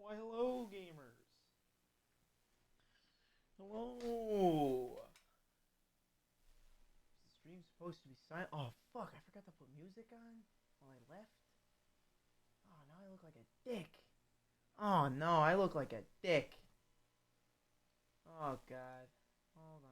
Why, hello, gamers. Hello. The stream's supposed to be silent. Oh, fuck. I forgot to put music on while I left. Oh, now I look like a dick. Oh, no. I look like a dick. Oh, God. Hold on.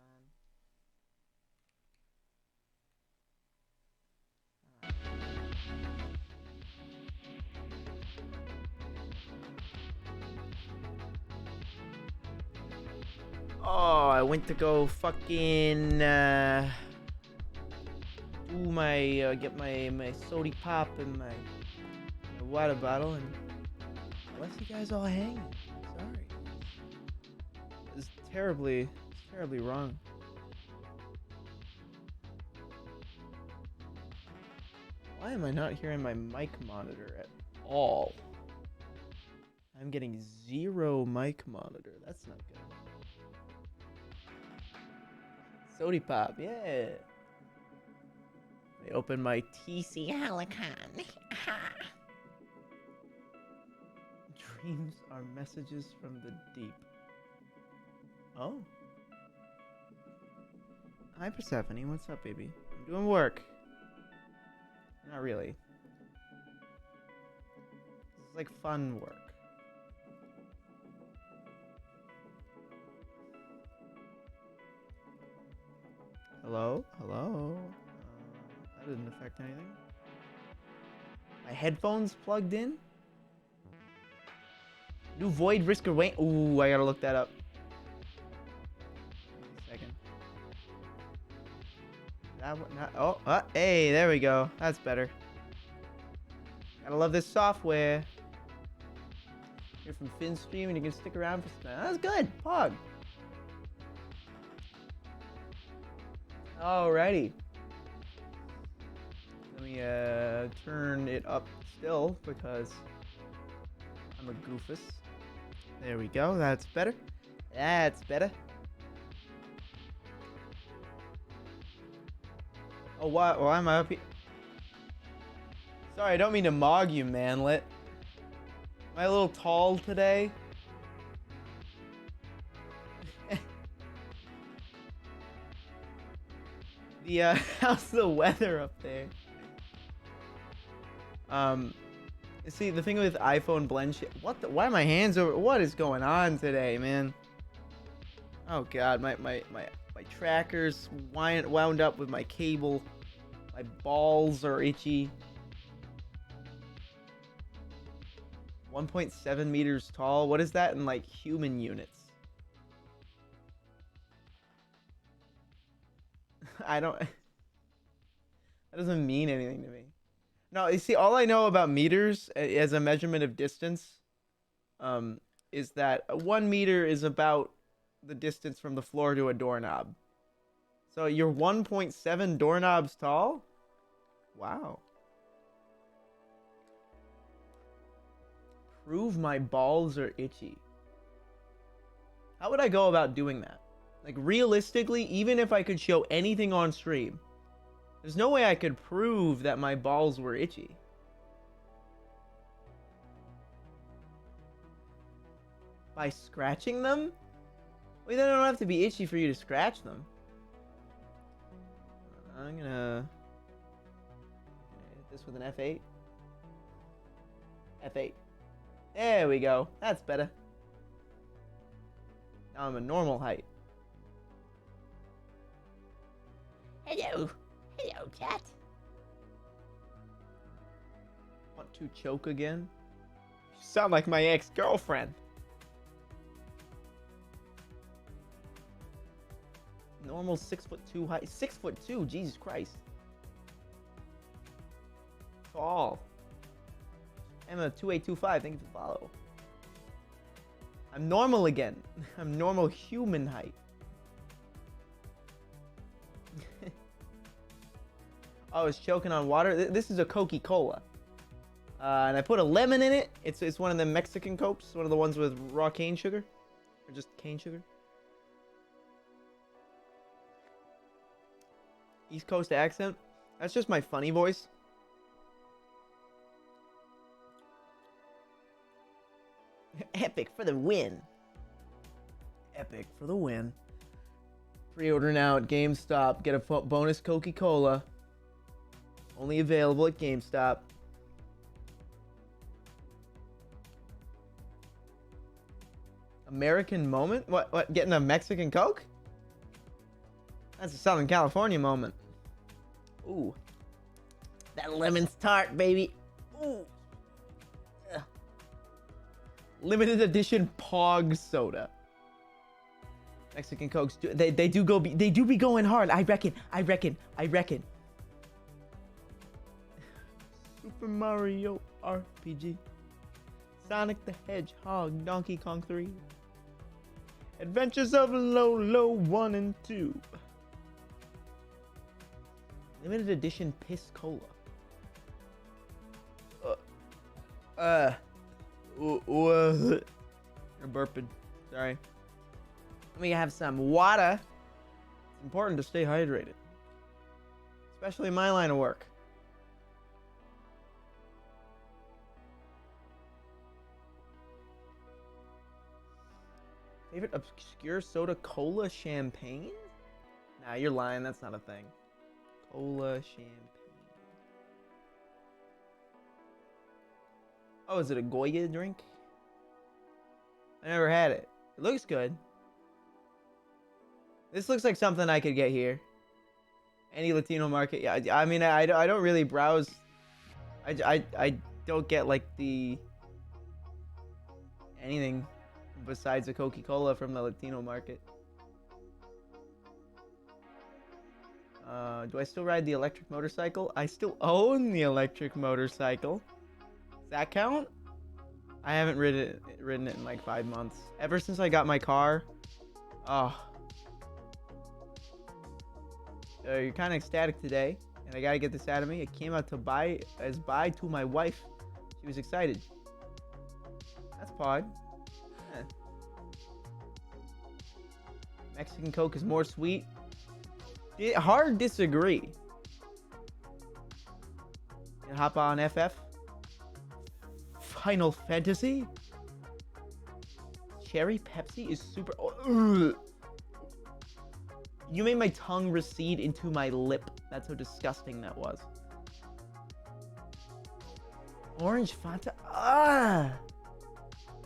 Oh, I went to go fucking do my get my sody pop and my water bottle, and I left you guys all hanging. Sorry, it's terribly wrong. Why am I not hearing my mic monitor at all? I'm getting 0 mic monitor. That's not good. Sody pop, yeah. I open my TC Helicon. Dreams are messages from the deep. Oh. Hi, Persephone. What's up, baby? I'm doing work. Not really. This is like fun work. Hello? Hello? That didn't affect anything. My headphones plugged in? New Void Risker Wayne. Ooh, I gotta look that up. Wait a second. That one, not, oh, hey, there we go. That's better. Gotta love this software. You're from FinStream and you can stick around for some. That's good. Pog. Alrighty. Let me turn it up still because I'm a goofus. There we go. That's better. That's better. Oh, why am I up here? Sorry, I don't mean to mog you, manlet. Am I a little tall today? How's the weather up there? See, the thing with iPhone blend shit. Why are my hands over? What is going on today, man? Oh god, my tracker's wound up with my cable. My balls are itchy. 1.7 meters tall. What is that in like human units? I don't. That doesn't mean anything to me. No, you see, all I know about meters as a measurement of distance, is that 1 meter is about the distance from the floor to a doorknob. So you're 1.7 doorknobs tall? Wow. Prove my balls are itchy. How would I go about doing that? Like, realistically, even if I could show anything on stream, there's no way I could prove that my balls were itchy. By scratching them? Well, they don't have to be itchy for you to scratch them. I'm gonna hit this with an F8. F8. There we go. That's better. Now I'm a normal height. Hello. Hello, cat. Want to choke again? You sound like my ex-girlfriend. Normal 6'2" height. 6'2", Jesus Christ. Tall. I'm a 2825. Thank you for the follow. I'm normal again. I'm normal human height. Oh, I was choking on water. This is a Coca-Cola. And I put a lemon in it. It's one of the Mexican Cokes. One of the ones with raw cane sugar. Or just cane sugar. East Coast accent. That's just my funny voice. Epic for the win. Epic for the win. Pre-order now at GameStop. Get a bonus Coca-Cola. Only available at GameStop. American moment? What? Getting a Mexican Coke? That's a Southern California moment. Ooh. That lemon's tart, baby. Ooh. Ugh. Limited edition Pog soda. Mexican Cokes they do be going hard. I reckon. Super Mario RPG. Sonic the Hedgehog, Donkey Kong 3. Adventures of Lolo 1 and 2. Limited edition Piss Cola. You're burping. Sorry. Let me have some water. It's important to stay hydrated. Especially in my line of work. Favorite obscure soda? Cola champagne? Nah, you're lying. That's not a thing. Cola champagne. Oh, is it a Goya drink? I never had it. It looks good. This looks like something I could get here. Any Latino market. Yeah, I mean, I don't really browse. I don't get like the anything besides a Coca-Cola from the Latino market. Do I still ride the electric motorcycle? I still own the electric motorcycle. Does that count? I haven't ridden it in like 5 months. Ever since I got my car. Oh. You're kind of ecstatic today, and I gotta get this out of me. It came out to bye to my wife. She was excited. That's Pog. Eh. Mexican Coke is more sweet. Hard disagree. You hop on FF. Final Fantasy. Cherry Pepsi is super. Oh, you made my tongue recede into my lip. That's how disgusting that was. Orange Fanta. Ah.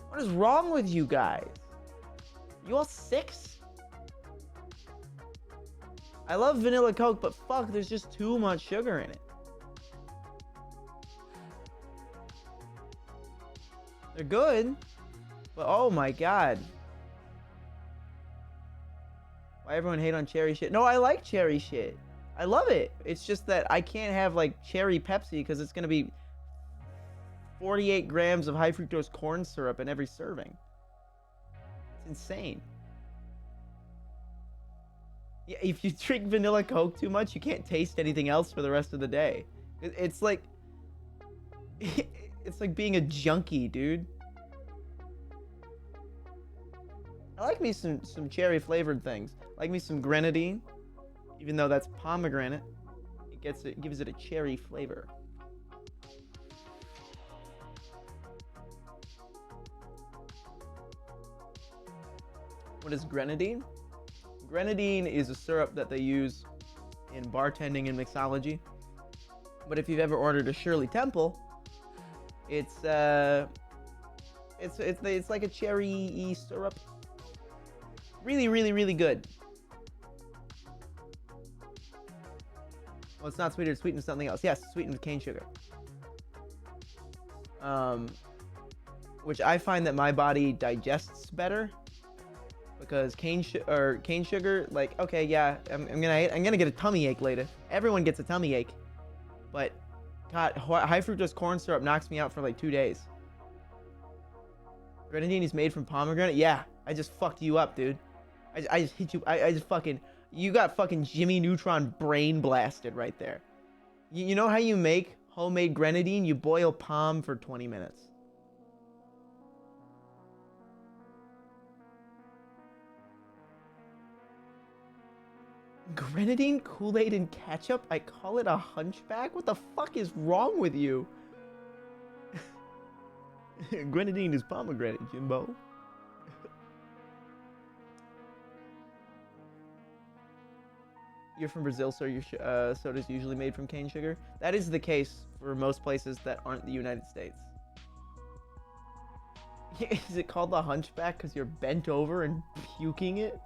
What is wrong with you guys? You all 6? I love vanilla Coke, but fuck, there's just too much sugar in it. They're good, but oh my god. Why everyone hate on cherry shit? No, I like cherry shit. I love it. It's just that I can't have like cherry Pepsi because it's gonna be 48 grams of high fructose corn syrup in every serving. It's insane. Yeah, if you drink vanilla Coke too much, you can't taste anything else for the rest of the day. It's like it's like being a junkie, dude. I like me some cherry flavored things. I like me some grenadine, even though that's pomegranate. It gives it a cherry flavor. What is grenadine? Grenadine is a syrup that they use in bartending and mixology. But if you've ever ordered a Shirley Temple, it's like a cherry syrup. Really, really, really good. Well, it's not sweetened. It's sweetened with something else. Yes, sweetened with cane sugar. Which I find that my body digests better. Because cane sugar, like, okay, yeah, I'm gonna get a tummy ache later. Everyone gets a tummy ache, but God, high fructose corn syrup knocks me out for like 2 days. Grenadine is made from pomegranate. Yeah, I just fucked you up, dude. I just hit you. I just fucking. You got fucking Jimmy Neutron brain blasted right there. You know how you make homemade grenadine? You boil palm for 20 minutes. Grenadine, Kool-Aid, and ketchup? I call it a hunchback? What the fuck is wrong with you? Grenadine is pomegranate, Jimbo. You're from Brazil, so your soda's usually made from cane sugar. That is the case for most places that aren't the United States. Is it called the Hunchback because you're bent over and puking it?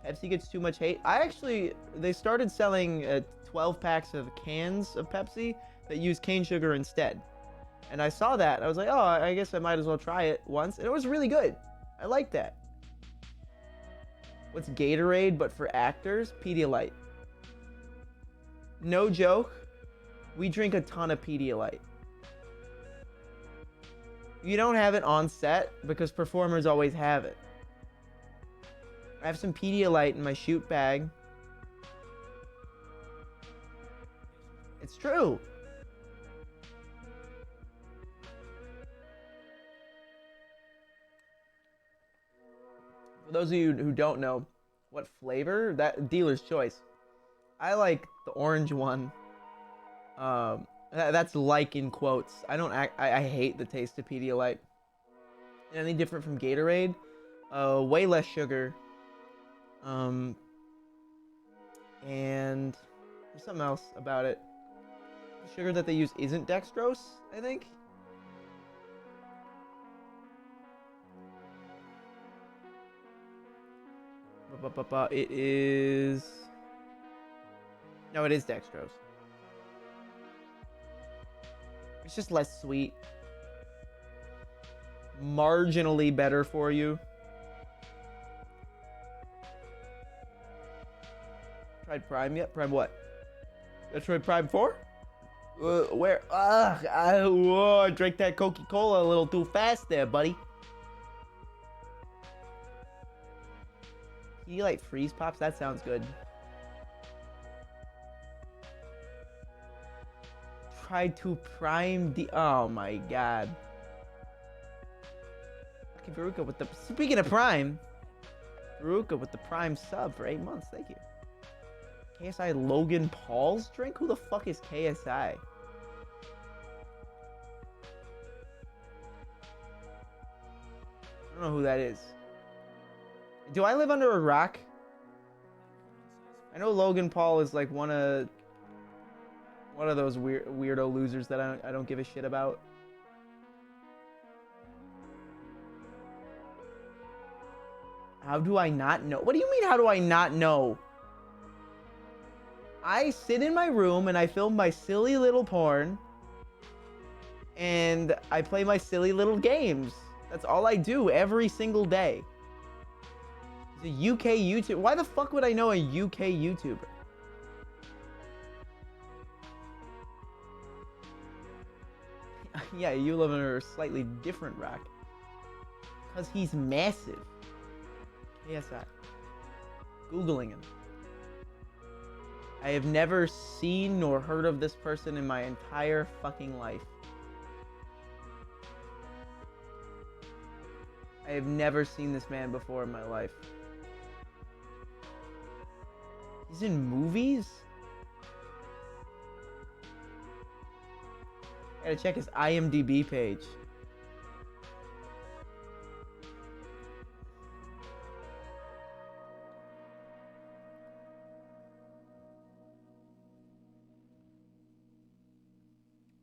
Pepsi gets too much hate. They started selling 12 packs of cans of Pepsi that use cane sugar instead. And I saw that. I was like, oh, I guess I might as well try it once. And it was really good. I like that. What's Gatorade but for actors? Pedialyte. No joke. We drink a ton of Pedialyte. You don't have it on set because performers always have it. I have some Pedialyte in my shoot bag. It's true. For those of you who don't know, what flavor? That dealer's choice. I like the orange one. That's like in quotes. I hate the taste of Pedialyte. Any different from Gatorade? Way less sugar. And there's something else about it. The sugar that they use isn't dextrose, I think. It is... No, it is dextrose. It's just less sweet. Marginally better for you. Tried Prime yet? Prime what? Metroid Prime 4? Where? I drank that Coca-Cola a little too fast there, buddy. You like freeze pops? That sounds good. Try to prime the... Oh my god. Okay, Baruka with the... Speaking of Prime. Baruka with the Prime sub for 8 months. Thank you. KSI Logan Paul's drink? Who the fuck is KSI? I don't know who that is. Do I live under a rock? I know Logan Paul is like one of those weirdo losers that I don't give a shit about. How do I not know? What do you mean, how do I not know? I sit in my room and I film my silly little porn. And I play my silly little games. That's all I do every single day. He's a UK YouTuber. Why the fuck would I know a UK YouTuber? Yeah, you live under a slightly different rock. Because he's massive. KSI. Googling him. I have never seen nor heard of this person in my entire fucking life. I have never seen this man before in my life. He's in movies? I gotta check his IMDb page.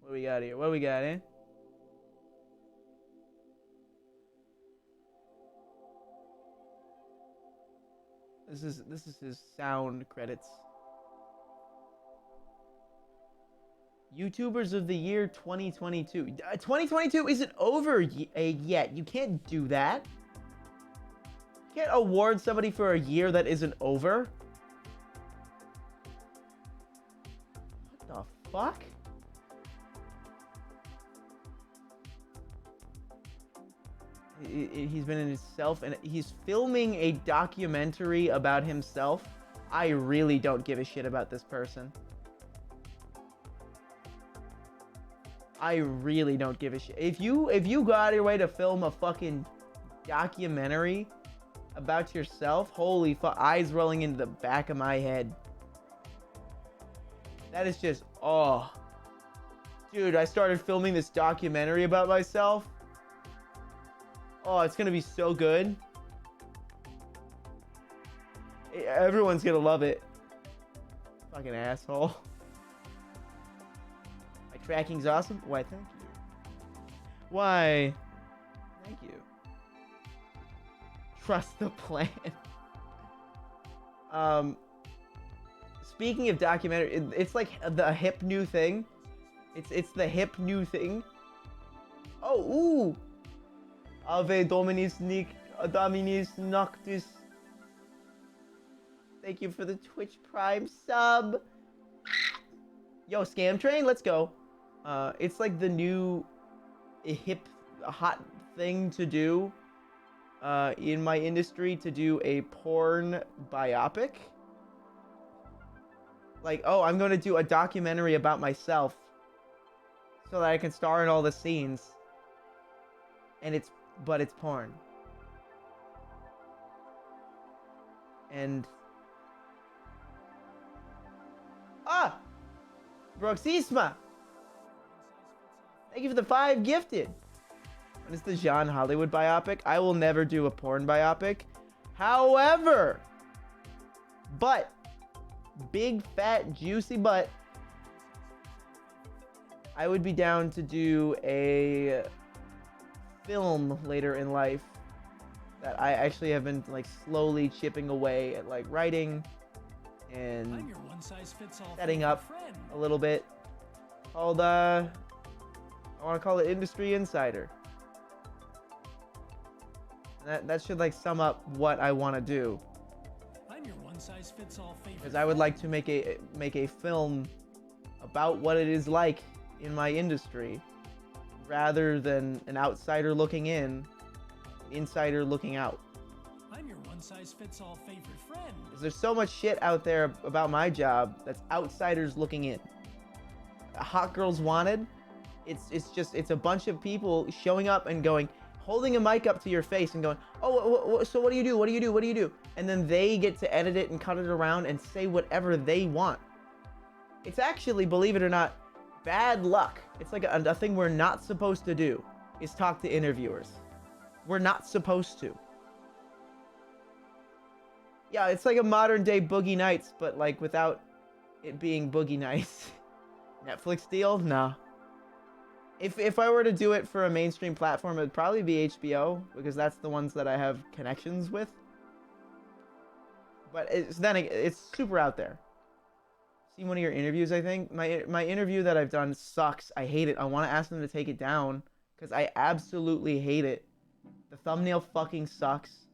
What do we got here? What do we got, eh? This is his sound credits. YouTubers of the year 2022. 2022 isn't over yet. You can't do that. You can't award somebody for a year that isn't over. What the fuck? He's been in himself, and he's filming a documentary about himself. I really don't give a shit about this person. I really don't give a shit. If you go out of your way to film a fucking documentary about yourself, holy fuck, eyes rolling into the back of my head. That is just, oh. Dude, I started filming this documentary about myself. Oh, it's gonna be so good. Everyone's gonna love it. Fucking asshole. My tracking's awesome. Why, thank you. Why? Thank you. Trust the plan. Speaking of documentary, it's like the hip new thing. It's the hip new thing. Oh, ooh. Ave Dominis Dominis Noctis. Thank you for the Twitch Prime sub. Yo, Scam Train, let's go. It's like the new hip hot thing to do in my industry, to do a porn biopic. Like, oh, I'm going to do a documentary about myself so that I can star in all the scenes. And it's porn. And Broxisma, thank you for the 5 gifted. When is the Jean Hollywood biopic? I will never do a porn biopic. However, big fat juicy butt, I would be down to do a film later in life that I actually have been like slowly chipping away at, like writing and setting up a little bit, called I want to call it Industry Insider. That should like sum up what I want to do. I'm your one-size-fits-all favorite. Because I would like to make a film about what it is like in my industry, rather than an outsider looking in, insider looking out. I'm your one-size-fits-all favorite friend. Because there's so much shit out there about my job that's outsiders looking in. Hot Girls Wanted, it's a bunch of people showing up and going, holding a mic up to your face and going, oh, so what do you do? What do you do? What do you do? And then they get to edit it and cut it around and say whatever they want. It's actually, believe it or not, bad luck. It's like a thing we're not supposed to do, is talk to interviewers. We're not supposed to. Yeah, it's like a modern day Boogie Nights, but like without it being Boogie Nights. Netflix deal? No. If I were to do it for a mainstream platform, it'd probably be HBO, because that's the ones that I have connections with. But it's super out there. Seen one of your interviews, I think. My interview that I've done sucks. I hate it. I want to ask them to take it down, because I absolutely hate it. The thumbnail fucking sucks.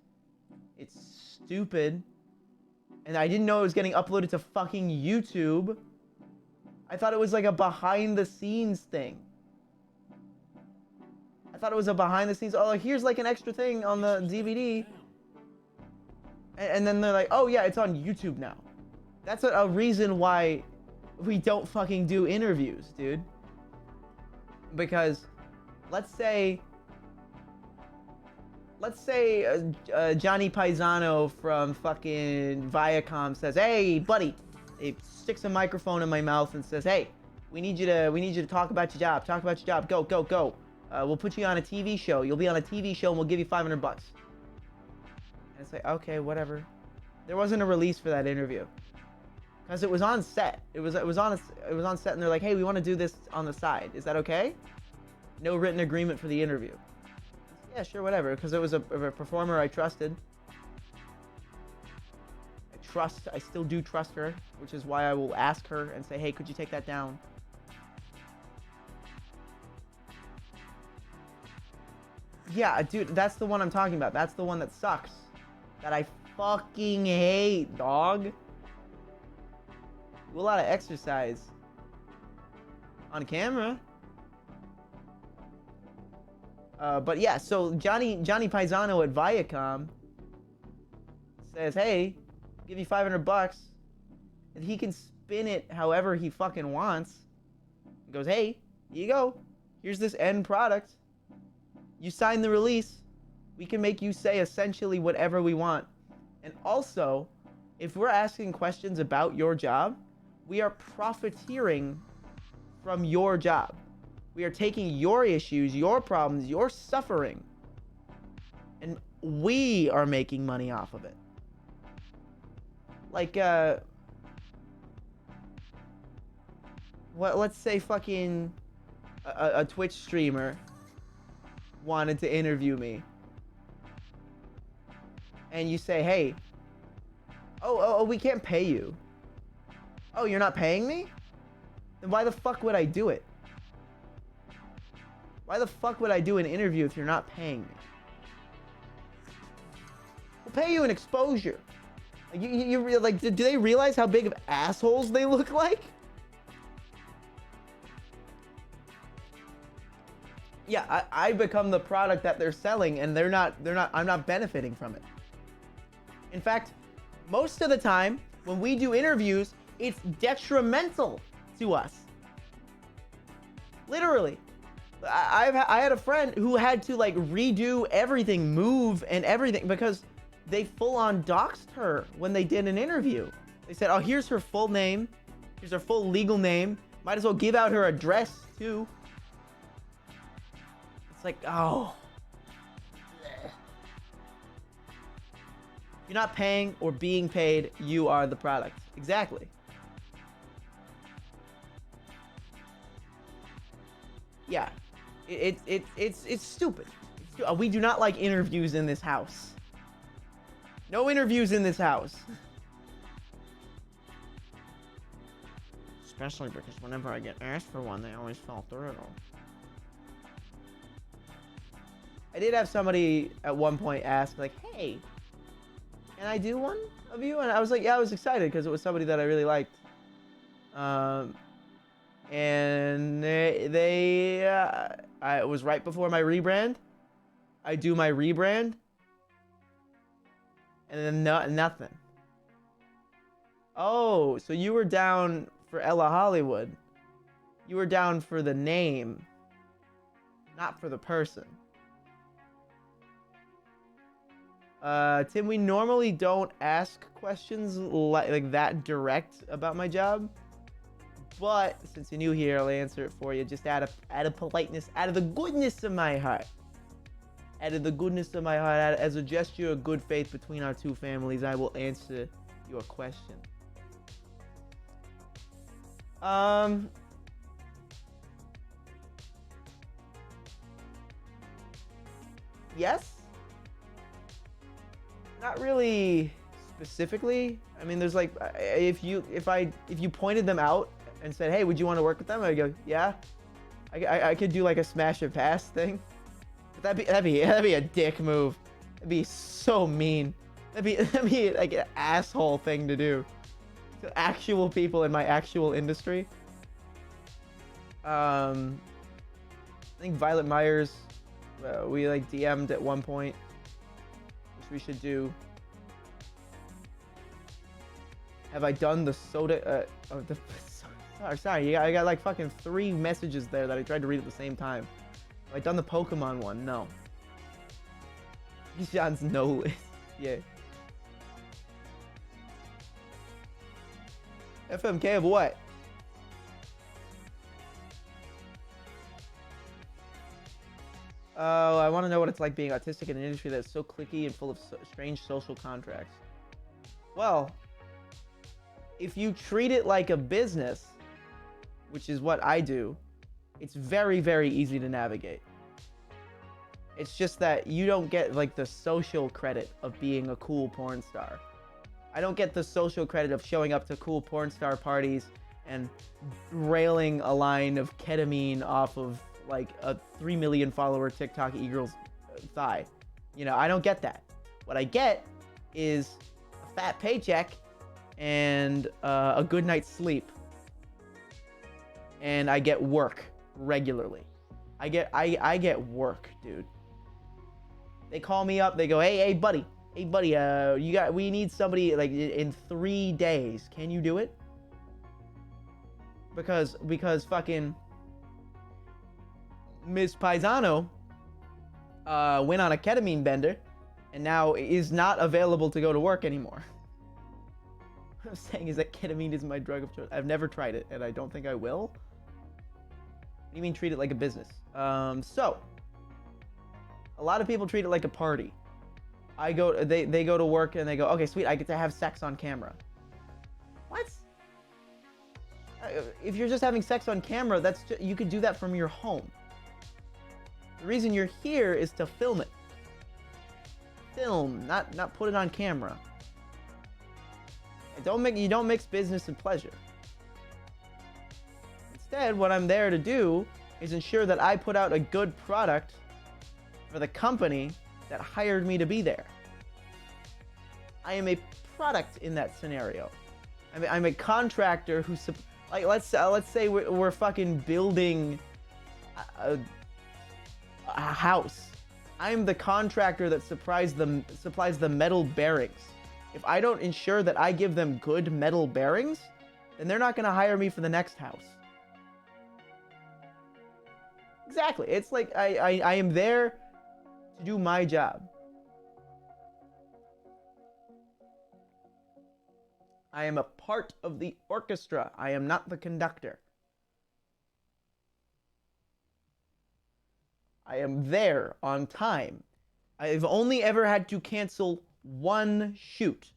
It's stupid. And I didn't know it was getting uploaded to fucking YouTube. I thought it was like a behind the scenes thing. I thought it was a behind the scenes, oh, here's like an extra thing on the DVD. And then they're like, oh yeah, it's on YouTube now. That's a reason why we don't fucking do interviews, dude. Because let's say Johnny Paisano from fucking Viacom says, hey buddy, he sticks a microphone in my mouth and says, hey, we need you to talk about your job. Talk about your job. Go. We'll put you on a TV show. You'll be on a TV show and we'll give you $500. And it's like, okay, whatever. There wasn't a release for that interview, because it was on set. It was on set, and they're like, hey, we want to do this on the side. Is that okay? No written agreement for the interview. Yeah, sure, whatever. Because it was a performer I trusted. I still do trust her, which is why I will ask her and say, hey, could you take that down? Yeah, dude, that's the one I'm talking about. That's the one that sucks. That I fucking hate, dog. Do a lot of exercise. On camera. But yeah, so Johnny Paisano at Viacom says, hey, I'll give you $500. And he can spin it however he fucking wants. He goes, hey, here you go. Here's this end product. You sign the release, we can make you say essentially whatever we want. And also, if we're asking questions about your job, we are profiteering from your job. We are taking your issues, your problems, your suffering, we are making money off of it. Like, let's say fucking a Twitch streamer wanted to interview me. And you say, hey, oh, we can't pay you. Oh, you're not paying me? Then why the fuck would I do it? Why the fuck would I do an interview if you're not paying me? We'll pay you an exposure. Like, like, do they realize how big of assholes they look like? Yeah, I become the product that they're selling, and I'm not benefiting from it. In fact, most of the time when we do interviews, it's detrimental to us. Literally. I had a friend who had to like redo everything, move and everything, because they full on doxed her when they did an interview. They said, oh, here's her full name. Here's her full legal name. Might as well give out her address too. It's like, oh. If you're not paying or being paid, you are the product. Exactly. Yeah. It's stupid. We do not like interviews in this house. No interviews in this house. Especially because whenever I get asked for one, they always fall through. I did have somebody at one point ask, like, hey, can I do one of you? And I was like, yeah, I was excited because it was somebody that I really liked. And it was right before my rebrand. I do my rebrand. And then nothing. Oh, so you were down for Ella Hollywood. You were down for the name, not for the person. Tim, we normally don't ask questions like that direct about my job. But since you're new here, I'll answer it for you just out of politeness, out of the goodness of my heart. Out of the goodness of my heart, as a gesture of good faith between our two families, I will answer your question. Yes. Not really specifically. I mean, there's like, if you pointed them out and said, hey, would you want to work with them? I'd go, yeah. I could do like a smash and pass thing. But that'd be a dick move. That'd be so mean. That'd be like an asshole thing to do to actual people in my actual industry. I think Violet Myers, we like DM'd at one point, which we should do. Have I done the soda? Sorry, I got like fucking 3 messages there that I tried to read at the same time. Have I done the Pokemon one? No. John's no list. Yeah. FMK of what? Oh, I want to know what it's like being autistic in an industry that's so cliquey and full of strange social contracts. Well, if you treat it like a business, which is what I do, it's very, very easy to navigate. It's just that you don't get like the social credit of being a cool porn star. I don't get the social credit of showing up to cool porn star parties and railing a line of ketamine off of like a 3 million follower TikTok e-girl's thigh. You know, I don't get that. What I get is a fat paycheck and a good night's sleep. And I get work regularly. I get work, dude. They call me up. They go, hey, buddy. We need somebody like in 3 days. Can you do it? Because fucking Ms. Paisano went on a ketamine bender and now is not available to go to work anymore. What I'm saying is that ketamine is my drug of choice. I've never tried it, and I don't think I will. What do you mean treat it like a business? So, a lot of people treat it like a party. they go to work and they go, okay, sweet, I get to have sex on camera. What? If you're just having sex on camera, you could do that from your home. The reason you're here is to film it. Film, not put it on camera. You don't mix business and pleasure. Instead, what I'm there to do is ensure that I put out a good product for the company that hired me to be there. I am a product in that scenario. I'm a contractor who, like, let's say we're fucking building a house. I'm the contractor that supplies the metal bearings. If I don't ensure that I give them good metal bearings, then they're not going to hire me for the next house. Exactly. It's like I am there to do my job. I am a part of the orchestra. I am not the conductor. I am there on time. I've only ever had to cancel one shoot.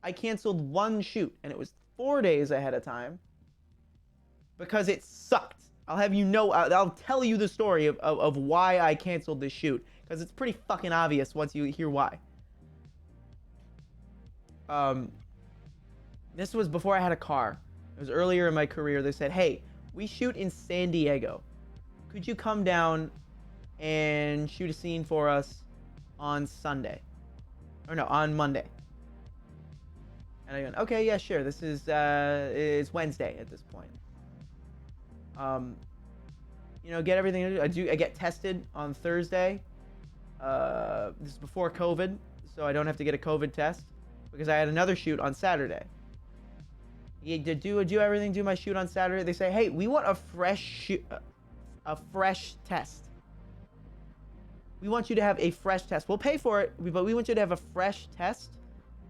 I canceled one shoot, and it was 4 days ahead of time because it sucked. I'll tell you the story of why I canceled this shoot, because it's pretty fucking obvious once you hear why. This was before I had a car. It was earlier in my career. They said, hey, we shoot in San Diego. Could you come down and shoot a scene for us on Sunday? Or no, on Monday. And I went, okay, yeah, sure. This is, it's Wednesday at this point. You know, get everything. I get tested on Thursday. This is before COVID, so I don't have to get a COVID test because I had another shoot on Saturday. You do everything, do my shoot on Saturday. They say, hey, we want a fresh test. We want you to have a fresh test. We'll pay for it, but we want you to have a fresh test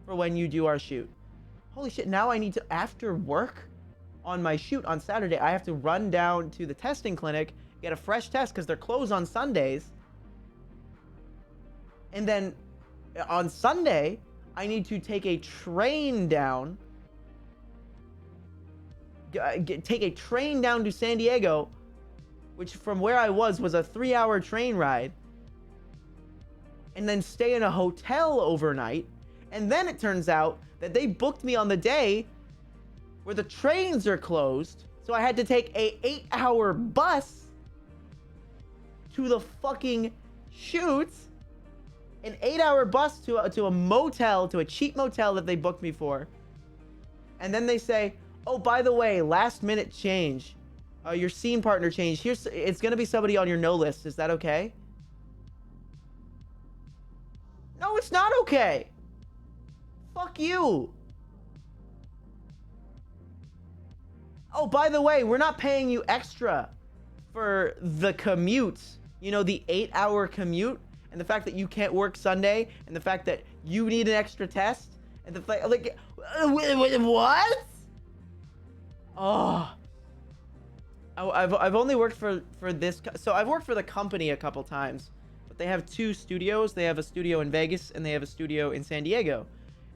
for when you do our shoot. Holy shit, now I need to, after work on my shoot on Saturday, I have to run down to the testing clinic, get a fresh test because they're closed on Sundays. And then on Sunday, I need to take a train down, take a train down to San Diego, which from where I was a 3-hour train ride, and then stay in a hotel overnight. And then it turns out that they booked me on the day where the trains are closed, so I had to take a 8-hour bus to the fucking shoot, an 8-hour bus to a motel, to a cheap motel that they booked me for. And then they say, oh, by the way, last minute change, your scene partner changed. It's gonna be somebody on your no list. Is that okay? No, it's not okay. Fuck you. Oh, by the way, we're not paying you extra for the commute. You know, the 8-hour commute, and the fact that you can't work Sunday, and the fact that you need an extra test, and the fact, like, what? Oh. I've only worked for this, so I've worked for the company a couple times, but they have 2 studios. They have a studio in Vegas, and they have a studio in San Diego.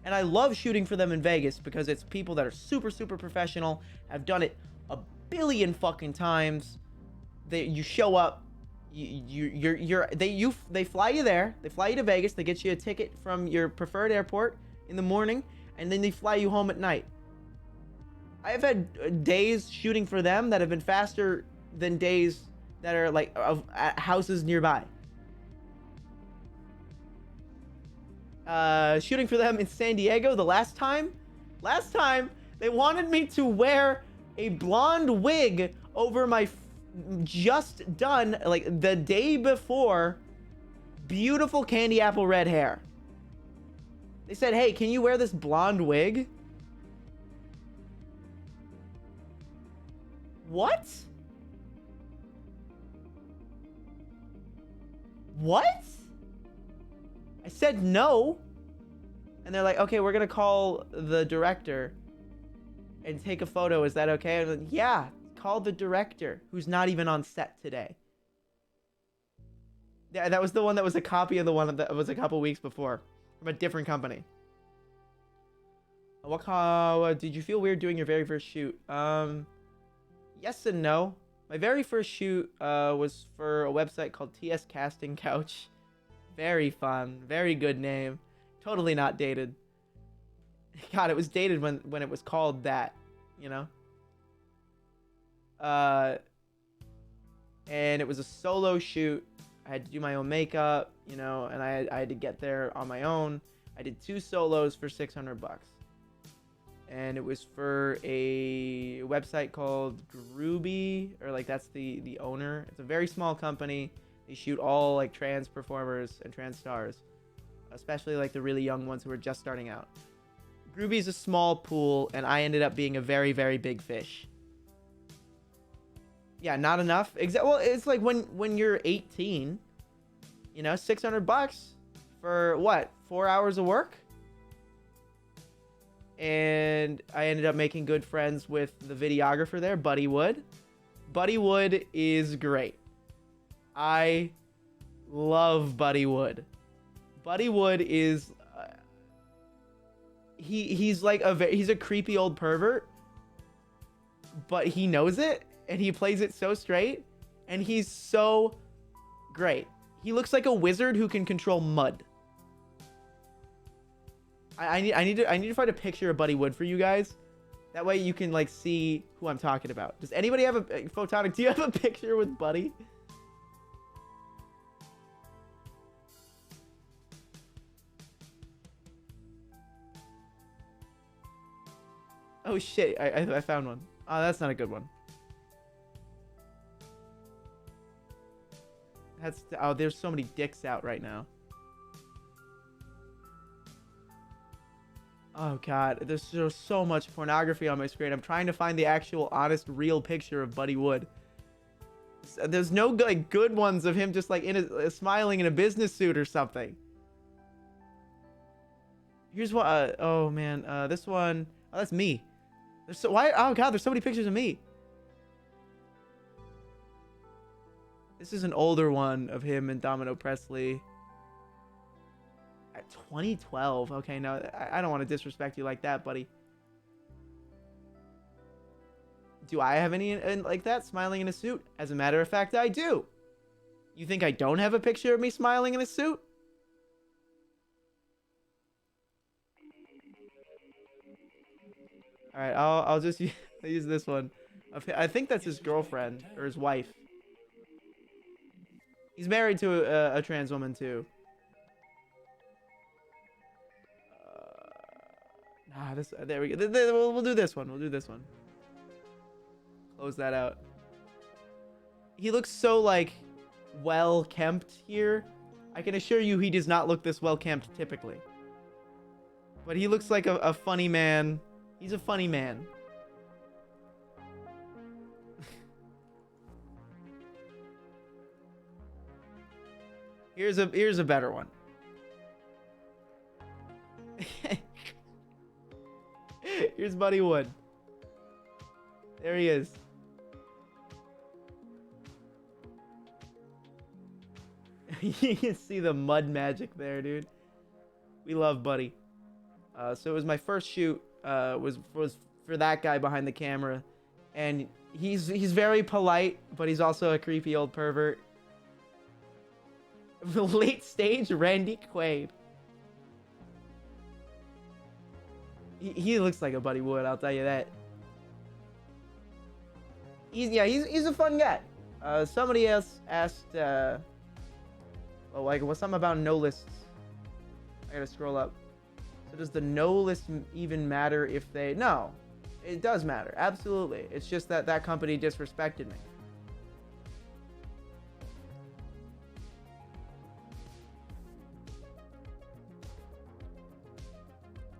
And I love shooting for them in Vegas because it's people that are super, super professional, have done it a billion fucking times. You show up, they fly you there, they fly you to Vegas, they get you a ticket from your preferred airport in the morning, and then they fly you home at night. I've had days shooting for them that have been faster than days that are like at houses nearby. Shooting for them in San Diego the last time they wanted me to wear a blonde wig over my just done, like the day before, beautiful candy apple red hair. They said, hey, can you wear this blonde wig? What? What? I said no. And they're like, okay, we're gonna call the director and take a photo. Is that okay? I'm like, yeah, call the director, who's not even on set today. Yeah, that was the one that was a copy of the one that was a couple weeks before. from a different company. Did you feel weird doing your very first shoot? Yes and no. My very first shoot was for a website called TS Casting Couch. Very fun, very good name. Totally not dated. God, it was dated when it was called that, you know? And it was a solo shoot. I had to do my own makeup, you know, and I had to get there on my own. I did 2 solos for $600. And it was for a website called Groovy, or like that's the owner. It's a very small company. They shoot all like trans performers and trans stars, especially like the really young ones who are just starting out. Groovy's a small pool, and I ended up being a very, very big fish. Yeah, not enough. Well, it's like when you're 18, you know, $600 for what? 4 hours of work? And I ended up making good friends with the videographer there, Buddy Wood. Buddy Wood is great. I love Buddy Wood. Buddy Wood is he's like he's a creepy old pervert, but he knows it and he plays it so straight, and he's so great. He looks like a wizard who can control mud. I need to find a picture of Buddy Wood for you guys. That way you can like see who I'm talking about. Does anybody have a Photonic? Do you have a picture with Buddy? Oh shit! I found one. Oh, that's not a good one. There's so many dicks out right now. Oh god, there's just so much pornography on my screen. I'm trying to find the actual honest real picture of Buddy Wood. There's no good ones of him just like smiling in a business suit or something. Here's what oh man, this one, oh that's me. Oh god, there's so many pictures of me. This is an older one of him and Domino Presley. 2012. Okay, no, I don't want to disrespect you like that, buddy. Do I have any like that, smiling in a suit? As a matter of fact, I do. You think I don't have a picture of me smiling in a suit? All right, I'll just use this one. I think that's his girlfriend or his wife. He's married to a trans woman too. There we go. We'll do this one. We'll do this one. Close that out. He looks so like well kempt here. I can assure you he does not look this well kempt typically. But he looks like a funny man. He's a funny man. Here's a better one. Here's Buddy Wood. There he is. You can see the mud magic there, dude. We love Buddy. So it was my first shoot. Was for that guy behind the camera, and he's very polite, but he's also a creepy old pervert. The late stage Randy Quaid. He looks like a Buddy Wood, I'll tell you that. He's a fun guy. Somebody else asked, oh, like, what's something about no lists? I gotta scroll up. So does the no list even matter if they... No, it does matter. Absolutely. It's just that that company disrespected me.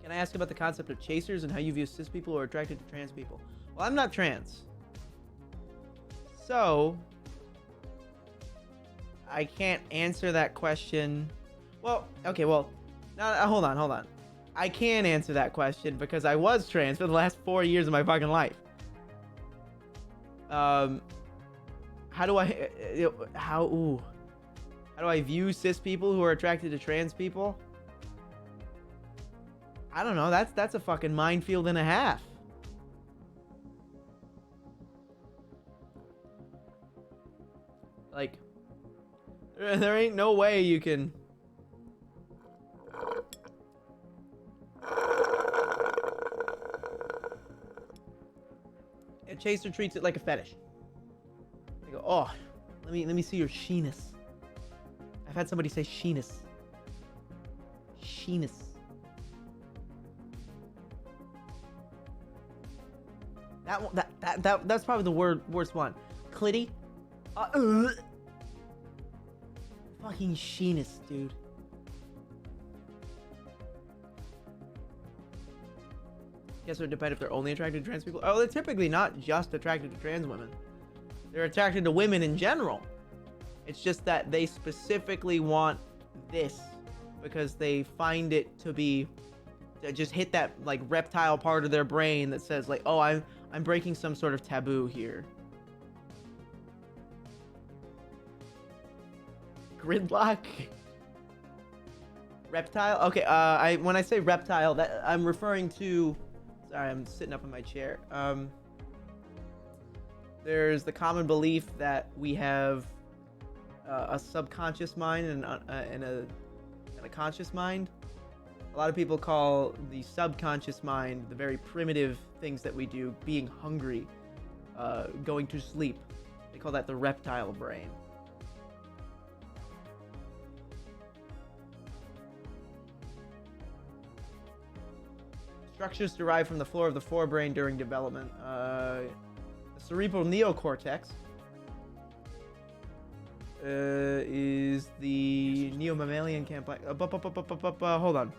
Can I ask about the concept of chasers and how you view cis people who are attracted to trans people? Well, I'm not trans. So, I can't answer that question. Well, okay, well, no, hold on. I can answer that question because I was trans for the last 4 years of my fucking life. How do I view cis people who are attracted to trans people? I don't know. That's a fucking minefield and a half. Like, there ain't no way you can. And Chaser treats it like a fetish. They go, oh, let me see your sheeness. I've had somebody say sheeness. Sheeness. That's probably the worst one. Clitty. Fucking sheeness, dude. Guess it would depend if they're only attracted to trans people. Oh, they're typically not just attracted to trans women. They're attracted to women in general. It's just that they specifically want this because they find it to be to just hit that like reptile part of their brain that says like, oh, I'm breaking some sort of taboo here. Gridlock. Reptile. Okay. When I say reptile, that I'm referring to. Sorry, I'm sitting up in my chair. There's the common belief that we have a subconscious mind and a conscious mind. A lot of people call the subconscious mind the very primitive things that we do, being hungry, going to sleep. They call that the reptile brain. Structures derived from the floor of the forebrain during development. The cerebral neocortex is the neomammalian complex. Hold on.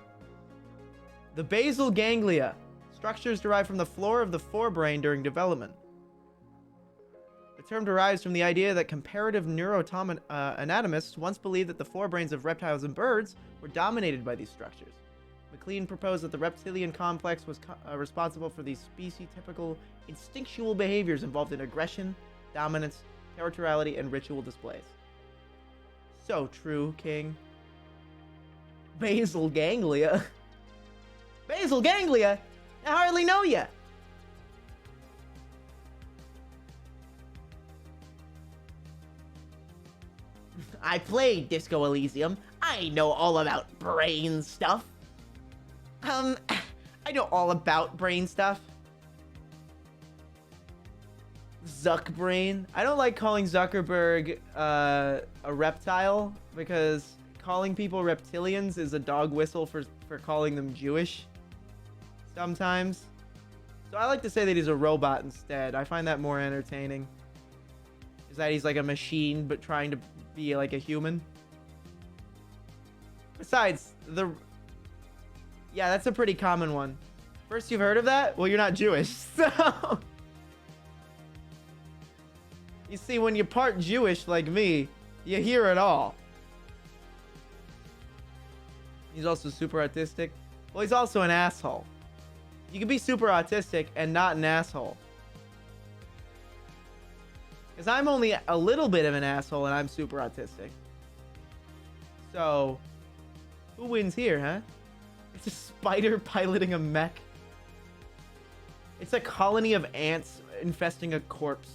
The basal ganglia. Structures derived from the floor of the forebrain during development. The term derives from the idea that comparative neuroanatomists once believed that the forebrains of reptiles and birds were dominated by these structures. McLean proposed that the reptilian complex was responsible for these species-typical instinctual behaviors involved in aggression, dominance, territoriality, and ritual displays. So true, King. Basal ganglia. Basal ganglia? I hardly know ya. I played Disco Elysium. I know all about brain stuff. I know all about brain stuff. Zuck brain. I don't like calling Zuckerberg a reptile because calling people reptilians is a dog whistle for calling them Jewish sometimes. So I like to say that he's a robot instead. I find that more entertaining. Is that he's like a machine but trying to be like a human. Besides, yeah, that's a pretty common one. First, you've heard of that? Well, you're not Jewish, so... You see, when you're part Jewish like me, you hear it all. He's also super autistic. Well, he's also an asshole. You can be super autistic and not an asshole. Because I'm only a little bit of an asshole and I'm super autistic. So, who wins here, huh? It's a spider piloting a mech. It's a colony of ants infesting a corpse.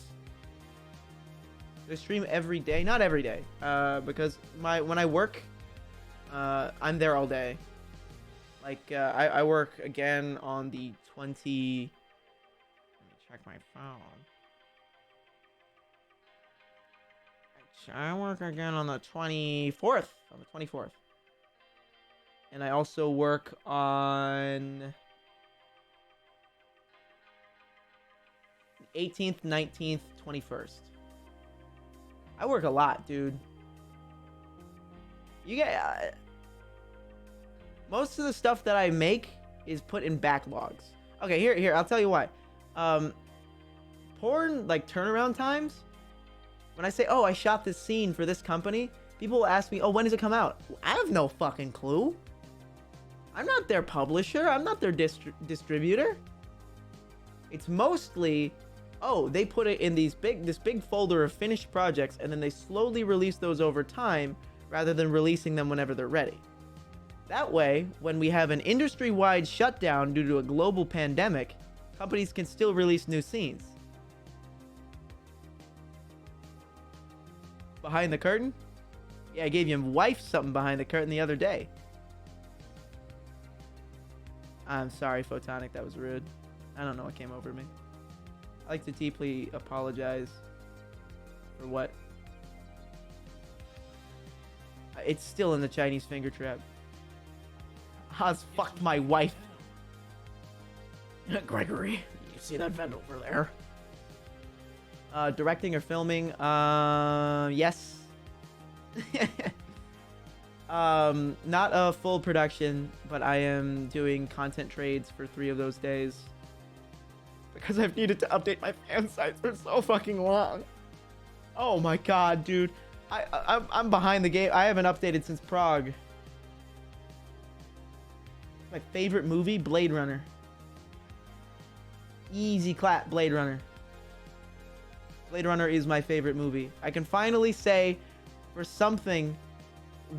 I stream every day. Not every day. Because when I work, I'm there all day. Like, I work again on the 20... Let me check my phone. I work again on the 24th. On the 24th. And I also work on 18th, 19th, 21st. I work a lot, dude. You get most of the stuff that I make is put in backlogs. Okay, here, I'll tell you why. Porn, like turnaround times. When I say, oh, I shot this scene for this company, people will ask me, oh, when does it come out? I have no fucking clue. I'm not their publisher. I'm not their distributor. It's mostly, oh, they put it in this big folder of finished projects, and then they slowly release those over time rather than releasing them whenever they're ready. That way, when we have an industry-wide shutdown due to a global pandemic, companies can still release new scenes. Behind the curtain? Yeah, I gave your wife something behind the curtain the other day. I'm sorry, Photonic, that was rude. I don't know what came over me. I like to deeply apologize for what. It's still in the Chinese finger trap. Haas fucked my wife. Gregory, you see that vent over there? Directing or filming? Yes. Not a full production, but I am doing content trades for 3 of those days. Because I've needed to update my fan sites for so fucking long. Oh my god, dude. I'm behind the game. I haven't updated since Prague. My favorite movie, Blade Runner. Easy clap, Blade Runner. Blade Runner is my favorite movie. I can finally say, for something,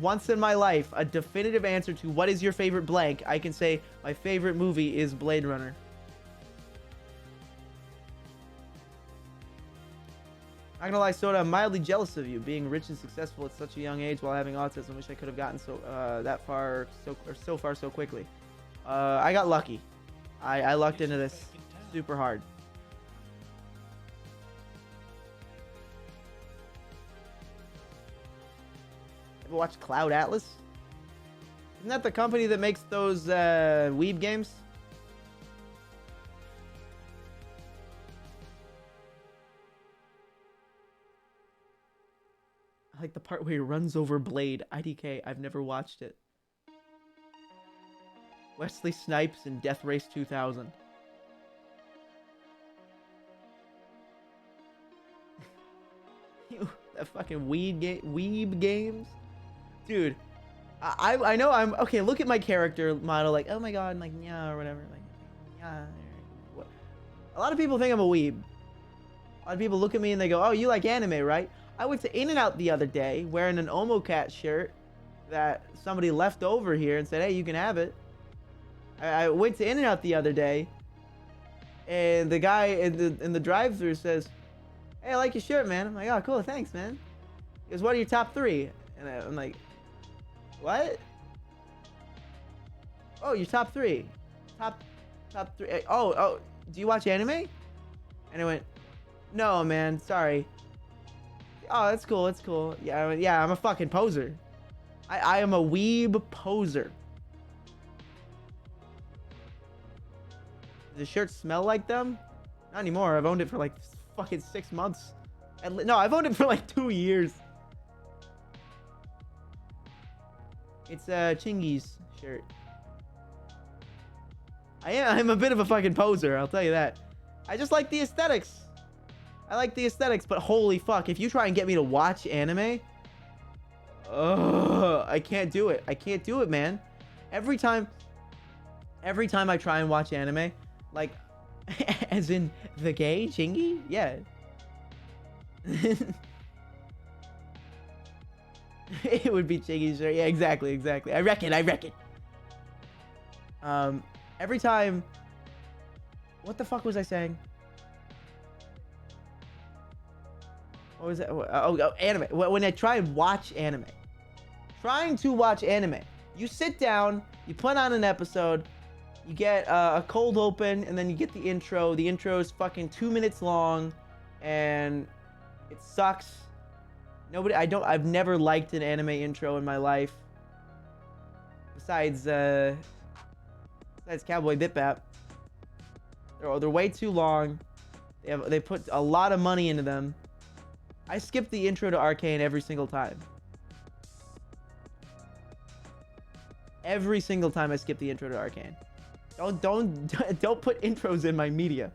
once in my life, a definitive answer to what is your favorite blank. I can say my favorite movie is Blade Runner. Not gonna lie, Soda, I'm mildly jealous of you being rich and successful at such a young age while having autism. Wish I could have gotten that far so quickly. I got lucky. I lucked into this super hard. Ever watched Cloud Atlas? Isn't that the company that makes those weeb games? I like the part where he runs over Blade. IDK, I've never watched it. Wesley Snipes in Death Race 2000. That fucking weeb games? Dude, I know I'm... Okay, look at my character model. Like, oh my god, like, yeah, or whatever. Like, yeah. What? A lot of people think I'm a weeb. A lot of people look at me and they go, oh, you like anime, right? I went to In-N-Out the other day wearing an Omocat shirt that somebody left over here and said, hey, you can have it. I went to In-N-Out the other day and the guy in the drive-thru says, hey, I like your shirt, man. I'm like, oh, cool, thanks, man. He goes, what are your top 3? And I'm like, what? Oh, your top 3. Top 3. Oh, do you watch anime? And I went, no, man, sorry. Oh, that's cool, that's cool. Yeah, I'm a fucking poser. I am a weeb poser. Does the shirt smell like them? Not anymore. I've owned it for like fucking 6 months. No, I've owned it for like 2 years. It's a Chingy's shirt. I'm a bit of a fucking poser, I'll tell you that. I just like the aesthetics. I like the aesthetics, but holy fuck, if you try and get me to watch anime, I can't do it. I can't do it, man. Every time I try and watch anime, like, as in the gay Chingy? Yeah. It would be Chingy's shirt. Yeah, exactly. I reckon. Every time... What the fuck was I saying? What was that? Oh, anime. When I try and watch anime. Trying to watch anime. You sit down, you put on an episode, you get a cold open, and then you get the intro. The intro is fucking 2 minutes long, and it sucks. I've never liked an anime intro in my life. Besides Cowboy Bip-Bap. They're way too long. They put a lot of money into them. I skip the intro to Arcane every single time. Every single time I skip the intro to Arcane. Don't put intros in my media,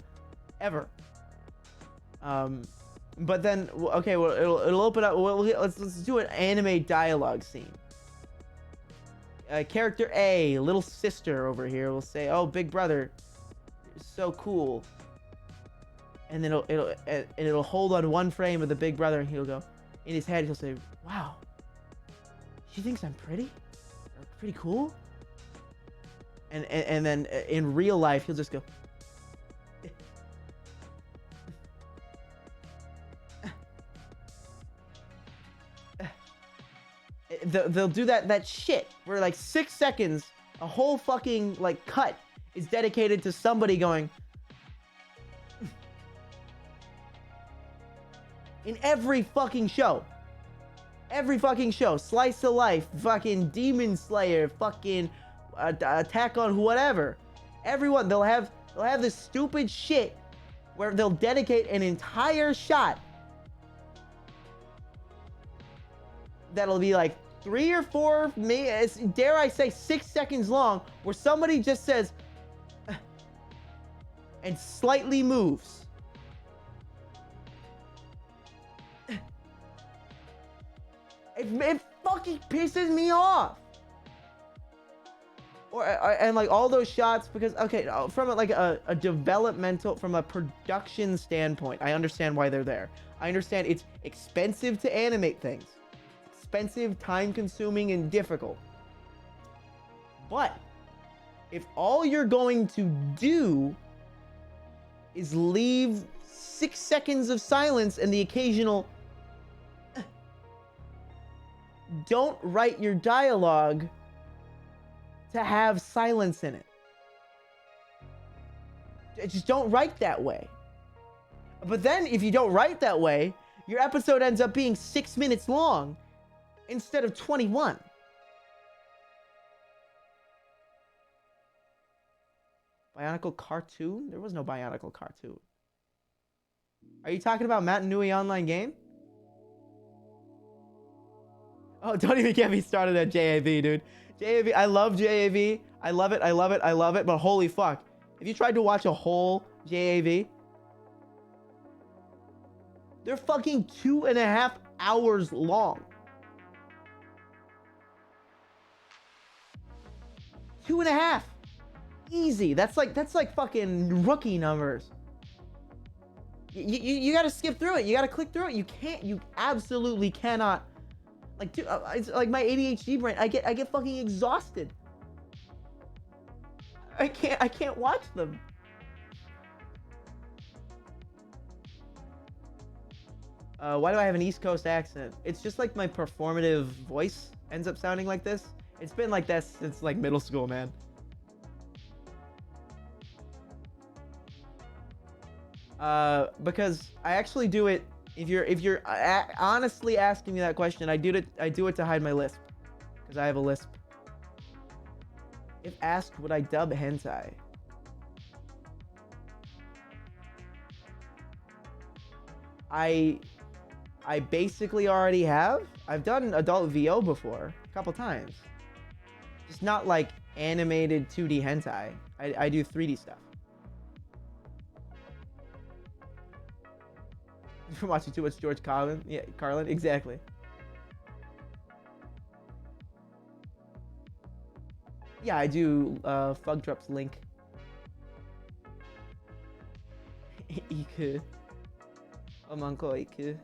ever. But then, okay, well, it'll open up. Well, let's do an anime dialogue scene. Character A, little sister over here, will say, "Oh, big brother, you're so cool." And then it'll hold on one frame of the big brother, and he'll go, in his head, he'll say, "Wow, she thinks I'm pretty, or pretty cool." and then in real life he'll just go. They'll do that shit where like 6 seconds, a whole fucking like cut is dedicated to somebody going. In every fucking show. Every fucking show. Slice of Life, fucking Demon Slayer, fucking Attack on whatever. Everyone, they'll have this stupid shit where they'll dedicate an entire shot that'll be like 3 or 4, dare I say 6 seconds long, where somebody just says and slightly moves. It fucking pisses me off. And like all those shots, because okay, from like a developmental, from a production standpoint, I understand why they're there. I understand it's expensive to animate things. Expensive, time consuming, and difficult. But if all you're going to do is leave 6 seconds of silence and the occasional don't write your dialogue to have silence in it. Just don't write that way. But then if you don't write that way, your episode ends up being 6 minutes long instead of 21. Bionicle cartoon? There was no Bionicle cartoon. Are you talking about Matt Nui online game? Oh, don't even get me started at JAV, dude. JAV, I love JAV. I love it, I love it, I love it, but holy fuck. Have you tried to watch a whole JAV? They're fucking 2.5 hours long. 2.5. Easy. That's like fucking rookie numbers. You gotta skip through it. You gotta click through it. You absolutely cannot. Like, dude, it's like my ADHD brain. I get fucking exhausted. I can't watch them. Why do I have an East Coast accent? It's just like my performative voice ends up sounding like this. It's been like this since like middle school, man. Because I actually do it. If you're honestly asking me that question, I do it to hide my lisp, because I have a lisp. If asked, would I dub hentai? I basically already have. I've done adult VO before a couple times. Just not like animated 2D hentai. I do 3D stuff. You're watching too much George Carlin? Yeah, Carlin, exactly. Yeah, I do Fugdrop's Link. Iku. Omanko Iku.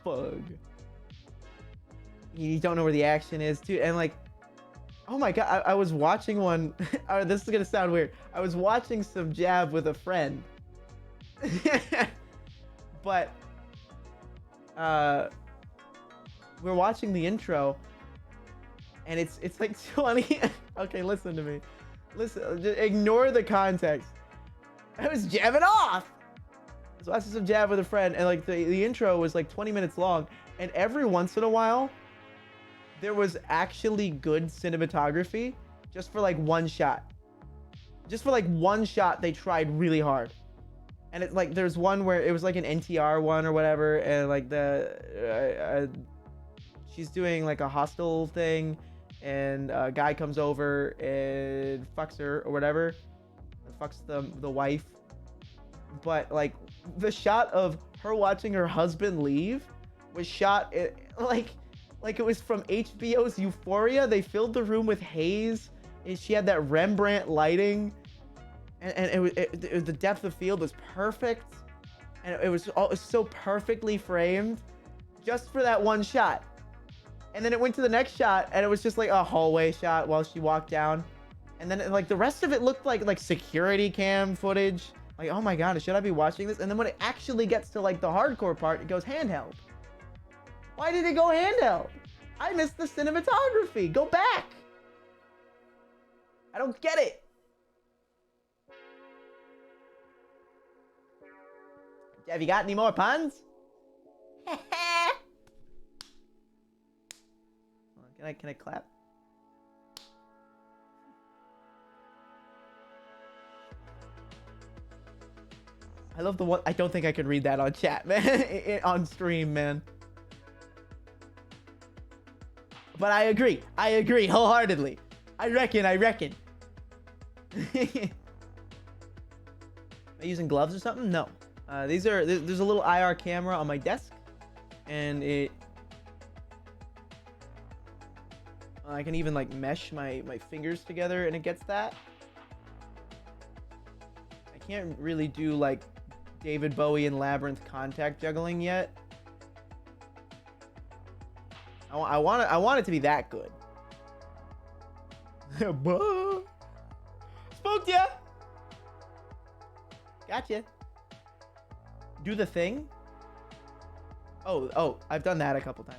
Fug. You don't know where the action is, too. And like, oh my god, I was watching one. This is gonna sound weird. I was watching some jab with a friend. But we're watching the intro, and it's like 20. Okay, listen to me. Listen, just ignore the context. I was jabbing off. I was watching some jab with a friend, and like the intro was like 20 minutes long, and every once in a while there was actually good cinematography just for like one shot. Just for like one shot, they tried really hard. And it's like, there's one where it was like an NTR one or whatever, and like she's doing like a hostel thing, and a guy comes over and fucks her or whatever, fucks the wife. But like the shot of her watching her husband leave was shot like it was from HBO's Euphoria. They filled the room with haze, and she had that Rembrandt lighting, and it was the depth of field was perfect, and it was so perfectly framed just for that one shot. And then it went to the next shot, and it was just like a hallway shot while she walked down. And then like the rest of it looked like security cam footage. Like, oh my god, should I be watching this? And then when it actually gets to like the hardcore part, it goes handheld. Why did it go handheld? I missed the cinematography. Go back. I don't get it. Have you got any more puns? Can I clap? I love the one. I don't think I could read that on chat, man. On stream, man. But I agree. I agree wholeheartedly. I reckon. Am I using gloves or something? No. There's a little IR camera on my desk, and I can even like mesh my fingers together, and it gets that. I can't really do like David Bowie and Labyrinth contact juggling yet. I want it to be that good. Spooked ya. Gotcha. Do the thing. Oh, I've done that a couple times.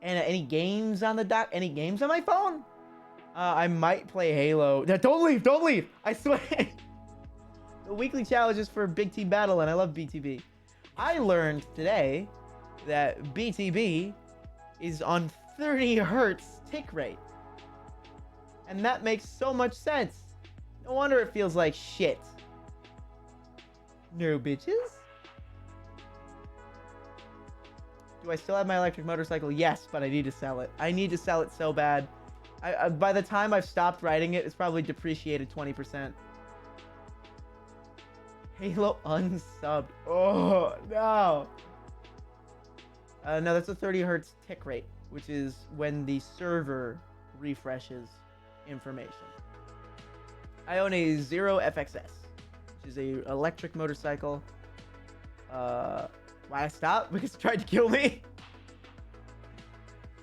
And any games on the dock? Any games on my phone? I might play Halo. Don't leave! I swear. The weekly challenge is for Big Team Battle, and I love BTB. I learned today that BTB is on 30 hertz tick rate. And that makes so much sense. No wonder it feels like shit. No bitches? Do I still have my electric motorcycle? Yes, but I need to sell it. I need to sell it so bad. By the time I've stopped riding it, it's probably depreciated 20%. Halo unsubbed. Oh, no. No, that's a 30 hertz tick rate, which is when the server refreshes information. I own a Zero FXS, which is a electric motorcycle. Why I stopped? Because it tried to kill me.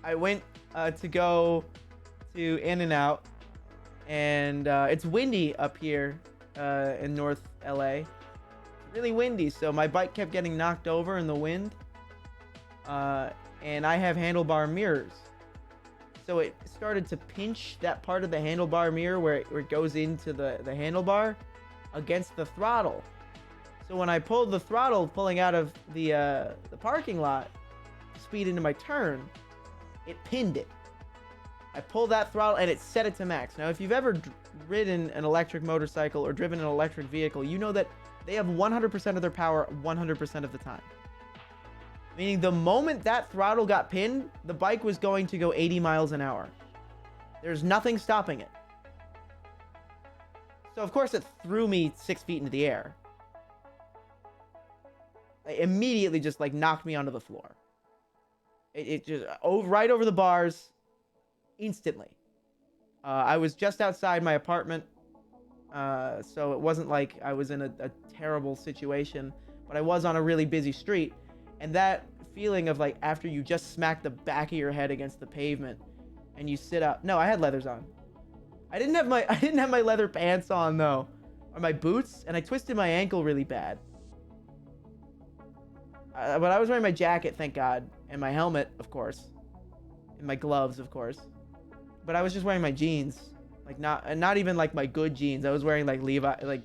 I went to go to In-N-Out, and it's windy up here in North LA. Really windy, so my bike kept getting knocked over in the wind. And I have handlebar mirrors. So it started to pinch that part of the handlebar mirror where it goes into the handlebar against the throttle. So when I pulled the throttle, pulling out of the parking lot, to speed into my turn, it pinned it. I pulled that throttle and it set it to max. Now, if you've ever ridden an electric motorcycle or driven an electric vehicle, you know that they have 100% of their power 100% of the time. Meaning the moment that throttle got pinned, the bike was going to go 80 miles an hour. There's nothing stopping it. So of course it threw me 6 feet into the air. It immediately just like knocked me onto the floor. It just right over the bars instantly. I was just outside my apartment, so it wasn't like I was in a terrible situation, but I was on a really busy street. And that feeling of like after you just smack the back of your head against the pavement and you sit up. No, I had leathers on. I didn't have my leather pants on though, or my boots, and I twisted my ankle really bad. But I was wearing my jacket, thank God, and my helmet, of course, and my gloves, of course. But I was just wearing my jeans, like not even like my good jeans. I was wearing like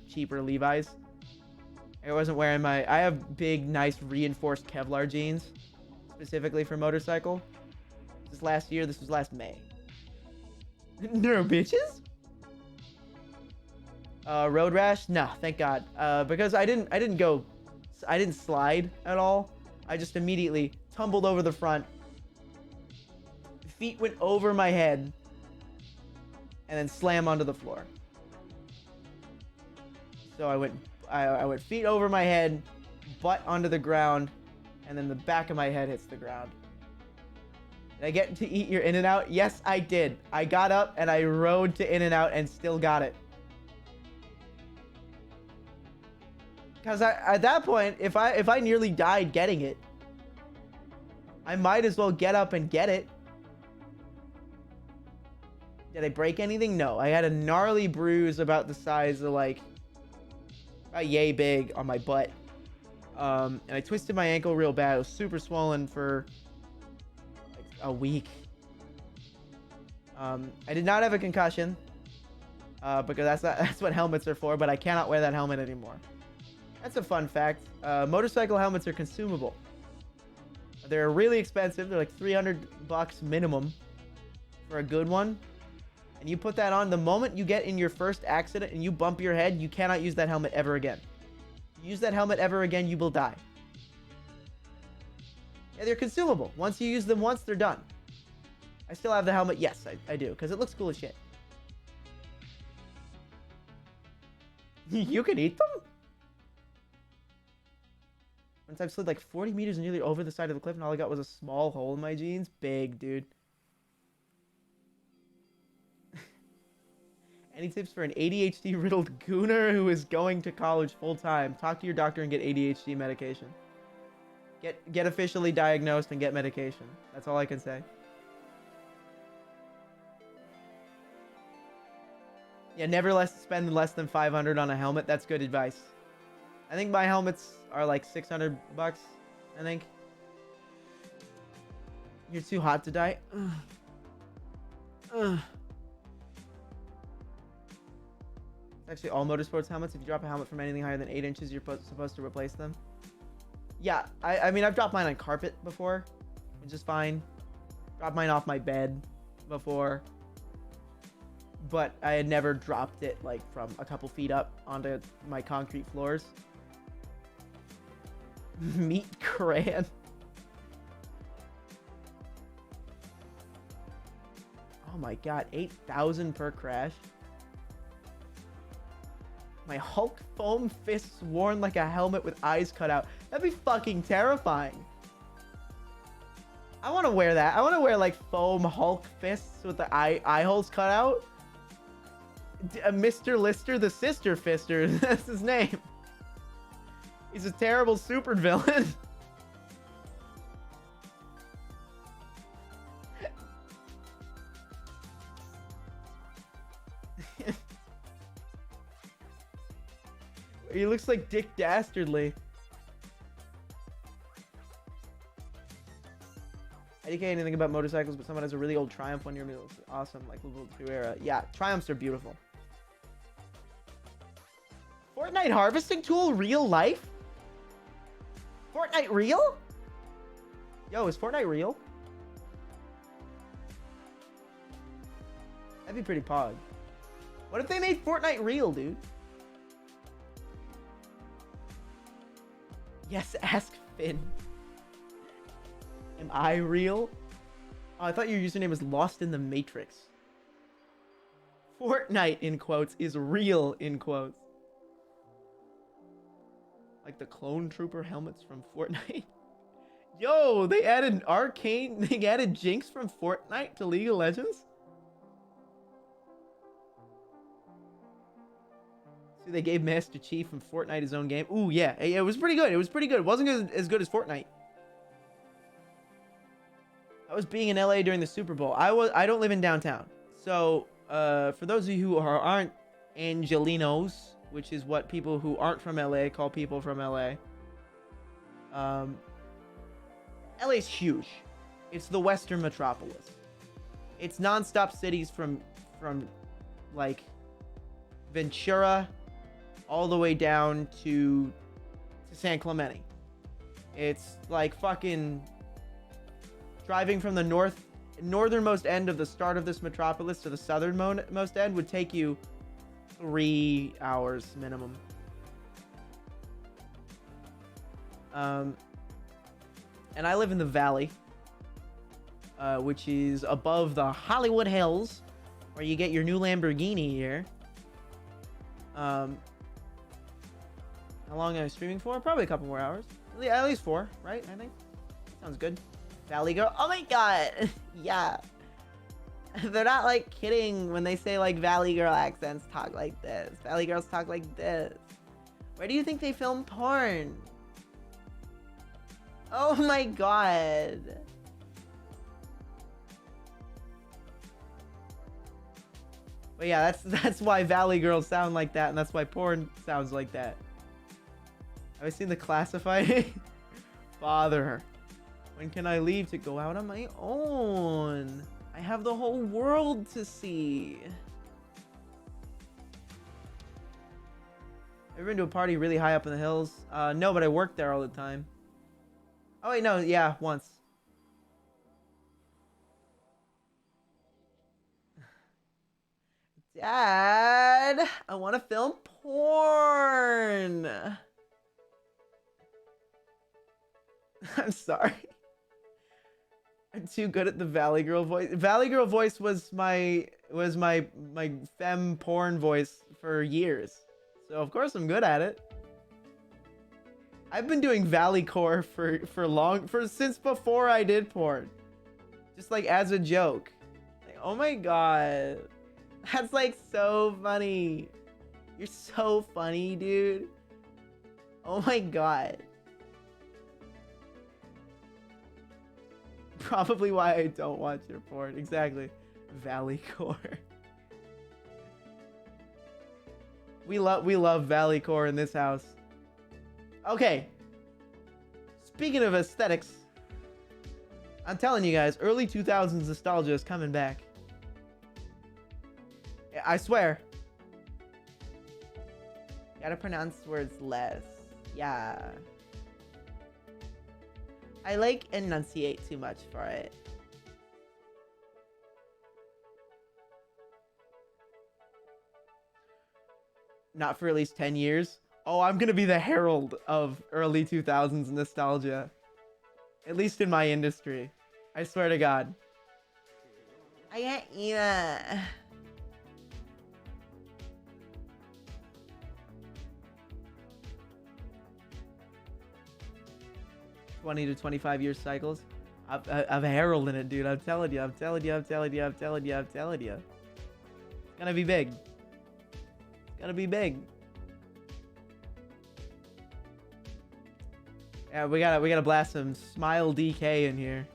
cheaper Levi's. I wasn't wearing I have big, nice, reinforced Kevlar jeans, specifically for motorcycle. This was last May. No, bitches? Road rash? No, thank God. Because I didn't slide at all. I just immediately tumbled over the front. Feet went over my head. And then slam onto the floor. So I went feet over my head, butt onto the ground, and then the back of my head hits the ground. Did I get to eat your In-N-Out? Yes, I did. I got up and I rode to In-N-Out and still got it. Because at that point, if I nearly died getting it, I might as well get up and get it. Did I break anything? No. I had a gnarly bruise about the size of like about yay big on my butt. And I twisted my ankle real bad. It was super swollen for like a week. I did not have a concussion. Because that's what helmets are for, but I cannot wear that helmet anymore. That's a fun fact. Motorcycle helmets are consumable. They're really expensive. They're like $300 minimum for a good one. And you put that on the moment you get in your first accident and you bump your head, you cannot use that helmet ever again. You use that helmet ever again, you will die. Yeah, they're consumable. Once you use them once, they're done. I still have the helmet. Yes, I do, because it looks cool as shit. You can eat them? Once I've slid like 40 meters nearly over the side of the cliff and all I got was a small hole in my jeans. Big, dude. Any tips for an ADHD-riddled gooner who is going to college full-time? Talk to your doctor and get ADHD medication. Get officially diagnosed and get medication. That's all I can say. Yeah, never spend less than 500 on a helmet. That's good advice. I think my helmets are like 600 bucks, I think. You're too hot to die. Actually, all motorsports helmets, if you drop a helmet from anything higher than 8 inches, you're supposed to replace them. Yeah, I mean, I've dropped mine on carpet before, which is fine. Dropped mine off my bed before. But I had never dropped it, like, from a couple feet up onto my concrete floors. Meat crayon. Oh my god, 8,000 per crash. My Hulk foam fists worn like a helmet with eyes cut out. That'd be fucking terrifying. I want to wear that. I want to wear like foam Hulk fists with the eye holes cut out. Mr. Lister, the Sister Fister. That's his name. He's a terrible super villain. He looks like Dick Dastardly. IDK, anything about motorcycles, but someone has a really old Triumph one year. It looks awesome, like World War II era. Yeah, Triumphs are beautiful. Fortnite harvesting tool, real life? Fortnite real? Yo, is Fortnite real? That'd be pretty pog. What if they made Fortnite real, dude? Yes, ask Finn. Am I real? Oh, I thought your username was Lost in the Matrix. Fortnite, in quotes, is real, in quotes. Like the clone trooper helmets from Fortnite. Yo, they added Arcane. They added Jinx from Fortnite to League of Legends. See, they gave Master Chief from Fortnite his own game. Ooh, yeah. It was pretty good. It was pretty good. It wasn't as good as Fortnite. I was being in LA during the Super Bowl. I don't live in downtown. So, for those of you who aren't Angelinos, which is what people who aren't from LA call people from LA. LA's huge. It's the Western metropolis. It's nonstop cities from like Ventura all the way down to San Clemente. It's like fucking driving from the northernmost end of the start of this metropolis to the southernmost end would take you 3 hours minimum. And I live in the valley, which is above the Hollywood Hills, where you get your new Lamborghini here. How long am I streaming for? Probably a couple more hours. At least 4, right? I think. Sounds good. Valley Girl. Oh my god. Yeah. They're not like kidding when they say like Valley Girl accents talk like this. Valley Girls talk like this. Where do you think they film porn? Oh my god. But yeah, that's why Valley Girls sound like that, and that's why porn sounds like that. Have I seen the classified? Father, when can I leave to go out on my own? I have the whole world to see. Ever been to a party really high up in the hills? No, but I worked there all the time. Oh wait, no, yeah, once. Dad, I want to film porn. I'm sorry. I'm too good at the Valley Girl voice. Valley Girl voice was my femme porn voice for years. So of course I'm good at it. I've been doing Valley Core since before I did porn. Just like as a joke. Like, oh my god. That's like so funny. You're so funny, dude. Oh my god. Probably why I don't watch your porn. Exactly. Valley Core. We love Valley Core in this house. Okay. Speaking of aesthetics, I'm telling you guys, early 2000s nostalgia is coming back. I swear. Gotta pronounce words less. Yeah. I like enunciate too much for it. Not for at least 10 years. Oh, I'm gonna be the herald of early 2000s nostalgia. At least in my industry. I swear to God. I can't eat it. 20 to 25 year cycles. I've heralded it, dude. I'm telling you. It's gonna be big. It's gonna be big. Yeah, we gotta blast some Smile DK in here.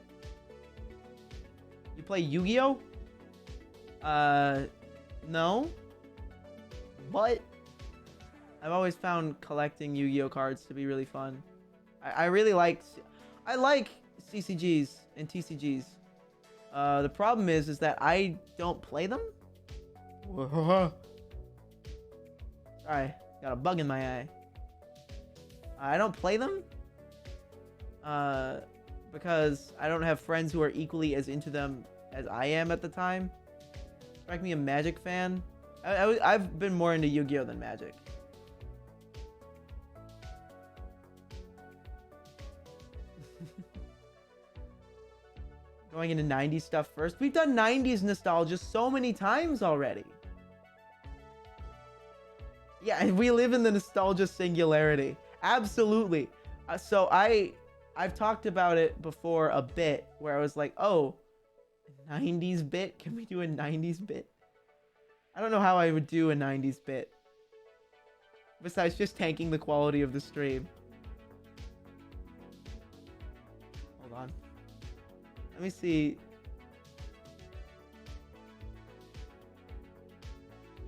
You play Yu-Gi-Oh? No. But I've always found collecting Yu-Gi-Oh cards to be really fun. I like CCGs and TCGs. The problem is that I don't play them. Sorry, got a bug in my eye. I don't play them. Because I don't have friends who are equally as into them as I am at the time. Make me a Magic fan. I've been more into Yu-Gi-Oh than Magic. Going into 90s stuff first. We've done 90s nostalgia so many times already. Yeah, we live in the nostalgia singularity. Absolutely. So I've talked about it before a bit, where I was like, oh, 90s bit? Can we do a 90s bit? I don't know how I would do a 90s bit. Besides just tanking the quality of the stream. Hold on. Let me see.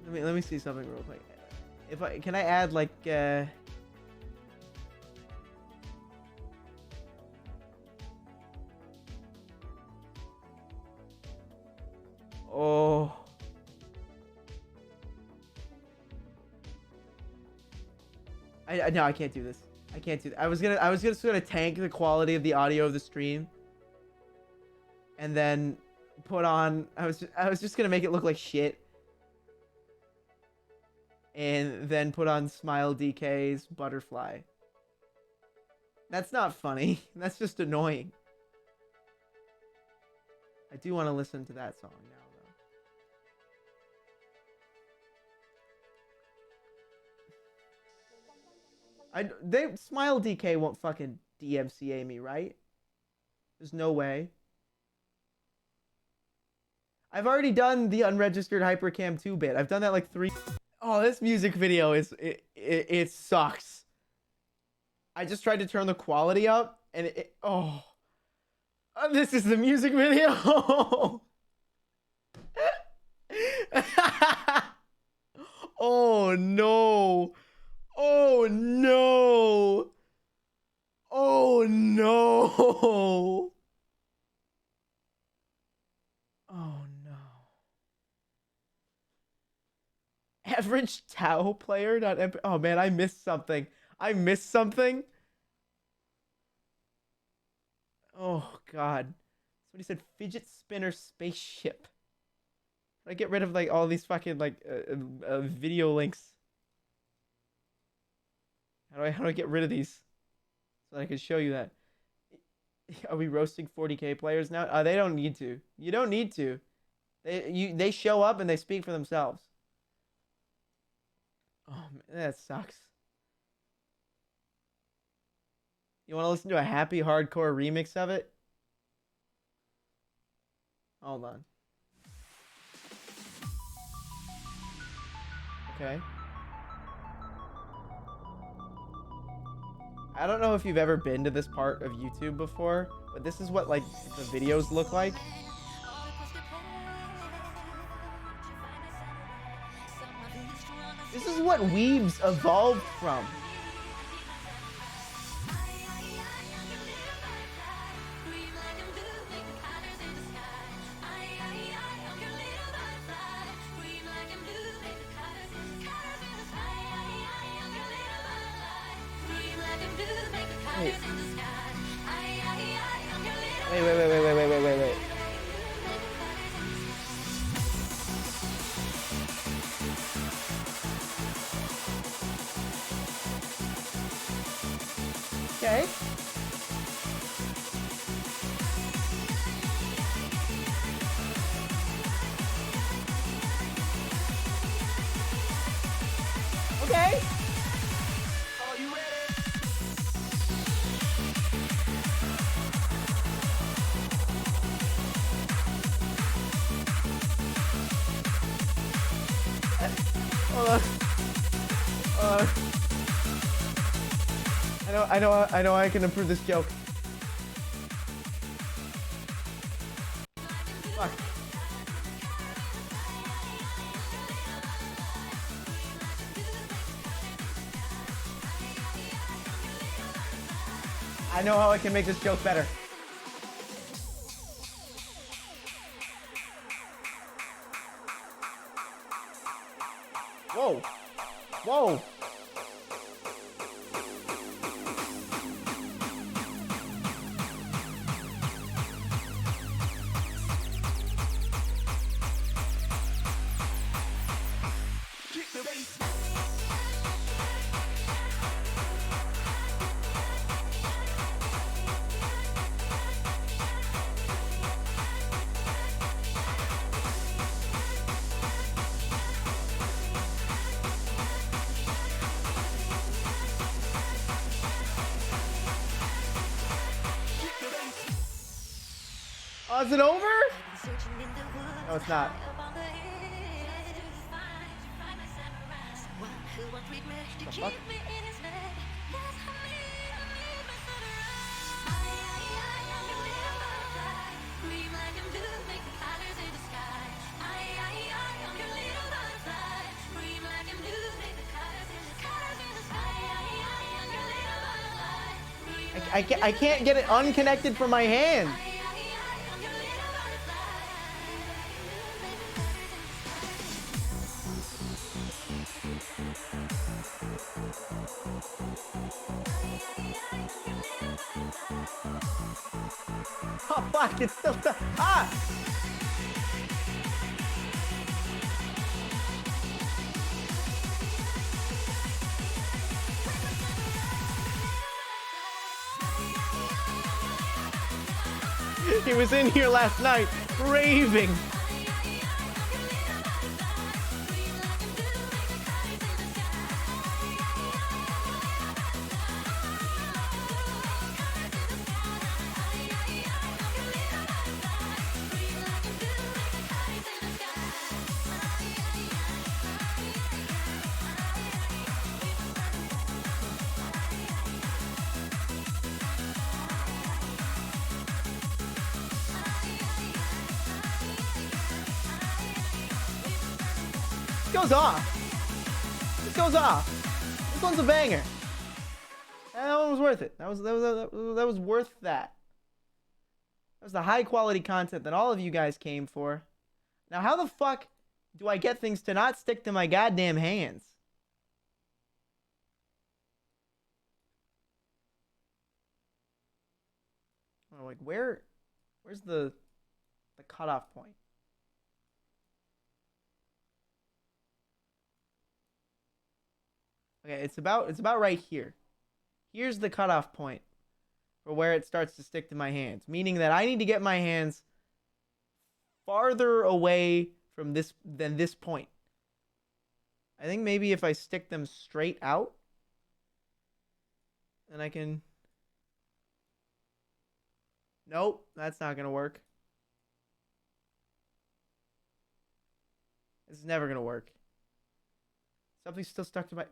Let me see something real quick. Can I add like oh. No, I can't do this. I can't do that. I was gonna sort of tank the quality of the audio of the stream. And then put on I was just gonna make it look like shit. And then put on Smile DK's Butterfly. That's not funny. That's just annoying. I do want to listen to that song now, though. Smile DK won't fucking DMCA me, right? There's no way. I've already done the unregistered Hypercam 2 bit. I've done that like 3. Oh, this music video it sucks. I just tried to turn the quality up and oh. This is the music video. Oh no. Oh no. Oh no. Oh no. Average Tau player. Oh man, I missed something. I missed something. Oh god. Somebody said fidget spinner spaceship. I get rid of like all these fucking like video links. How do I get rid of these so that I can show you that? Are we roasting 40k players now? They don't need to. You don't need to. They show up and they speak for themselves. Oh man, that sucks. You want to listen to a happy hardcore remix of it? Hold on. Okay. I don't know if you've ever been to this part of YouTube before, but this is what like the videos look like. This is what weebs evolved from. Wait. Okay. Okay. Are you ready? I know I can improve this joke. Fuck. I know how I can make this joke better. Whoa. Whoa. Oh, is it over? No, it's not. The fuck? I can't get it unconnected from my hand. Oh fuck, it's still stuck. Ah! He was in here last night, raving. This goes off. This goes off. This one's a banger. That one was worth it. That was worth that. That was the high quality content that all of you guys came for. Now, how the fuck do I get things to not stick to my goddamn hands? Oh, like where's the cutoff point? Okay, it's about right here. Here's the cutoff point for where it starts to stick to my hands, meaning that I need to get my hands farther away from this than this point. I think maybe if I stick them straight out, then I can... Nope, that's not gonna work. This is never gonna work. Something's still stuck to my...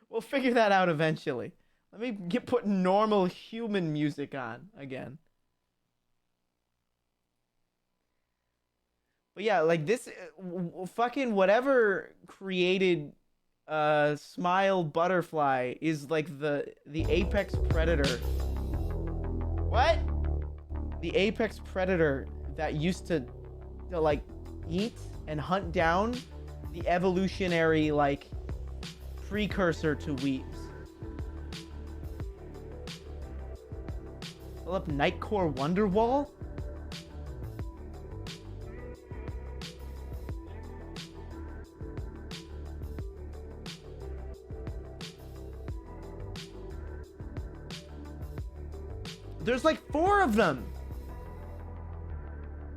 We'll figure that out eventually. Let me put normal human music on again. But yeah, like this fucking whatever created Smile Butterfly is like the apex predator. What? The apex predator that used to like eat and hunt down the evolutionary like precursor to weebs. Pull up Nightcore Wonderwall? There's like 4 of them.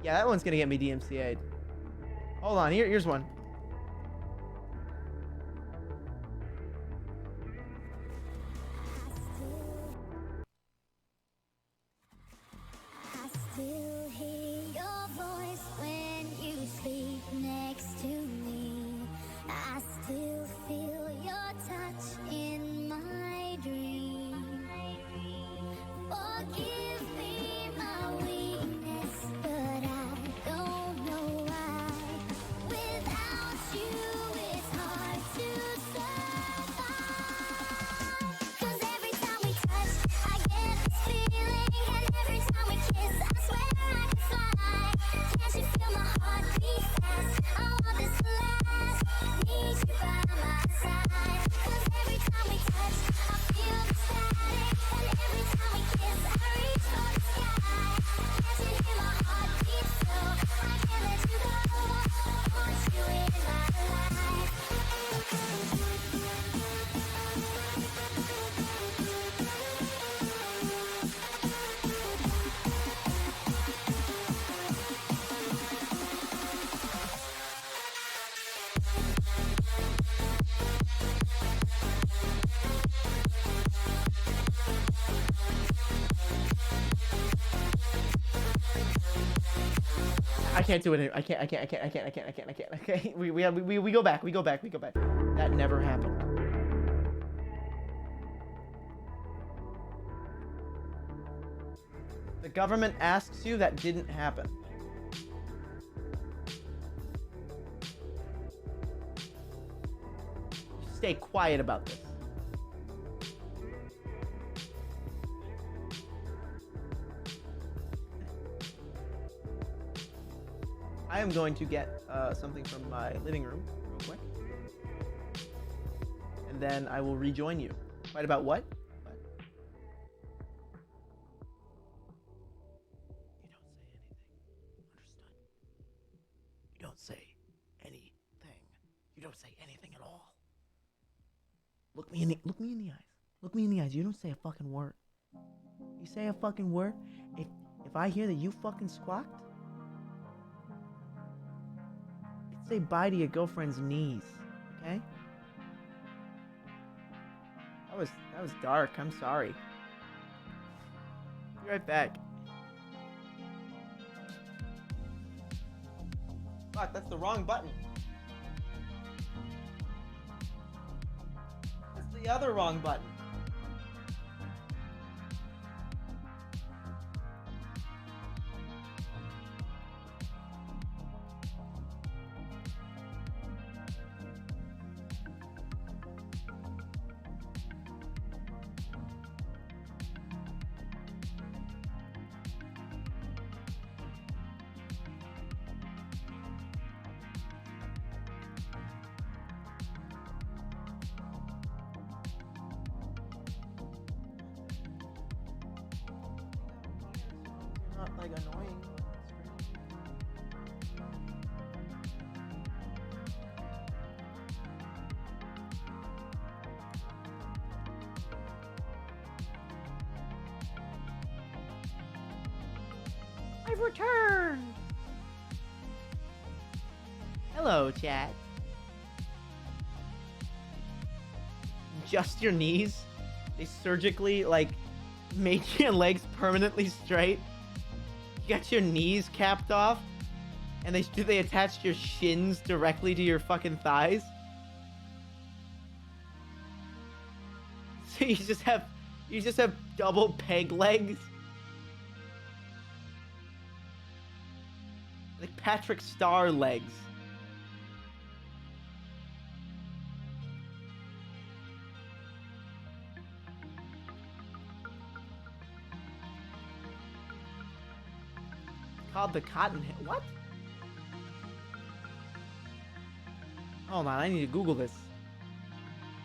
Yeah, that one's gonna get me DMCA'd. Hold on, here's one. I can't do it. I can't. Okay, we go back. We go back. That never happened. The government asks you, that didn't happen. Stay quiet about this. I am going to get something from my living room real quick. And then I will rejoin you. Fight about what? You don't say anything. Understood? You don't say anything at all. Look me in the eyes. Look me in the eyes. You don't say a fucking word. You say a fucking word. If I hear that you fucking squawked, say bye to your girlfriend's knees, okay? That was dark. I'm sorry. Be right back. Fuck, that's the wrong button. That's the other wrong button. like annoying. I've returned. Hello, chat. Just your knees? They surgically, like, made your legs permanently straight? You got your knees capped off? And they attached your shins directly to your fucking thighs? So you just have double peg legs? Like Patrick Star legs. Called the cotton head. What? Hold on, I need to Google this.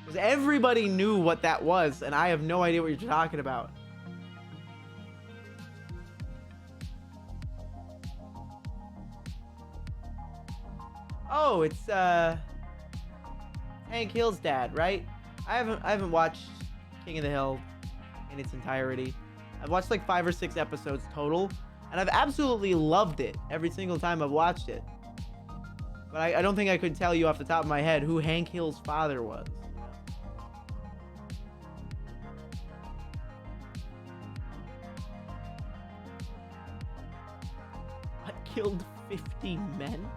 Because everybody knew what that was, and I have no idea what you're talking about. Oh, it's Hank Hill's dad, right? I haven't watched King of the Hill in its entirety. I've watched like 5 or 6 episodes total, and I've absolutely loved it every single time I've watched it. But I don't think I could tell you off the top of my head who Hank Hill's father was. What killed 50 men?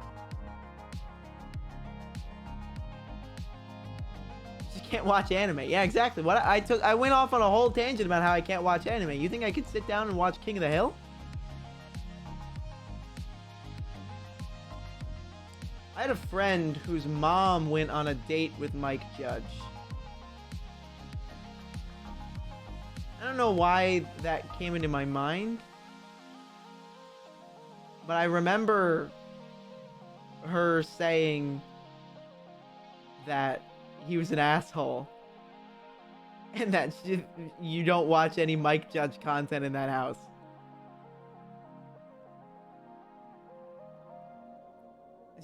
Can't watch anime. Yeah, exactly. What I went off on a whole tangent about how I can't watch anime. You think I could sit down and watch King of the Hill? I had a friend whose mom went on a date with Mike Judge. I don't know why that came into my mind, but I remember her saying that he was an asshole, and that you don't watch any Mike Judge content in that house.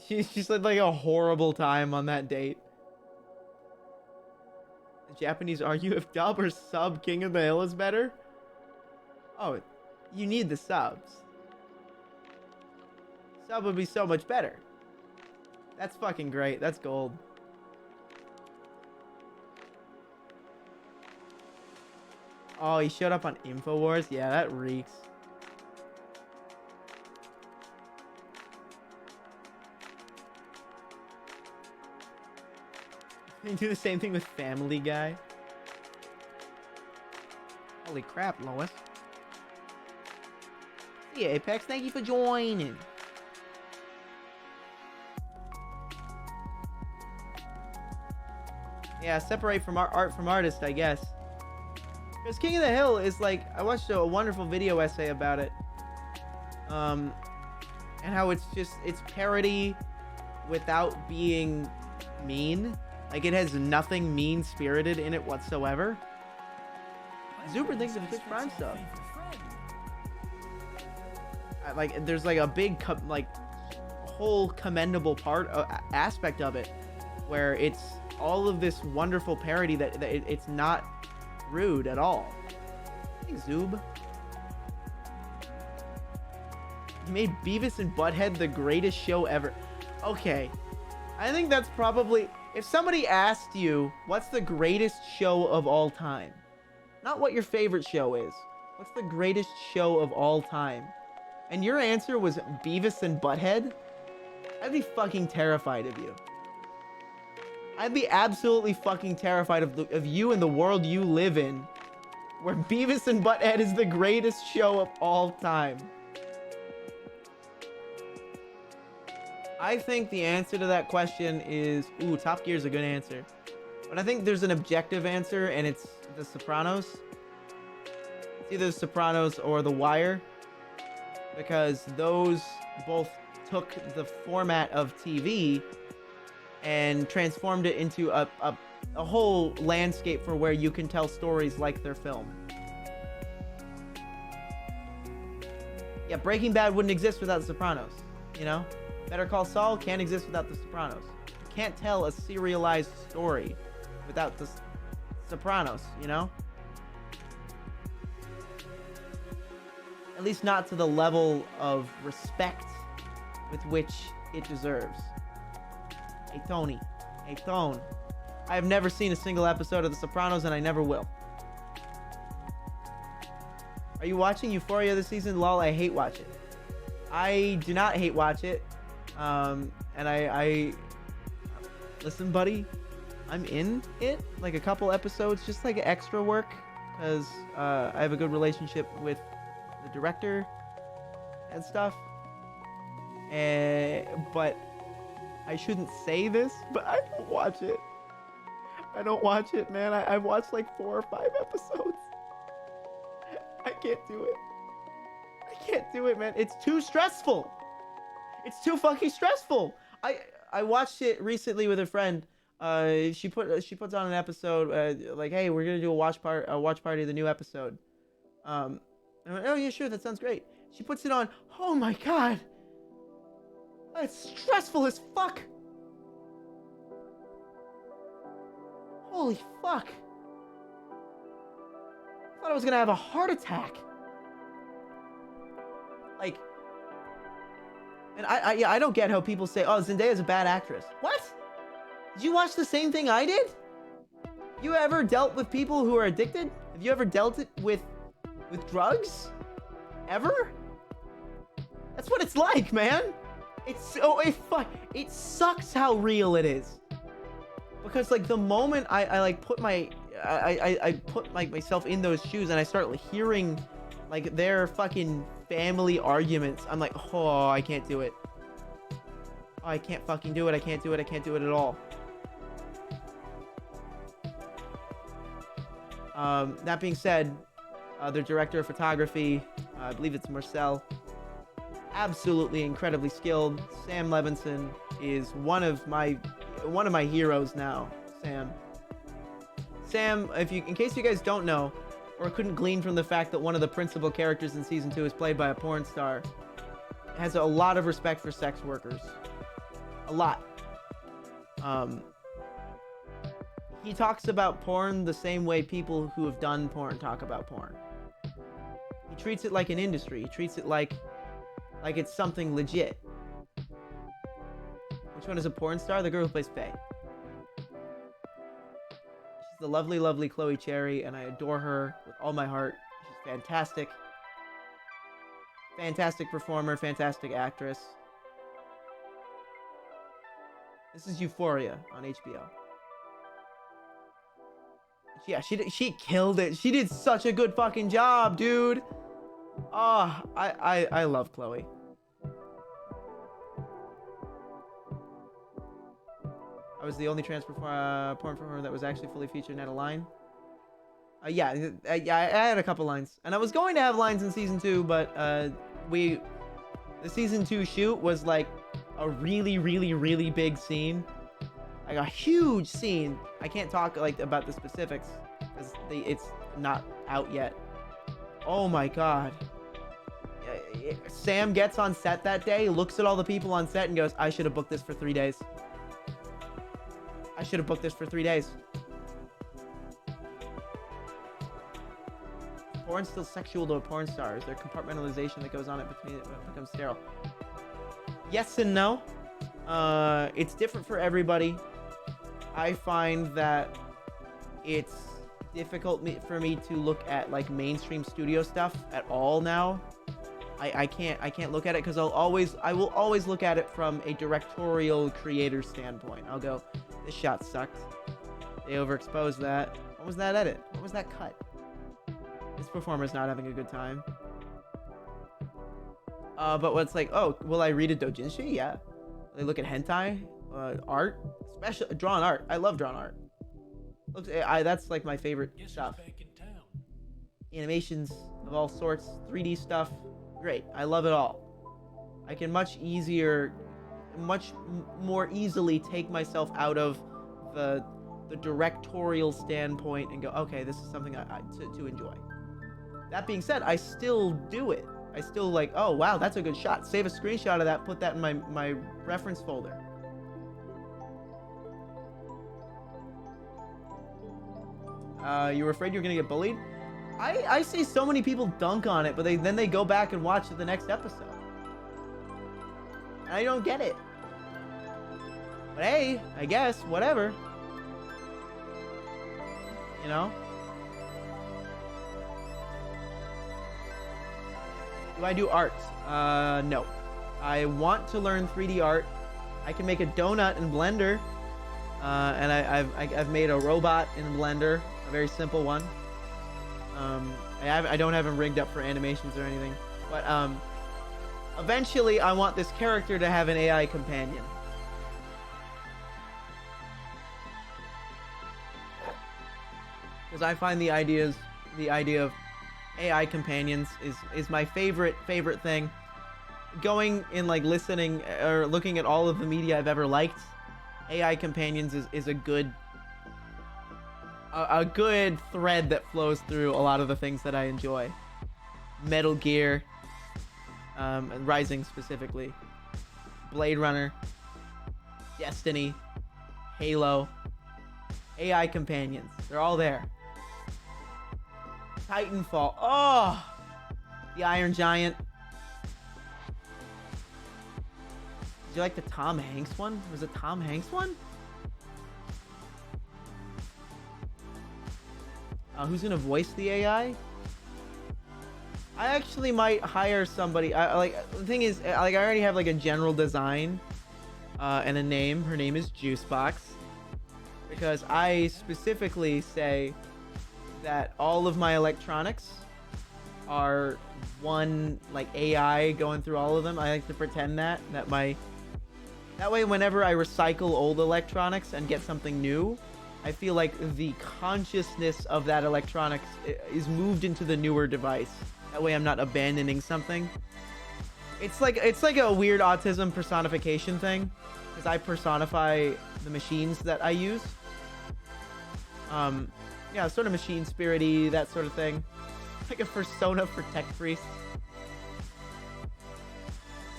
She just had like a horrible time on that date. The Japanese argue if dub or sub King of the Hill is better. Oh, you need the subs. Sub would be so much better. That's fucking great. That's gold. Oh, he showed up on InfoWars? Yeah, that reeks. They do the same thing with Family Guy. Holy crap, Lois. Yeah, Apex, thank you for joining. Yeah, separate from art from artist, I guess. Because King of the Hill is like, I watched a wonderful video essay about it. And how it's parody without being mean. Like, it has nothing mean-spirited in it whatsoever. Zuber thinks of Twitch Prime stuff. Like, there's like a big, whole commendable aspect of it. Where it's all of this wonderful parody that it's not rude at all. Hey, Zoob. He made Beavis and Butthead the greatest show ever. Okay. I think that's probably... If somebody asked you, what's the greatest show of all time? Not what your favorite show is. What's the greatest show of all time? And your answer was Beavis and Butthead? I'd be fucking terrified of you. I'd be absolutely fucking terrified of you and the world you live in, where Beavis and Butthead is the greatest show of all time. I think the answer to that question is... Ooh, Top Gear is a good answer. But I think there's an objective answer, and it's The Sopranos. It's either The Sopranos or The Wire. Because those both took the format of TV and transformed it into a whole landscape for where you can tell stories like their film. Yeah, Breaking Bad wouldn't exist without The Sopranos. You know, Better Call Saul can't exist without The Sopranos. You can't tell a serialized story without The Sopranos. You know, at least not to the level of respect with which it deserves. Hey Tony, hey Tone. I have never seen a single episode of The Sopranos, and I never will. Are you watching Euphoria this season? Lol, I hate watch it. I do not hate watch it. And I listen, buddy, I'm in it. Like a couple episodes, just like extra work, because I have a good relationship with the director and stuff. But I shouldn't say this, but I don't watch it. I don't watch it, man. I've watched like 4 or 5 episodes. I can't do it. I can't do it, man. It's too stressful. It's too fucking stressful. I watched it recently with a friend. She puts on an episode like, hey, we're gonna do a watch party of the new episode. And I went, oh yeah, sure, that sounds great. She puts it on. Oh my god, it's stressful as fuck. Holy fuck. I thought I was gonna have a heart attack. Like, and I don't get how people say, oh, Zendaya's a bad actress. What? Did you watch the same thing I did? You ever dealt with people who are addicted? Have you ever dealt it with drugs? Ever? That's what it's like, man. It's so, it sucks how real it is. Because like the moment I like put my I put like myself in those shoes and I start like, hearing like their fucking family arguments, I'm like, oh, I can't do it. Oh, I can't fucking do it. I can't do it. I can't do it at all. That being said, the director of photography, I believe it's Marcel, absolutely incredibly skilled. Sam Levinson is one of my heroes now. Sam, in case you guys don't know, or couldn't glean from the fact that one of the principal characters in season 2 is played by a porn star, has a lot of respect for sex workers. A lot. He talks about porn the same way people who have done porn talk about porn. He treats it like an industry. He treats it like it's something legit. Which one is a porn star? The girl who plays Faye. She's the lovely, lovely Chloe Cherry, and I adore her with all my heart. She's fantastic. Fantastic performer, fantastic actress. This is Euphoria on HBO. Yeah, she killed it. She did such a good fucking job, dude. Oh, I love Chloe. I was the only trans porn performer that was actually fully featured and had a line. Yeah, I had a couple lines, and I was going to have lines in season 2, but the season 2 shoot was like a really, really, really big scene, like a huge scene. I can't talk like about the specifics because it's not out yet. Oh my god. Sam gets on set that day, looks at all the people on set and goes, I should have booked this for 3 days. I should have booked this for 3 days. Porn's still sexual to a porn star. Is there compartmentalization that goes on in between it becomes sterile? Yes and no. It's different for everybody. I find that it's difficult for me to look at like mainstream studio stuff at all now. I can't look at it because I will always look at it from a directorial creator standpoint. I'll go, this shot sucked. They overexposed that. What was that edit? What was that cut? This performer's not having a good time. But what's like, oh, will I read a doujinshi? Yeah. Will I look at hentai? Art? Especially drawn art. I love drawn art. Looks, that's like my favorite stuff. Animations of all sorts, 3D stuff. Great. I love it all. I can much more easily take myself out of the directorial standpoint and go, okay, this is something to enjoy. That being said, I still do it. I still like, oh wow, that's a good shot. Save a screenshot of that, put that in my reference folder. You were afraid you were gonna get bullied? I see so many people dunk on it, but then they go back and watch the next episode. I don't get it. But hey, I guess, whatever. You know? Do I do art? No. I want to learn 3D art. I can make a donut in Blender. And I've made a robot in Blender, a very simple one. I don't have him rigged up for animations or anything. But eventually I want this character to have an AI companion. Because I find the idea of AI companions is my favorite thing. Going and like listening or looking at all of the media I've ever liked, AI companions is a good thread that flows through a lot of the things that I enjoy. Metal Gear, Rising specifically, Blade Runner, Destiny, Halo, AI companions. They're all there. Titanfall. Oh, the Iron Giant. Did you like the Tom Hanks one? Was it Tom Hanks one? Who's gonna voice the AI? I actually might hire somebody. Like the thing is, like I already have like a general design and a name. Her name is Juicebox, because I specifically say that all of my electronics are one like AI going through all of them. I like to pretend that way whenever I recycle old electronics and get something new, I feel like the consciousness of that electronics is moved into the newer device. That way I'm not abandoning something. It's like a weird autism personification thing, because I personify the machines that I use. Yeah, sort of machine spirity, that sort of thing. Like a persona for tech priests.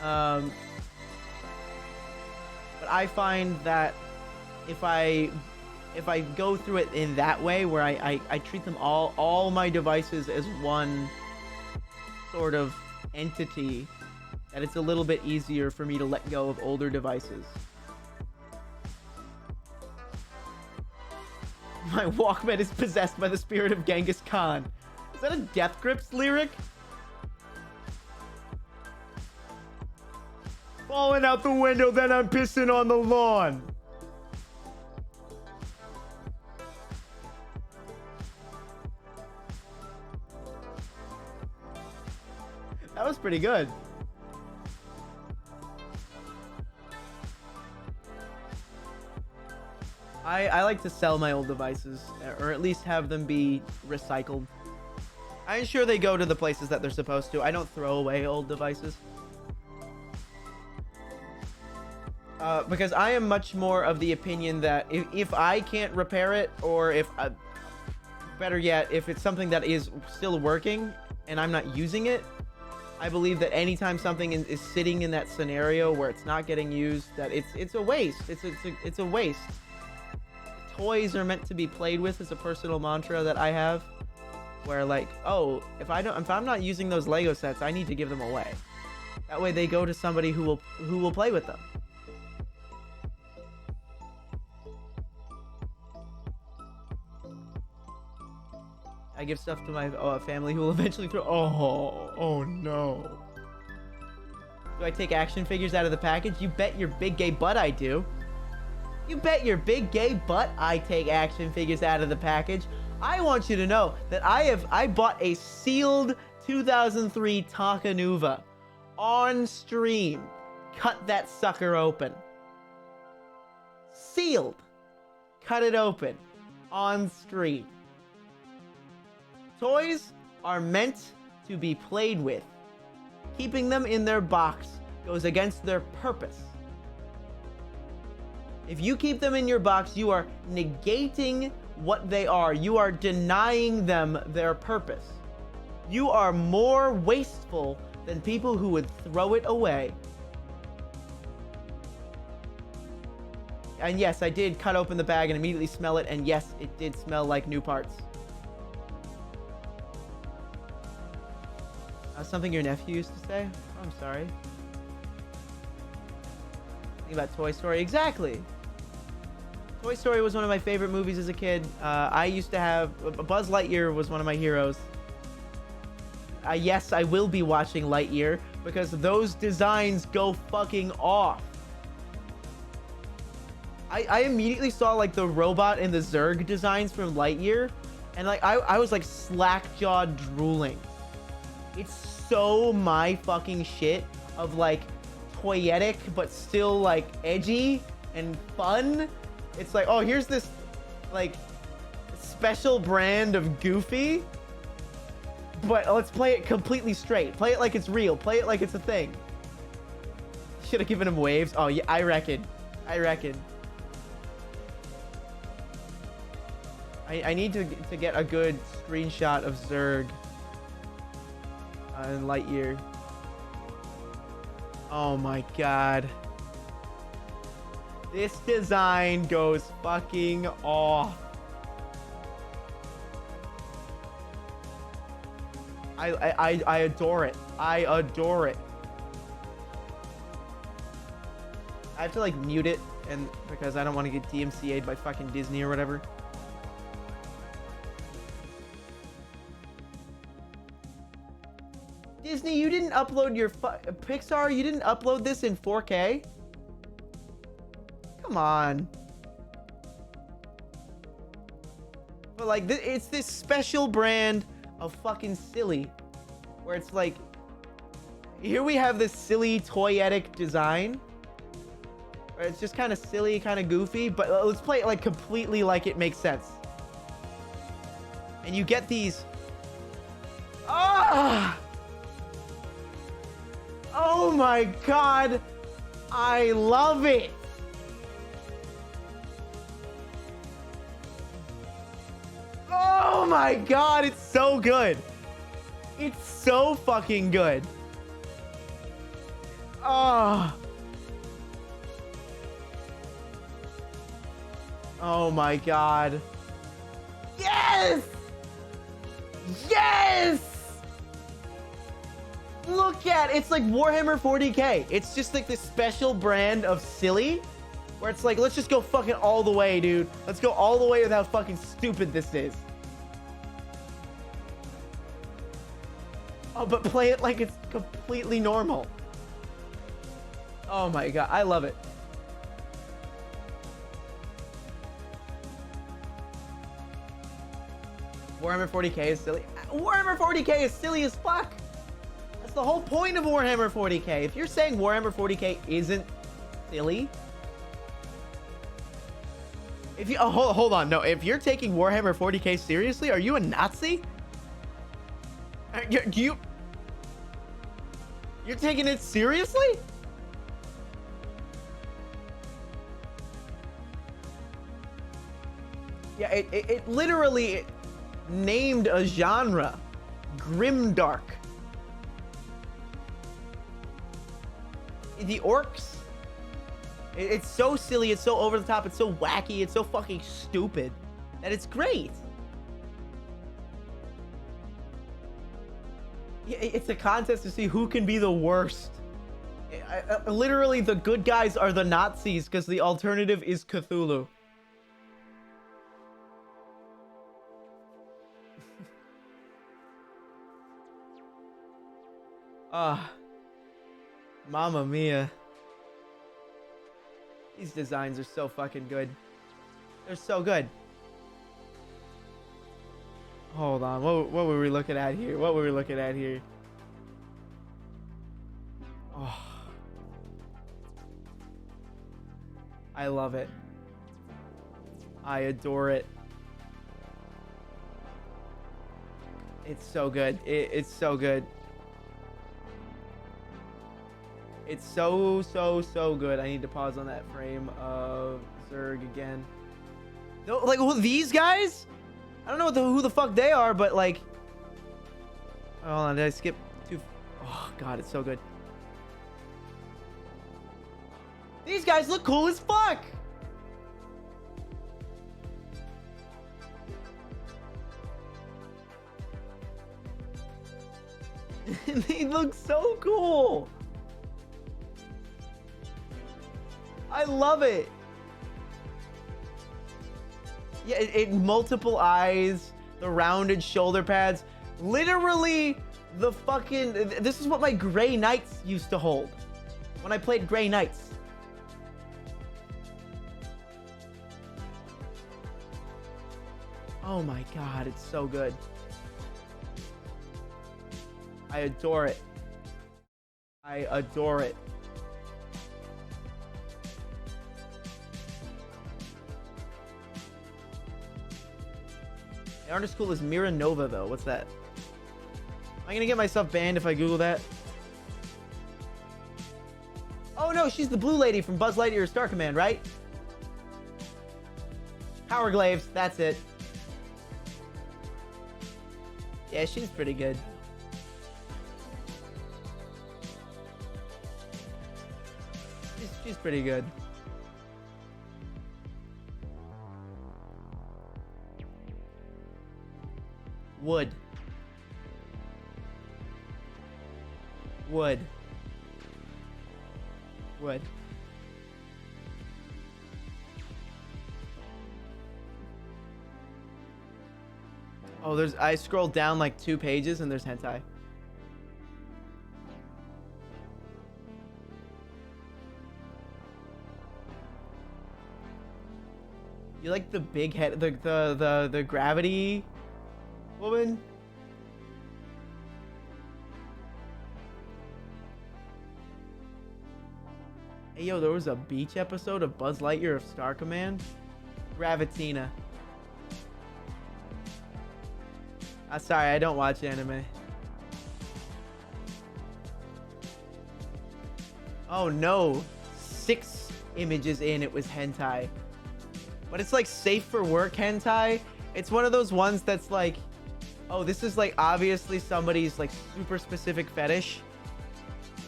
But I find that if I go through it in that way, where I treat them all my devices as one sort of entity, that it's a little bit easier for me to let go of older devices. My Walkman is possessed by the spirit of Genghis Khan. Is that a Death Grips lyric? Falling out the window, then I'm pissing on the lawn. That was pretty good. I like to sell my old devices, or at least have them be recycled. I ensure they go to the places that they're supposed to. I don't throw away old devices. Because I am much more of the opinion that if I can't repair it, or if, better yet, if it's something that is still working and I'm not using it, I believe that anytime something is sitting in that scenario where it's not getting used, that it's a waste. It's a waste. Toys are meant to be played with, is a personal mantra that I have, where like, oh, if I'm not using those Lego sets, I need to give them away. That way they go to somebody who will play with them. I give stuff to my family who will eventually throw. Oh no. Do I take action figures out of the package? You bet your big gay butt I do. You bet your big gay butt I take action figures out of the package. I want you to know that I bought a sealed 2003 Takanuva on stream. Cut that sucker open. Sealed. Cut it open on stream. Toys are meant to be played with. Keeping them in their box goes against their purpose. If you keep them in your box, you are negating what they are. You are denying them their purpose. You are more wasteful than people who would throw it away. And yes, I did cut open the bag and immediately smell it, and yes, it did smell like new parts. Something your nephew used to say? Oh, I'm sorry. Think about Toy Story. Exactly. Toy Story was one of my favorite movies as a kid. I used to have... Buzz Lightyear was one of my heroes. Yes, I will be watching Lightyear because those designs go fucking off. I immediately saw like the robot and the Zurg designs from Lightyear, and like I was like slack-jawed drooling. It's so my fucking shit of like toyetic but still like edgy and fun. It's like, oh, here's this like special brand of goofy, but let's play it completely straight. Play it like it's real. Play it like it's a thing. Should have given him waves. Oh yeah, I reckon. I need to get a good screenshot of Zurg and Lightyear. Oh my god. This design goes fucking off. I adore it. I adore it. I have to like mute it and because I don't want to get DMCA'd by fucking Disney or whatever. Disney, you didn't upload your Pixar, you didn't upload this in 4K? Come on. But like, it's this special brand of fucking silly, where it's like, here we have this silly toyetic design, where it's just kind of silly, kind of goofy, but let's play it like completely like it makes sense. And you get these... Ah! Oh my god, I love it. Oh my god, it's so good. It's so fucking good. Oh. Oh my god. Yes! Yes! Look at it. It's like Warhammer 40k. It's just like this special brand of silly where it's like, let's just go fucking all the way, dude. Let's go all the way with how fucking stupid this is. Oh, but play it like it's completely normal. Oh my god, I love it. Warhammer 40k is silly. Warhammer 40k is silly as fuck. That's the whole point of Warhammer 40k. If you're saying Warhammer 40k isn't silly, if you hold on, no, if you're taking Warhammer 40k seriously, are you a Nazi? You're taking it seriously? Yeah, it literally named a genre, grimdark. The orcs, it's so silly, it's so over the top, it's so wacky, it's so fucking stupid that it's great. It's a contest to see who can be the worst. Literally, the good guys are the Nazis because the alternative is Cthulhu. Ah. Mamma mia. These designs are so fucking good. They're so good. Hold on. What were we looking at here? What were we looking at here? Oh. I love it. I adore it. It's so good. It's so good. It's so good. I need to pause on that frame of Zurg again. No, like, well, these guys? I don't know who the fuck they are, but like... Hold on, did I skip too... Oh god, it's so good. These guys look cool as fuck. They look so cool. I love it. Yeah, it multiple eyes, the rounded shoulder pads. Literally, the fucking... This is what my Grey Knights used to hold when I played Grey Knights. Oh my god, it's so good. I adore it. I adore it. The artist school is Mira Nova, though. What's that? Am I gonna get myself banned if I Google that? Oh no, she's the blue lady from Buzz Lightyear Star Command, right? Power Glaives, that's it. Yeah, she's pretty good. She's pretty good. Wood. Wood. Wood. Oh, I scrolled down like 2 pages and there's hentai. You like the big head, the gravity woman? Hey yo, there was a beach episode of Buzz Lightyear of Star Command. Gravitina. Sorry, I don't watch anime. Oh no, 6 images in, it was hentai. But it's like safe for work hentai. It's one of those ones that's like, oh, this is like obviously somebody's like super specific fetish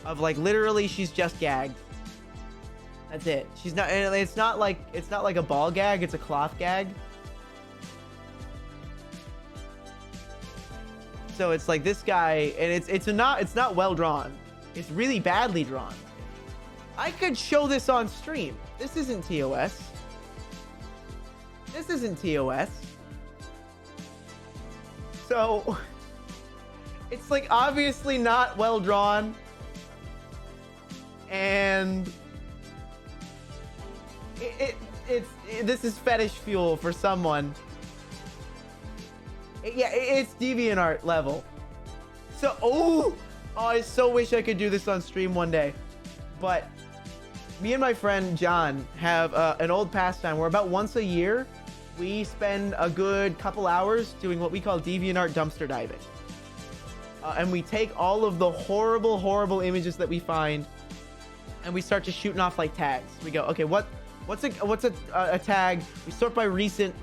of like literally she's just gagged. That's it. She's not, and it's not like a ball gag, it's a cloth gag. So it's like this guy, and it's not well drawn. It's really badly drawn. I could show this on stream. This isn't TOS. This isn't TOS. So it's like obviously not well drawn. And this is fetish fuel for someone. Yeah, it's DeviantArt level. So, oh, I so wish I could do this on stream one day. But me and my friend John have an old pastime where about once a year, we spend a good couple hours doing what we call DeviantArt dumpster diving. And we take all of the horrible, horrible images that we find, and we start just shooting off like tags. We go, okay, what's a tag? We sort by recent,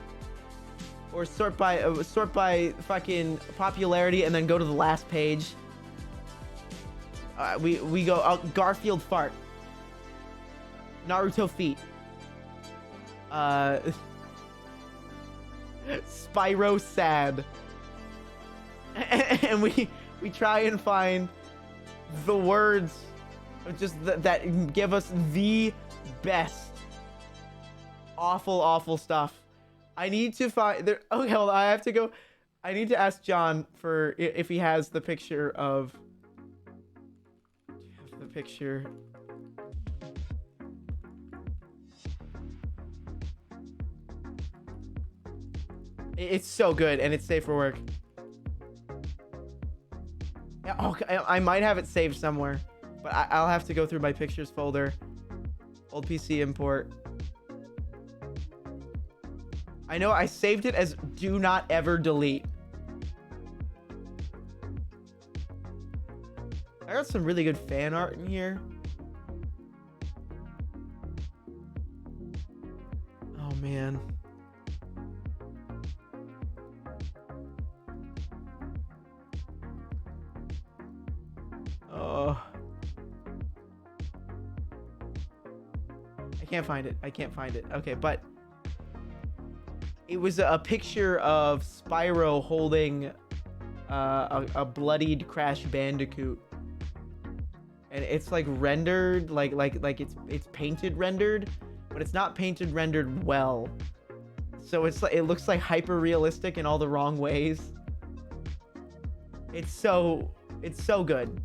or sort by fucking popularity, and then go to the last page. We go Garfield fart, Naruto feet, Spyro sad, and we try and find the words just that give us the best awful stuff. I need to find there. Okay, hold on, I have to go. I need to ask John for if he has the picture of the picture. It's so good and it's safe for work. Yeah, okay, I might have it saved somewhere, but I'll have to go through my pictures folder. Old PC import. I know I saved it as do not ever delete. I got some really good fan art in here. Oh man. I can't find it. I can't find it. Okay, but it was a picture of Spyro holding a bloodied Crash Bandicoot, and it's like rendered like it's painted rendered, but it's not painted rendered well. So it's like it looks like hyper realistic in all the wrong ways. It's so good.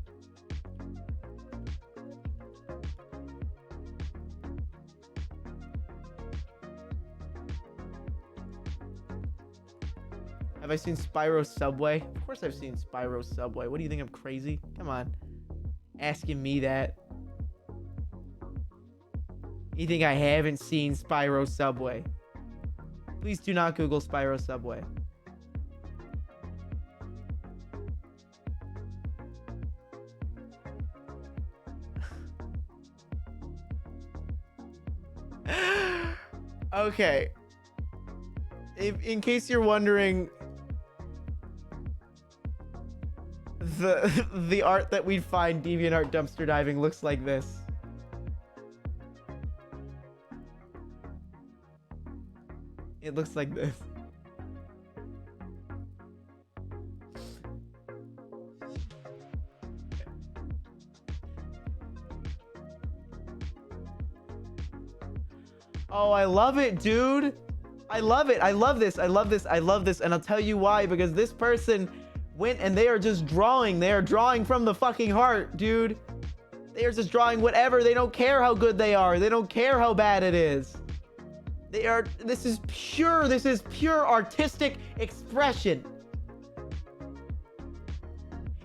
Have I seen Spyro Subway? Of course I've seen Spyro Subway. What do you think? I'm crazy? Come on. Asking me that. You think I haven't seen Spyro Subway? Please do not Google Spyro Subway. Okay. In case you're wondering, the art that we'd find DeviantArt dumpster diving looks like this. It looks like this. Oh, I love it, dude. I love it. I love this. I love this. I love this. And I'll tell you why. Because this person went and they are just drawing. They are drawing from the fucking heart, dude. They are just drawing whatever. They don't care how good they are. They don't care how bad it is. This is pure artistic expression.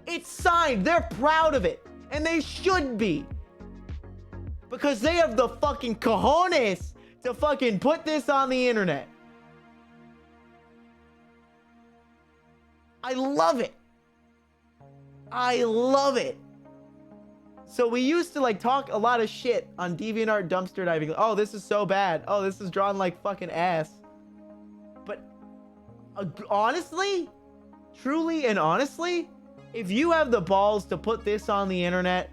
It's signed. They're proud of it. And they should be. Because they have the fucking cojones to fucking put this on the internet. I love it. I love it. So we used to like talk a lot of shit on DeviantArt dumpster diving. Oh, this is so bad. Oh, this is drawn like fucking ass. But honestly, truly and honestly, if you have the balls to put this on the internet,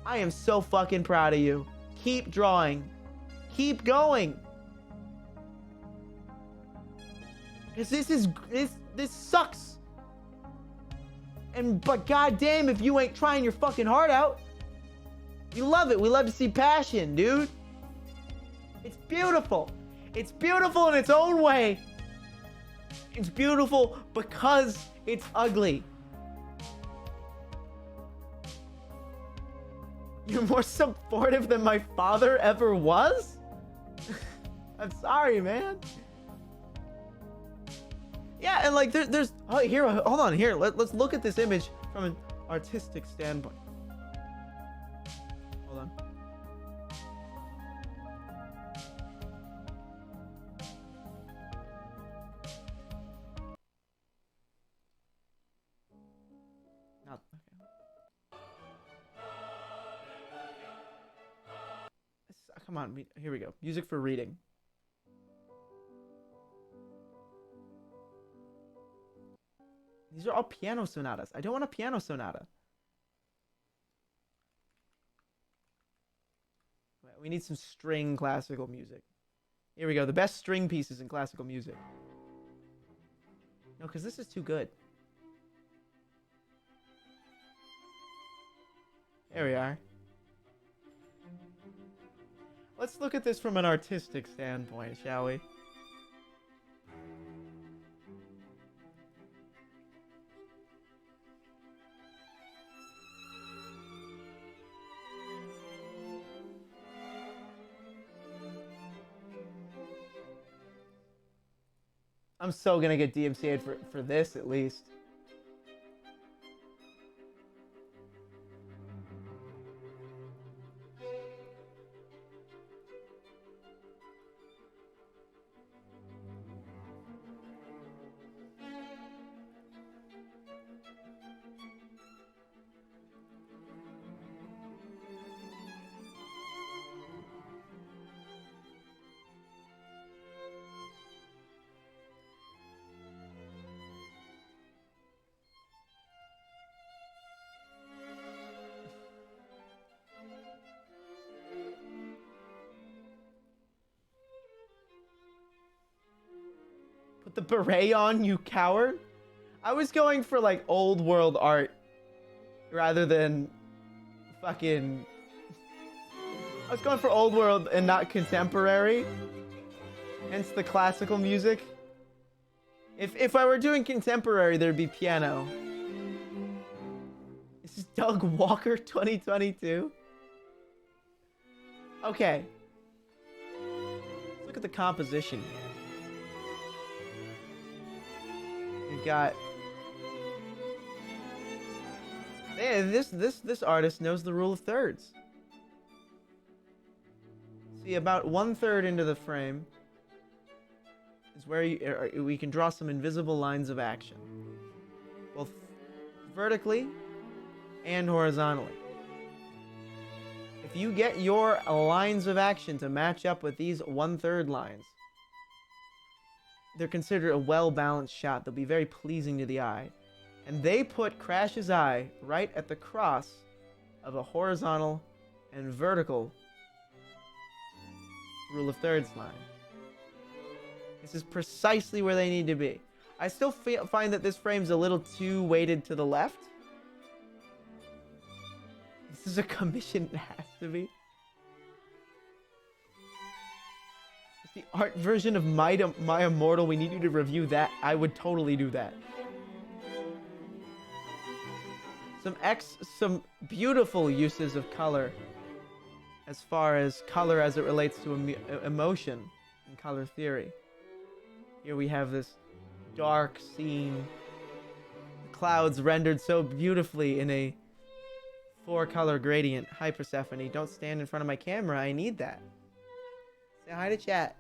I am so fucking proud of you. Keep drawing. Keep going. Because this sucks. But goddamn, if you ain't trying your fucking heart out, you love it. We love to see passion, dude. It's beautiful. It's beautiful in its own way. It's beautiful because it's ugly. You're more supportive than my father ever was? I'm sorry, man. Yeah, and like there's oh, here, hold on, here. Let's look at this image from an artistic standpoint. Hold on. Not okay. Come on, here we go. Music for reading. These are all piano sonatas. I don't want a piano sonata. We need some string classical music. Here we go. The best string pieces in classical music. No, because this is too good. There we are. Let's look at this from an artistic standpoint, shall we? I'm so gonna get DMCA'd for this, at least. the beret on, you coward. I was going for like old world art rather than fucking. I was going for old world and not contemporary. Hence the classical music. If I were doing contemporary, there'd be piano. This is Doug Walker 2022. Okay. Let's look at the composition here. We've got. Yeah, this artist knows the rule of thirds. See, about 1/3 into the frame is where we can draw some invisible lines of action, both vertically and horizontally. If you get your lines of action to match up with these 1/3 lines, they're considered a well-balanced shot. They'll be very pleasing to the eye. And they put Crash's eye right at the cross of a horizontal and vertical rule of thirds line. This is precisely where they need to be. I still find that this frame's a little too weighted to the left. This is a commission, it has to be. It's the art version of My Immortal. We need you to review that. I would totally do that. Some beautiful uses of color, as far as color as it relates to emotion and color theory. Here we have this dark scene, the clouds rendered so beautifully in a 4-color gradient. Hi Persephone, don't stand in front of my camera, I need that. Say hi to chat.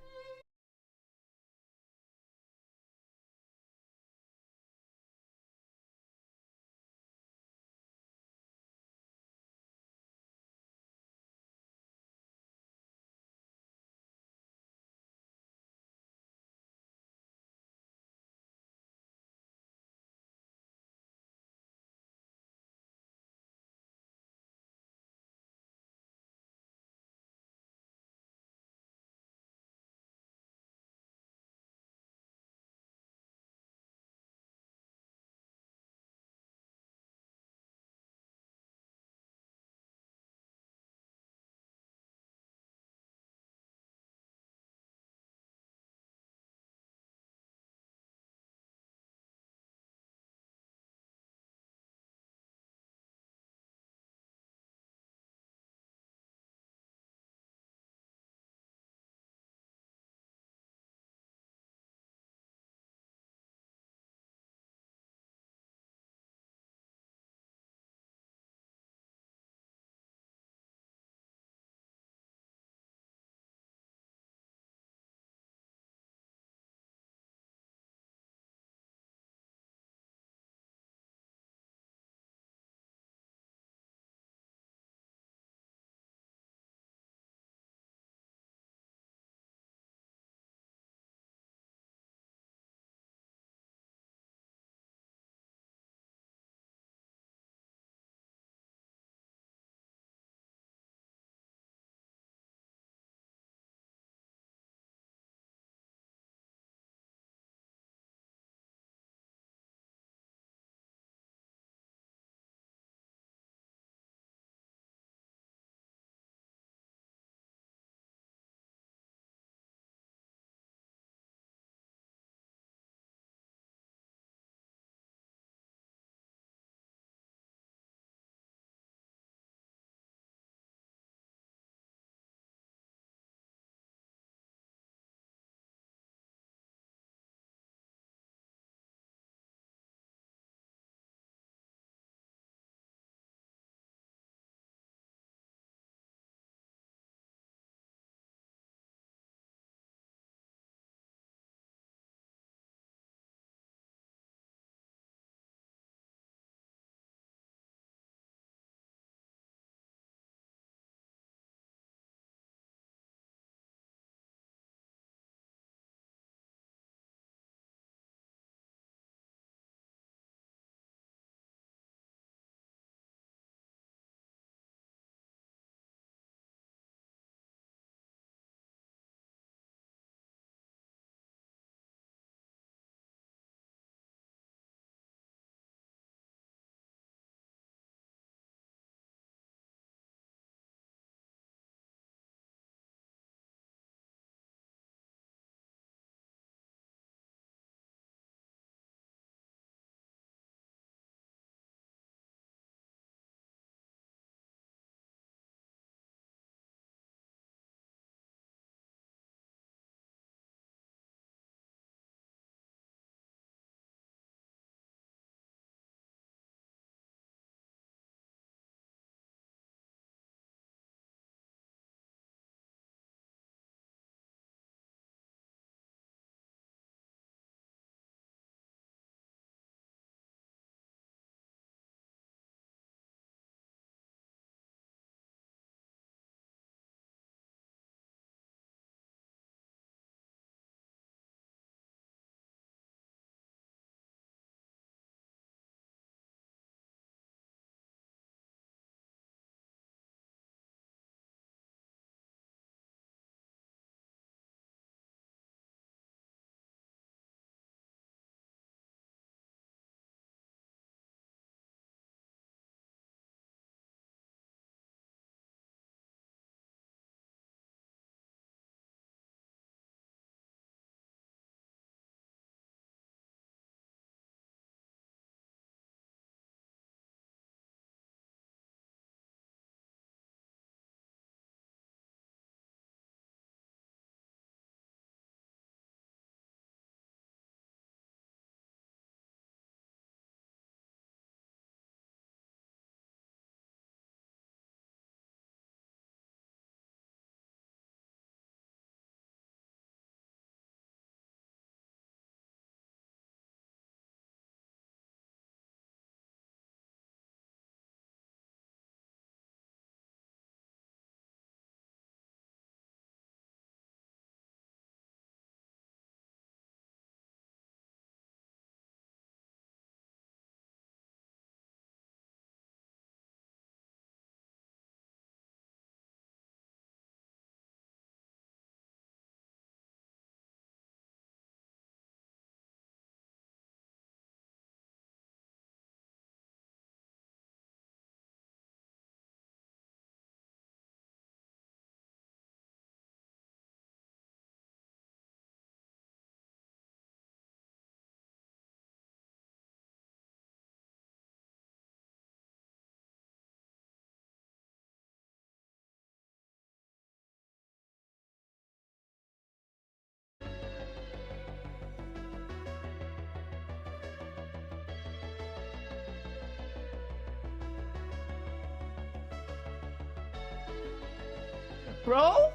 Bro?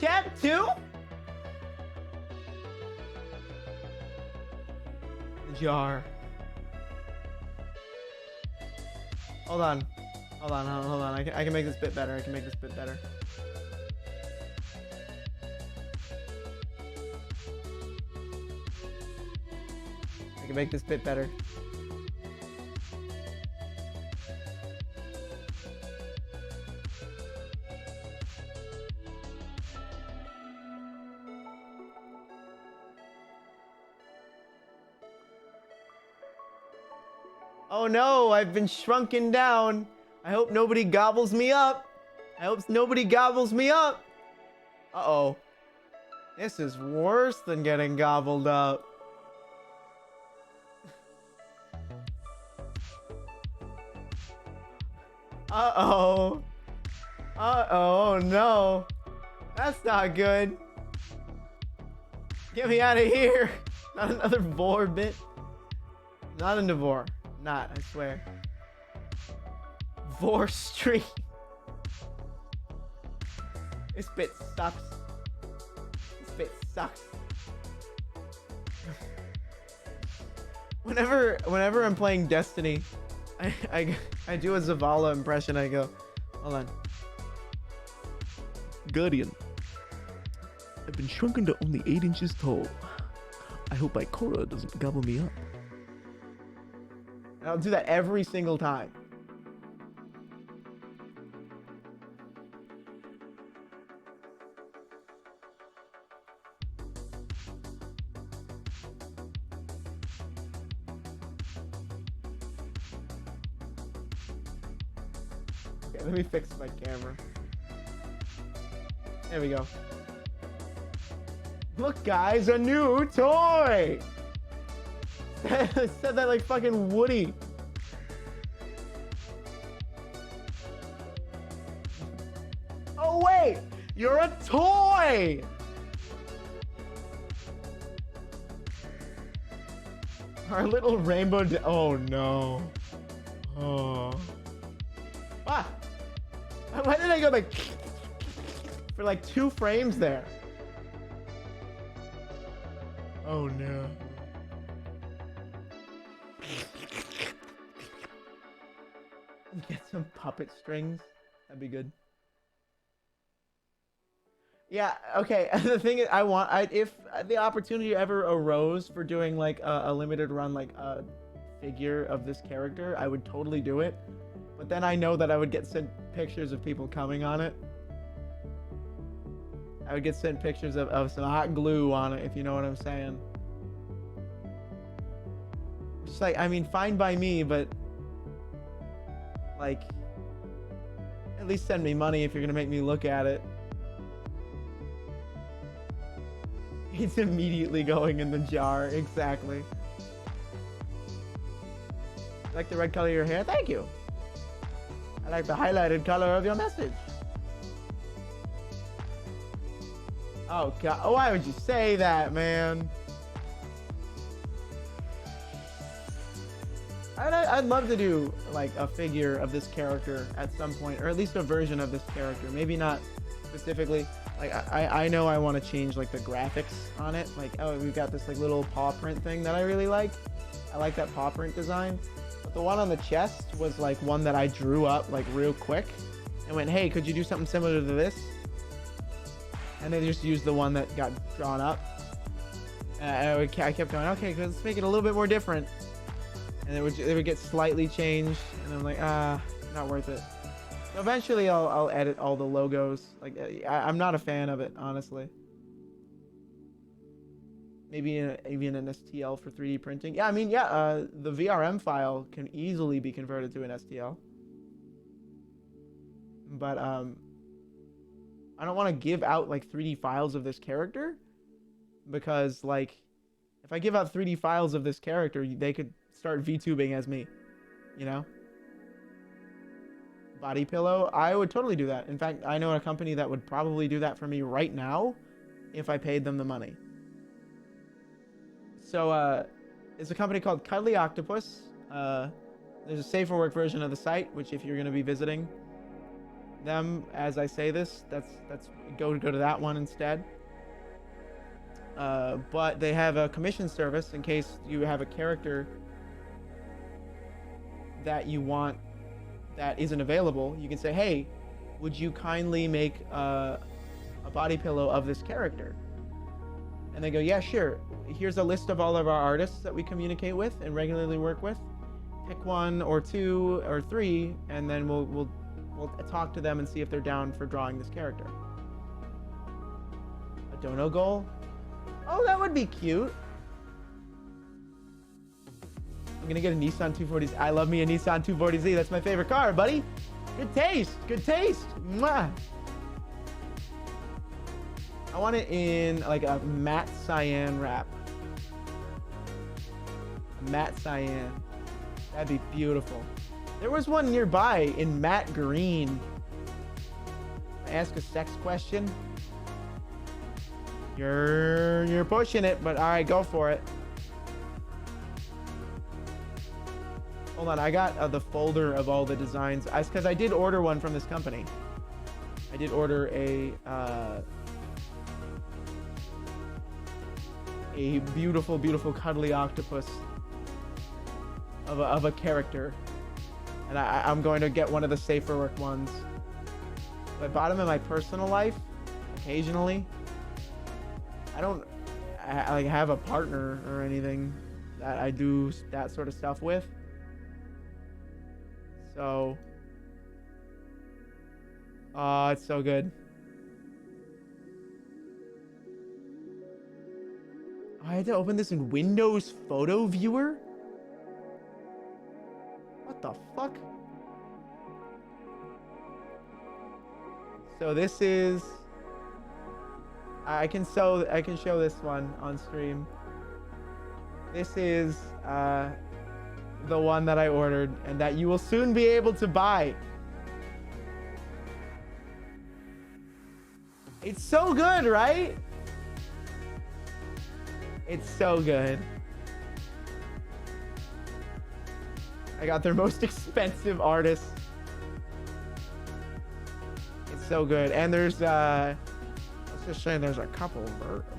Chat 2? Jar. Hold on. Hold on. I can make this bit better. I can make this bit better. I can make this bit better. Oh no, I've been shrunken down. I hope nobody gobbles me up. I hope nobody gobbles me up. Uh-oh. This is worse than getting gobbled up. Uh-oh. Uh-oh, no. That's not good. Get me out of here. Not another vor bit. Not a vor. Not, I swear. Vor stream. This bit sucks. This bit sucks. Whenever I'm playing Destiny, I do a Zavala impression. I go, hold on. Guardian, I've been shrunken to only 8 inches tall. I hope my Korra doesn't gobble me up. And I'll do that every single time. Okay, let me fix my camera. There we go. Look, guys, a new toy! I said that like fucking Woody. Oh wait, you're a toy! Our little rainbow oh no. Oh. Ah! Why did I go like for like 2 frames there? Oh no. Get some puppet strings. That'd be good. Yeah, okay. The thing is, if the opportunity ever arose for doing like a limited run, like a figure of this character, I would totally do it. But then I know that I would get sent pictures of people coming on it. I would get sent pictures of some hot glue on it, if you know what I'm saying. Just like, I mean, fine by me, but like, at least send me money if you're gonna make me look at it. It's immediately going in the jar, exactly. Like the red color of your hair? Thank you. I like the highlighted color of your message. Oh god, oh, why would you say that, man? I'd love to do like a figure of this character at some point, or at least a version of this character. Maybe not specifically. Like I know I want to change like the graphics on it. Like, oh, we've got this like little paw print thing that I really like. I like that paw print design. But the one on the chest was like one that I drew up like real quick and went, hey, could you do something similar to this? And they just used the one that got drawn up. I kept going, okay, let's make it a little bit more different. And it would get slightly changed, and I'm like, not worth it. So eventually, I'll edit all the logos. Like, I'm not a fan of it, honestly. Maybe even an STL for 3D printing. Yeah, I mean, yeah, the VRM file can easily be converted to an STL. But I don't want to give out like 3D files of this character, because like, if I give out 3D files of this character, they could start VTubing as me, you know? Body pillow, I would totally do that. In fact, I know a company that would probably do that for me right now if I paid them the money. So, it's a company called Cuddly Octopus. There's a safe for work version of the site, which if you're going to be visiting, them as I say this. That's go to that one instead. But they have a commission service in case you have a character that you want that isn't available. You can say, hey, would you kindly make a body pillow of this character? And they go, yeah, sure. Here's a list of all of our artists that we communicate with and regularly work with. Pick one or two or three, and then we'll talk to them and see if they're down for drawing this character. A dono goal? Oh, that would be cute. I'm gonna get a Nissan 240Z. I love me a Nissan 240Z. That's my favorite car, buddy. Good taste. Good taste. Mwah. I want it in like a matte cyan wrap. Matte cyan. That'd be beautiful. There was one nearby in matte green. Ask a sex question. You're pushing it, but all right, go for it. Hold on, I got the folder of all the designs. Because I did order one from this company. I did order a beautiful, beautiful cuddly octopus of a character, and I'm going to get one of the safer work ones. So I bought them in my personal life, occasionally. I don't like have a partner or anything that I do that sort of stuff with. So, oh, it's so good. Oh, I had to open this in Windows Photo Viewer? What the fuck? So this is... I can show this one on stream. This is the one that I ordered and that you will soon be able to buy. It's so good, right? It's so good. I got their most expensive artist. It's so good. And there's let's just say there's a couple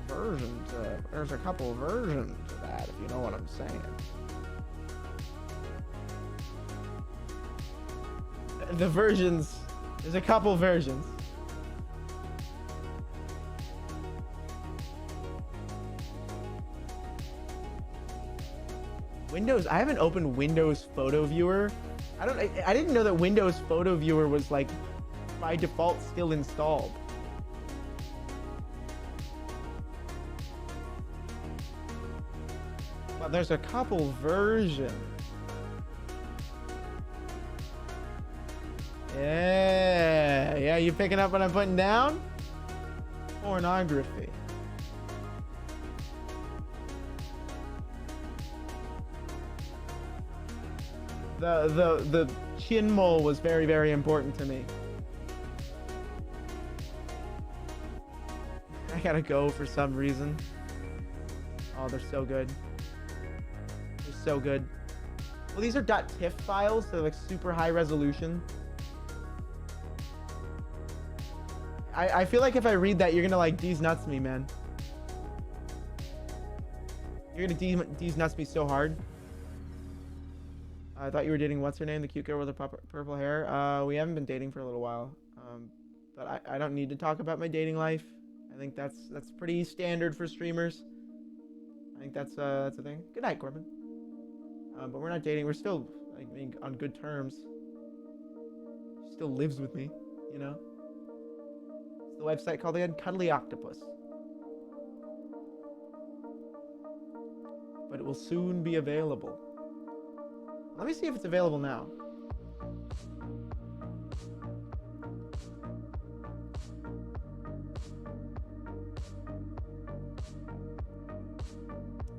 versions. There's a couple versions of that, if you know what I'm saying. The versions. There's a couple versions. Windows. I haven't opened Windows Photo Viewer. I didn't know that Windows Photo Viewer was like by default still installed. But there's a couple versions. Yeah, you picking up what I'm putting down? Pornography. The chin mole was very, very important to me. I gotta go for some reason. Oh, they're so good. They're so good. Well, these are .tiff files, so they're like super high resolution. I feel like if I read that, you're gonna like D's nuts me, man. You're gonna D's nuts me so hard. I thought you were dating what's her name, the cute girl with the purple hair. We haven't been dating for a little while, but I don't need to talk about my dating life. I think that's pretty standard for streamers. I think that's a thing. Good night, Corbin. But we're not dating. We're still like on good terms. She still lives with me, you know. It's the website called the Cuddly Octopus. But it will soon be available. Let me see if it's available now.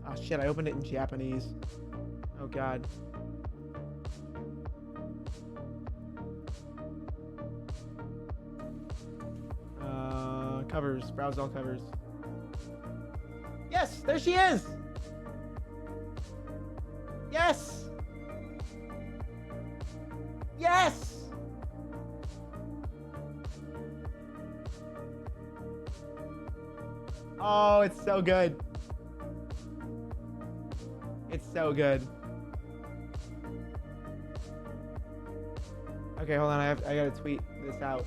Oh shit, I opened it in Japanese. Oh god. Covers, browse all covers. Yes, there she is! Yes! Yes! Oh, it's so good. It's so good. Okay, hold on. I gotta tweet this out.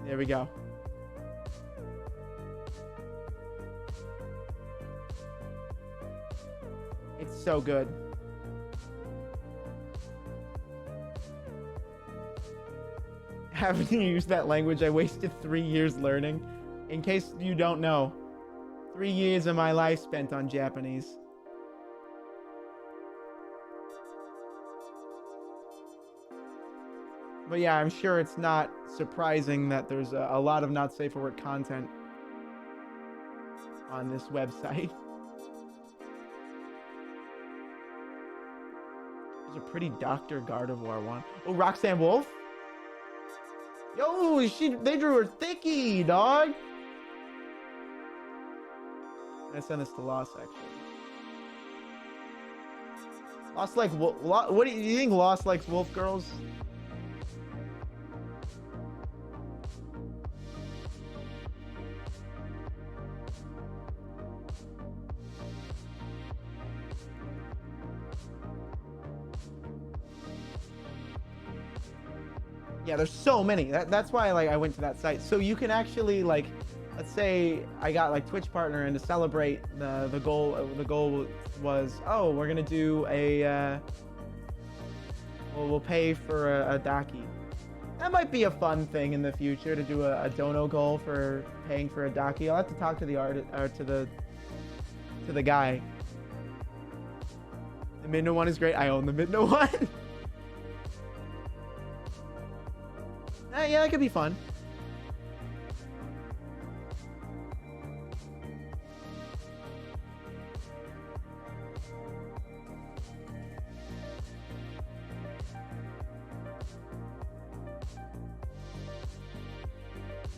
There we go. It's so good. Having to use that language, I wasted 3 years learning. In case you don't know, 3 years of my life spent on Japanese. But yeah, I'm sure it's not surprising that there's a lot of not safe for work content on this website. There's a pretty Dr. Gardevoir one. Oh, Roxanne Wolf? Yo, they drew her thicky, dog. I send this to Lost, actually. Lost like what do you think Lost likes wolf girls? Yeah, there's so many. That's why like I went to that site. So you can actually like, let's say I got like Twitch partner, and to celebrate the goal was, oh, we're gonna do a we'll pay for a daki. That might be a fun thing in the future to do a dono goal for paying for a daki. I'll have to talk to the artist or to the guy. The Midna one is great. I own the Midna one. Yeah, that could be fun.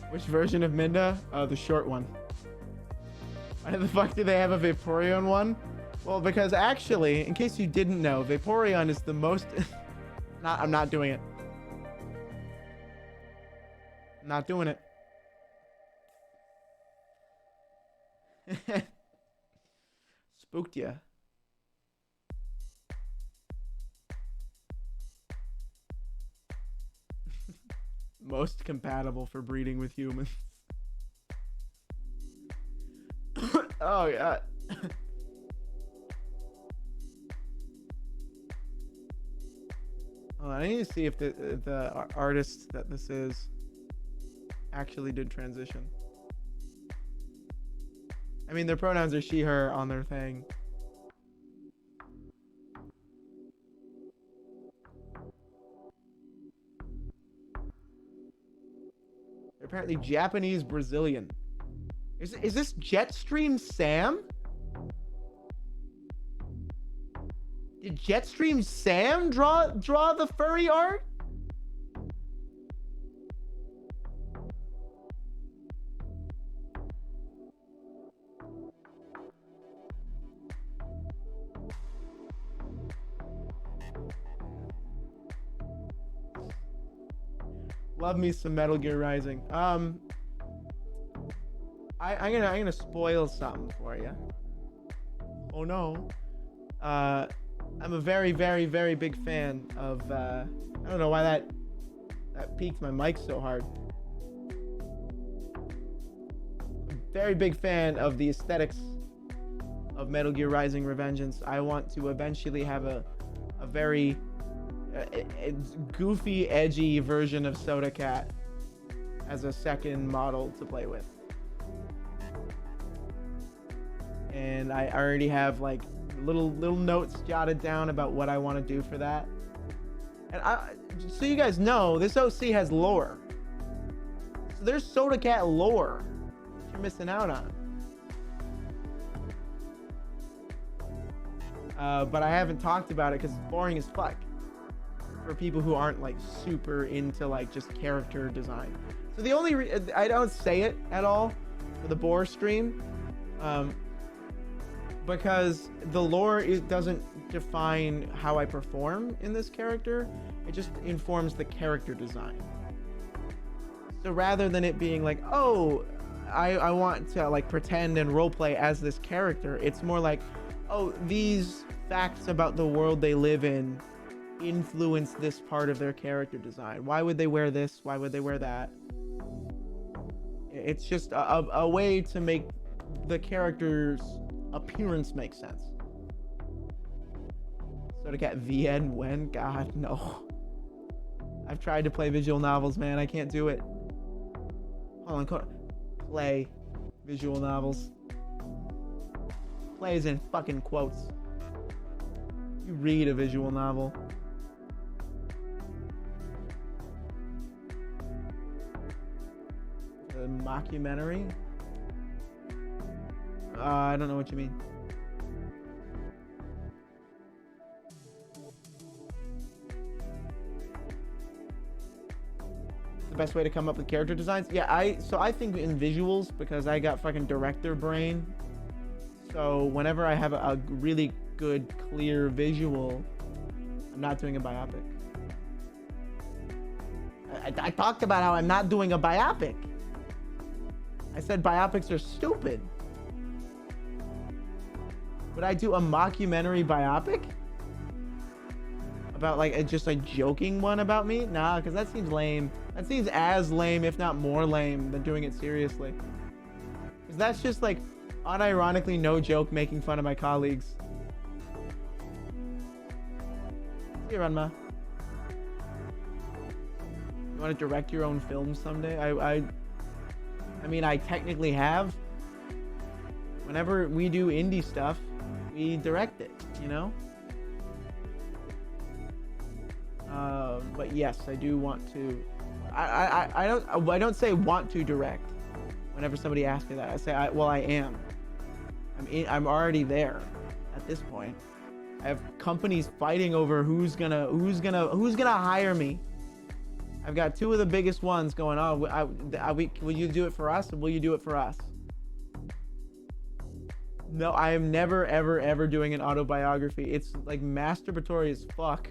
Which version of Minda? Oh, the short one. Why the fuck do they have a Vaporeon one? Well, because actually, in case you didn't know, Vaporeon is the most... I'm not doing it. Not doing it. Spooked ya. Most compatible for breeding with humans. Oh yeah. Hold on, I need to see if the artist that this is actually did transition. I mean, their pronouns are she, her on their thing. They're apparently Japanese Brazilian. Is this Jetstream Sam? Did Jetstream Sam draw the furry art? Love me some Metal Gear Rising. I'm gonna spoil something for you. Oh no. I'm a very, very, very big fan of I don't know why that peaked my mic so hard. Very big fan of the aesthetics of Metal Gear Rising: Revengeance. I want to eventually have a very goofy, edgy version of Soda Cat as a second model to play with. And I already have like little notes jotted down about what I want to do for that. And so you guys know, this OC has lore. So there's Soda Cat lore you're missing out on. But I haven't talked about it because it's boring as fuck for people who aren't like super into like just character design. So the only I don't say it at all for the Boar stream, because the lore doesn't define how I perform in this character. It just informs the character design. So rather than it being like, oh, I want to like pretend and roleplay as this character, it's more like, oh, these facts about the world they live in influence this part of their character design. Why would they wear this? Why would they wear that? It's just a way to make the character's appearance make sense. So to get VN when? God, no. I've tried to play visual novels, man. I can't do it. Hold on. Play visual novels. Play is in fucking quotes. You read a visual novel. A mockumentary? I don't know what you mean. The best way to come up with character designs? Yeah, I think in visuals because I got fucking director brain. So whenever I have a really good, clear visual, I'm not doing a biopic. I talked about how I'm not doing a biopic. I said biopics are stupid. Would I do a mockumentary biopic? About like just a joking one about me? Nah, because that seems lame. That seems as lame, if not more lame, than doing it seriously. Because that's just like unironically no joke making fun of my colleagues. See you, Ranma. You want to direct your own film someday? I mean, I technically have. Whenever we do indie stuff, we direct it, you know? But yes, I do want to. I don't say want to direct. Whenever somebody asks me that, I say, well, I am. I'm already there at this point. I have companies fighting over who's gonna hire me. I've got two of the biggest ones going, oh, will you do it for us? Or will you do it for us? No, I am never, ever doing an autobiography. It's like masturbatory as fuck.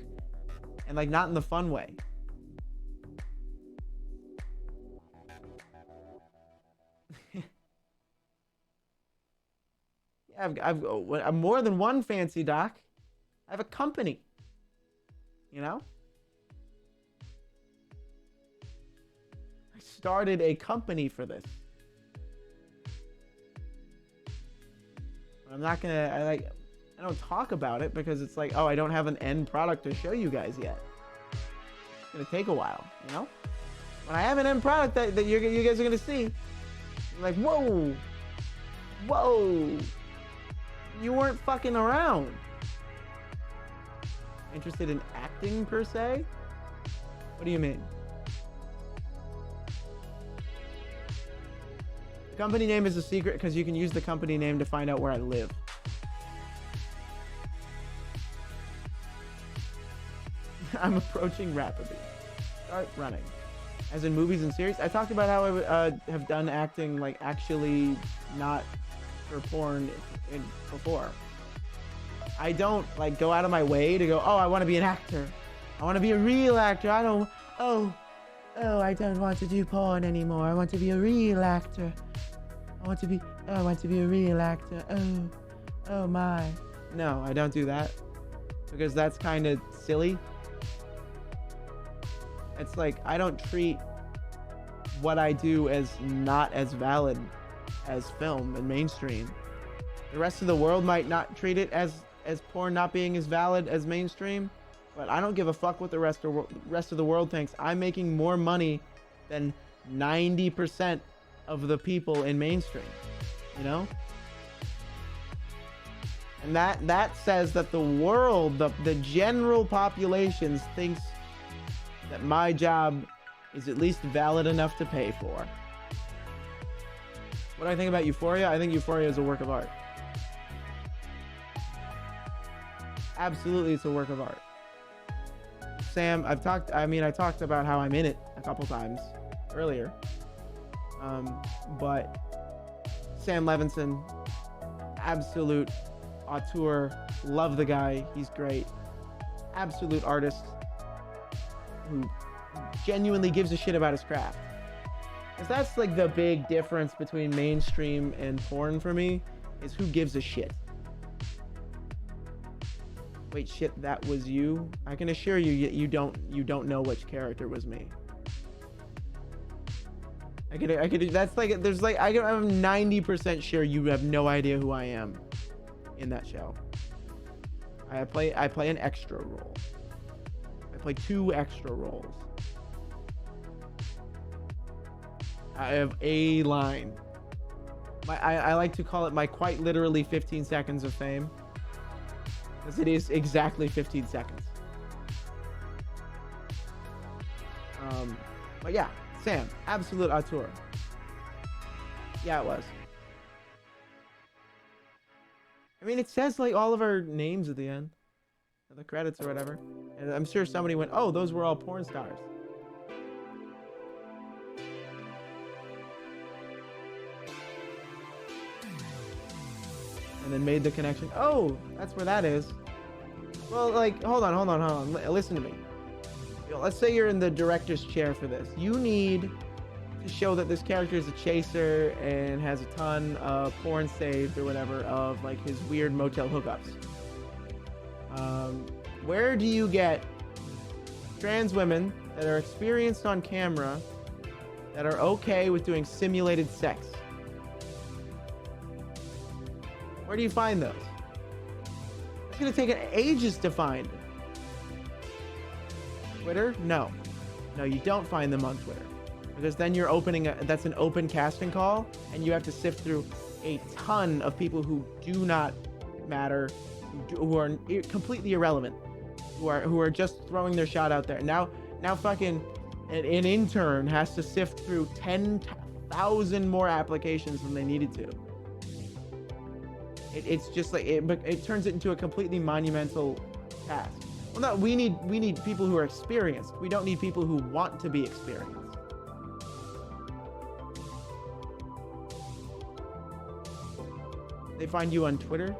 And like not in the fun way. Yeah, I've more than one fancy doc. I have a company. You know? I started a company for this. I'm not gonna, I don't talk about it because it's like, oh, I don't have an end product to show you guys yet. It's gonna take a while, you know? When I have an end product that you guys are gonna see, you're like, whoa, you weren't fucking around. Interested in acting per se? What do you mean? The company name is a secret because you can use the company name to find out where I live. I'm approaching rapidly. Start running. As in movies and series. I talked about how I have done acting like actually not for porn before. I don't like go out of my way to go, oh, I want to be an actor. I want to be a real actor. I don't, I don't want to do porn anymore. I want to be a real actor. I want to be a real actor. Oh my. No, I don't do that because that's kind of silly. It's like, I don't treat what I do as not as valid as film and mainstream. The rest of the world might not treat it as porn not being as valid as mainstream, but I don't give a fuck what the rest of the world thinks. I'm making more money than 90% of the people in mainstream, you know? And that says that the world, the general population thinks that my job is at least valid enough to pay for. What do I think about Euphoria? I think Euphoria is a work of art. Absolutely, it's a work of art. Sam, I talked about how I'm in it a couple times earlier. But Sam Levinson, absolute auteur, love the guy, he's great. Absolute artist who genuinely gives a shit about his craft. Because that's like the big difference between mainstream and porn for me, is who gives a shit. Wait, shit, that was you? I can assure you, you don't know which character was me. That's like, there's like, I'm 90% sure you have no idea who I am in that show. I play an extra role. I play 2 extra roles. I have a line. I like to call it my quite literally 15 seconds of fame. Because it is exactly 15 seconds. But yeah, Sam, absolute auteur. Yeah, it was. I mean, it says like all of our names at the end, the credits or whatever. And I'm sure somebody went, oh, those were all porn stars. And then made the connection. Oh, that's where that is. Well, like, hold on. Listen to me. You know, let's say you're in the director's chair for this. You need to show that this character is a chaser and has a ton of porn saved or whatever of like his weird motel hookups. Where do you get trans women that are experienced on camera that are okay with doing simulated sex? Where do you find those? It's gonna take ages to find. Twitter? No, you don't find them on Twitter, because then you're opening that's an open casting call, and you have to sift through a ton of people who do not matter, who are completely irrelevant, who are just throwing their shot out there. Now fucking an intern has to sift through 10,000 more applications than they needed to. It's just like it turns it into a completely monumental task. Well, no, we need people who are experienced. We don't need people who want to be experienced. They find you on Twitter?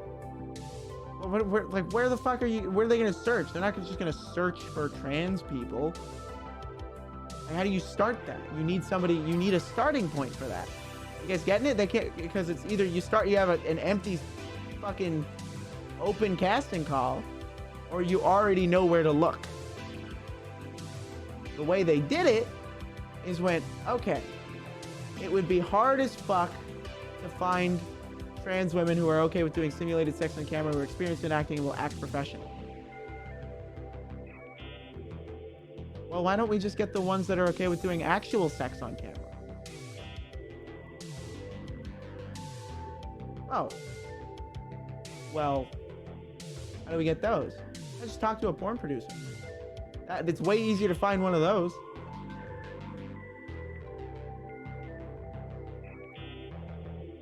Well, where the fuck are you? Where are they gonna search? They're not just gonna search for trans people. Like, how do you start that? You need a starting point for that. You guys getting it? They can't, because it's either you have an empty fucking open casting call, or you already know where to look. The way they did it is went, okay, it would be hard as fuck to find trans women who are okay with doing simulated sex on camera, who are experienced in acting and will act professionally. Well, why don't we just get the ones that are okay with doing actual sex on camera? Oh. Well, how do we get those? I just talk to a porn producer. It's way easier to find one of those.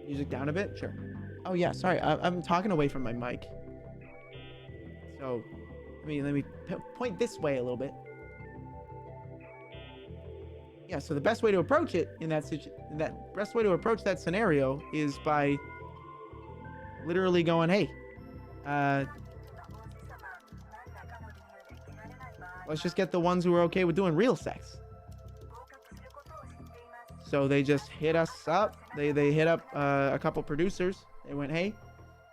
Music down a bit? Sure. Oh yeah, sorry, I'm talking away from my mic. So, let me point this way a little bit. Yeah, so the best way to approach it best way to approach that scenario is by literally going, hey, let's just get the ones who are okay with doing real sex. So they just hit us up. They hit up a couple producers. They went, hey,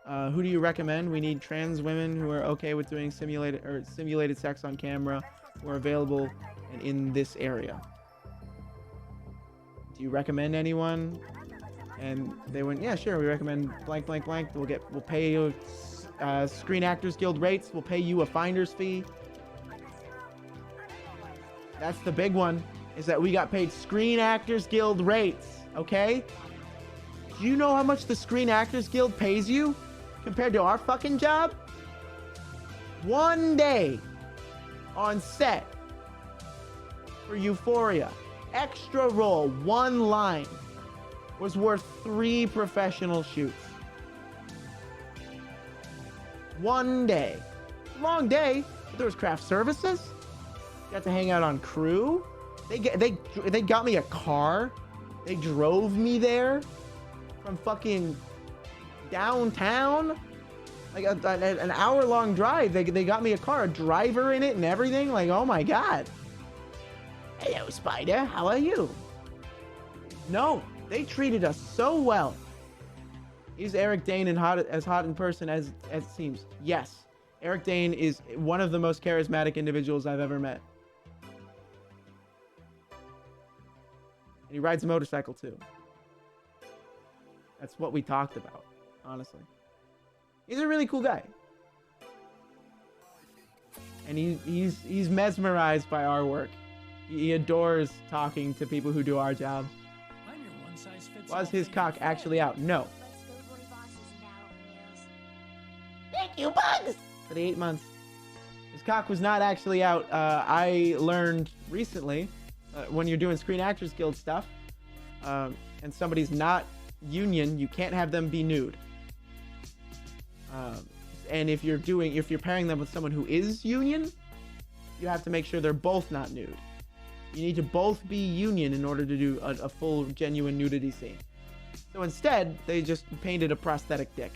who do you recommend? We need trans women who are okay with doing simulated sex on camera, who are available and in this area. Do you recommend anyone? And they went, yeah, sure, we recommend blank, blank, blank. We'll pay you Screen Actors Guild rates. We'll pay you a finder's fee. That's the big one, is that we got paid Screen Actors Guild rates, okay? Do you know how much the Screen Actors Guild pays you compared to our fucking job? 1 day on set for Euphoria. Extra roll, 1 line. was worth 3 professional shoots. One day. Long day, but there was craft services. Got to hang out on crew. They got me a car. They drove me there from fucking downtown. Like an hour-long drive. They got me a car, a driver in it and everything. Like, oh my god. Hello, Spider. How are you? No, they treated us so well. Is Eric Dane as hot in person as it seems? Yes. Eric Dane is one of the most charismatic individuals I've ever met. And he rides a motorcycle too. That's what we talked about, honestly. He's a really cool guy. And he's mesmerized by our work. He adores talking to people who do our job. Was his cock actually out? No. Thank you, Bugs! For the 8 months. His cock was not actually out. I learned recently, when you're doing Screen Actors Guild stuff, and somebody's not union, you can't have them be nude. And if you're pairing them with someone who is union, you have to make sure they're both not nude. You need to both be union in order to do a full, genuine nudity scene. So instead, they just painted a prosthetic dick.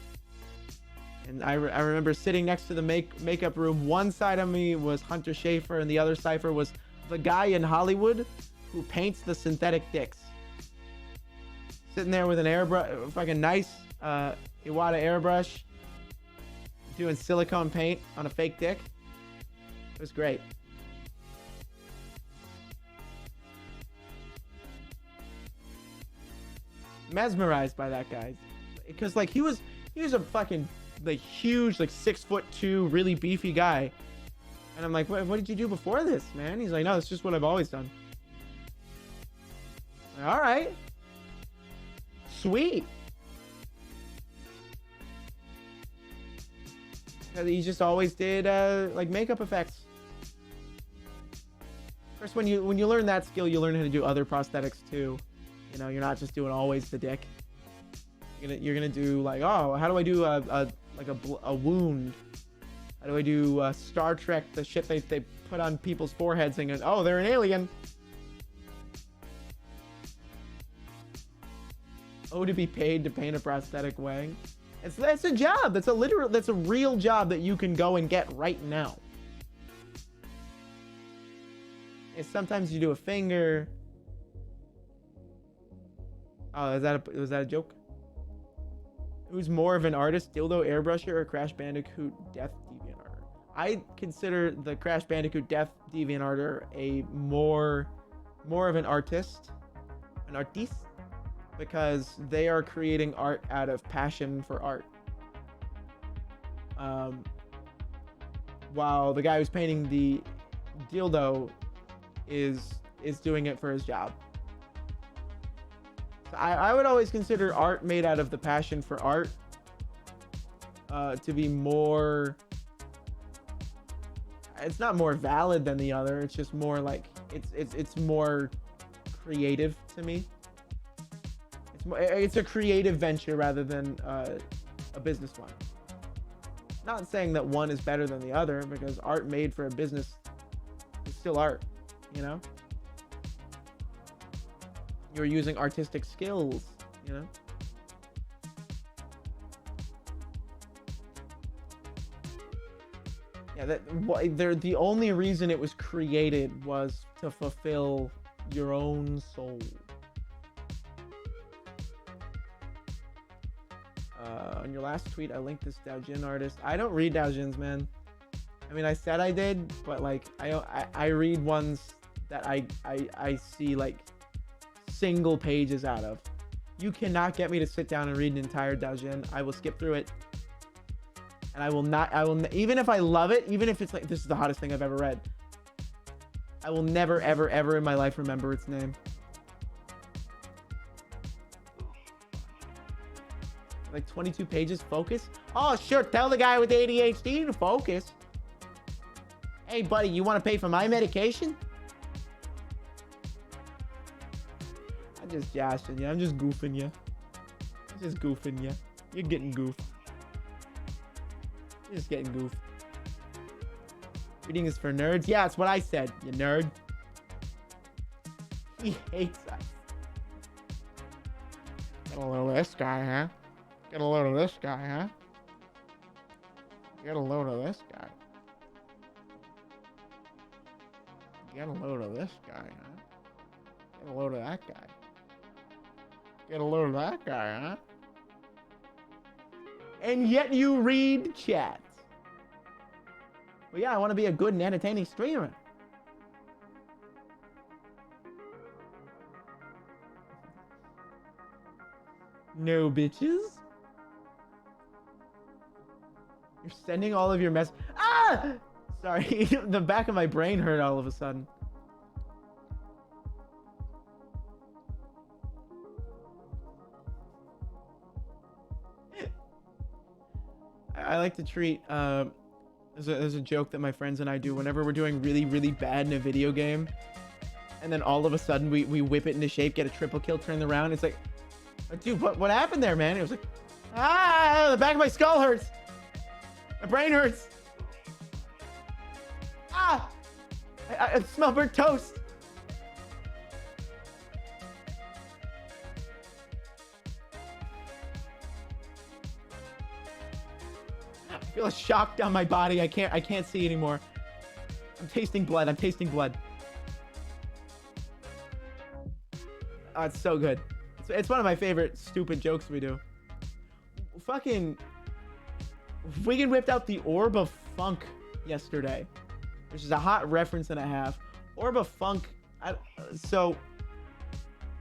And I remember sitting next to the makeup room. One side of me was Hunter Schafer, and the other cipher was the guy in Hollywood who paints the synthetic dicks. Sitting there with an airbrush, fucking nice Iwata airbrush, doing silicone paint on a fake dick. It was great. Mesmerized by that guy, because like he was a fucking like huge, like 6'2", really beefy guy, and I'm like, what did you do before this, man? He's like, no, it's just what I've always done. Like, all right, sweet. He just always did like makeup effects. First, when you learn that skill, you learn how to do other prosthetics too. You know, you're not just doing always the dick. You're gonna do like, oh, how do I do a wound? How do I do Star Trek, the shit they put on people's foreheads and oh, they're an alien. Oh, to be paid to paint a prosthetic wang. It's a job. That's a real job that you can go and get right now. And sometimes you do a finger. Oh, was that a joke? Who's more of an artist, Dildo Airbrusher or Crash Bandicoot Death DeviantArter? I consider the Crash Bandicoot Death DeviantArter a more of an artist, because they are creating art out of passion for art. While the guy who's painting the dildo is doing it for his job. I would always consider art made out of the passion for art to be more... It's not more valid than the other. It's just more like... It's more creative to me. It's a creative venture rather than a business one. Not saying that one is better than the other, because art made for a business is still art, you know? You're using artistic skills, you know? Yeah, the only reason it was created was to fulfill your own soul. On your last tweet, I linked this Daojin artist. I don't read Daojins, man. I mean, I said I did, but like, I read ones that I see like single pages out of. You cannot get me to sit down and read an entire Daojin. I will skip through it. And I will, even if I love it, even if it's like, this is the hottest thing I've ever read, I will never, ever, ever in my life remember its name. Like 22 pages, focus? Oh, sure, tell the guy with ADHD to focus. Hey, buddy, you want to pay for my medication? I'm just joshing you. I'm just goofing you. I'm just goofing you. You're getting goofed. You're just getting goofed. Reading is for nerds. Yeah, that's what I said, you nerd. He hates us. Get a load of this guy, huh? Get a load of this guy, huh? Get a load of this guy. Get a load of this guy, huh? Get a load of that guy. Get a load of that guy, huh? And yet you read chat. Well, yeah, I want to be a good and entertaining streamer. No bitches. You're sending all of your mess. Ah! Sorry, the back of my brain hurt all of a sudden. I like to treat there's a joke that my friends and I do whenever we're doing really, really bad in a video game, and then all of a sudden we whip it into shape, get a triple kill, turn around. It's like, dude, what happened there, man? It was like, the back of my skull hurts. My brain hurts. I smell burnt toast. I feel a shock down my body. I can't see anymore. I'm tasting blood. I'm tasting blood. Oh, it's so good. It's one of my favorite stupid jokes we do. Fucking Wigan whipped out the Orb of Funk yesterday, which is a hot reference and a half. Orb of Funk. So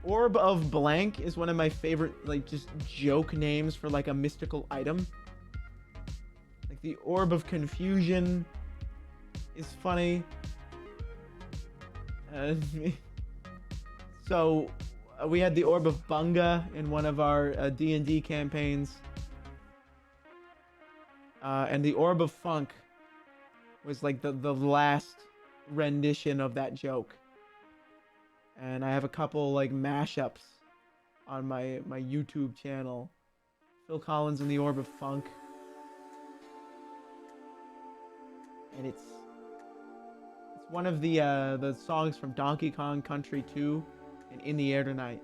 Orb of Blank is one of my favorite, like, just joke names for like a mystical item. Like the Orb of Confusion is funny. So we had the Orb of Bunga in one of our D&D campaigns. And the Orb of Funk was like the last rendition of that joke. And I have a couple like mashups on my YouTube channel. Phil Collins and the Orb of Funk. And it's one of the songs from Donkey Kong Country 2 and In the Air Tonight.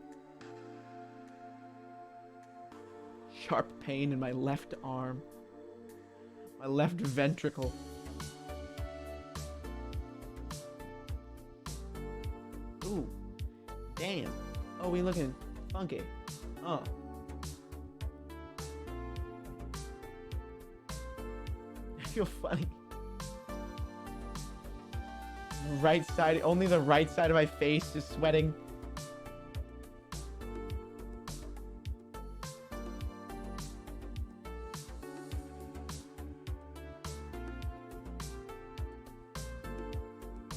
Sharp pain in my left arm. My left ventricle. Ooh. Damn. Oh, we looking funky. Oh. I feel funny. Right side, only the right side of my face is sweating.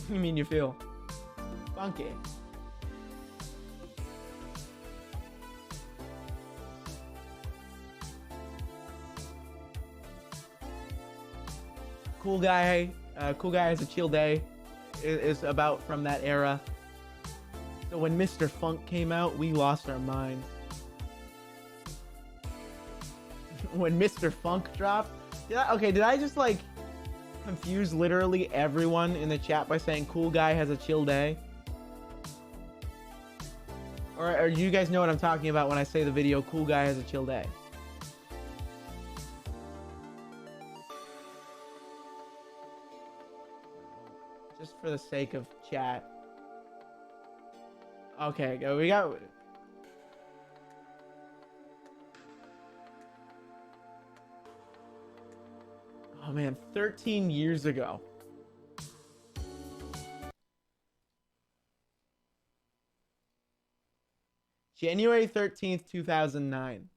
You mean you feel funky? Cool guy has a chill day is about from that era. So when Mr. Funk came out, we lost our minds. When Mr. Funk dropped, did I just like confuse literally everyone in the chat by saying cool guy has a chill day? Or do you guys know what I'm talking about when I say the video cool guy has a chill day? Just for the sake of chat. Okay, we got... Oh man, 13 years ago. January 13th, 2009.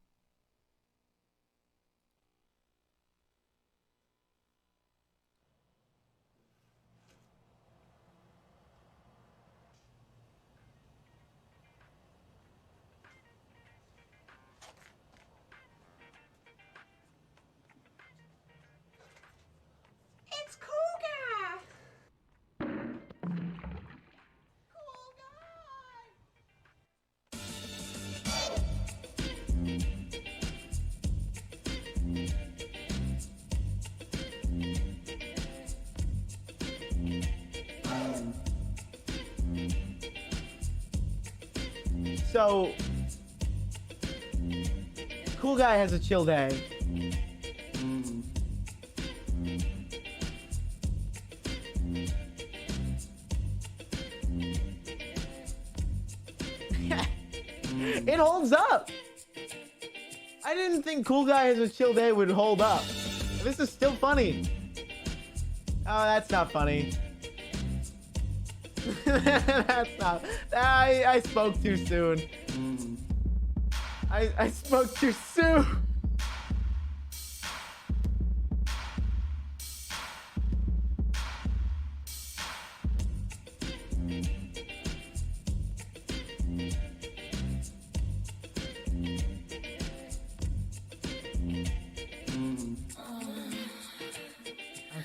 It's Cougar! Cool guy! So, cool guy has a chill day. It holds up. I didn't think cool guy has a chill day would hold up. This is still funny. Oh, that's not funny. That's not. I spoke too soon. I spoke too soon.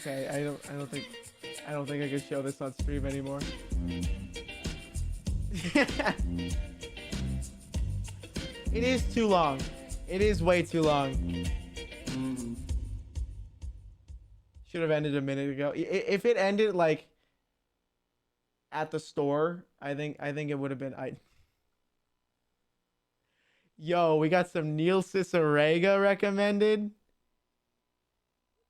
Okay, I don't think I can show this on stream anymore. It is too long. It is way too long. Should have ended a minute ago. If it ended like at the store, I think it would have been. Yo, we got some Neil Cicerega recommended.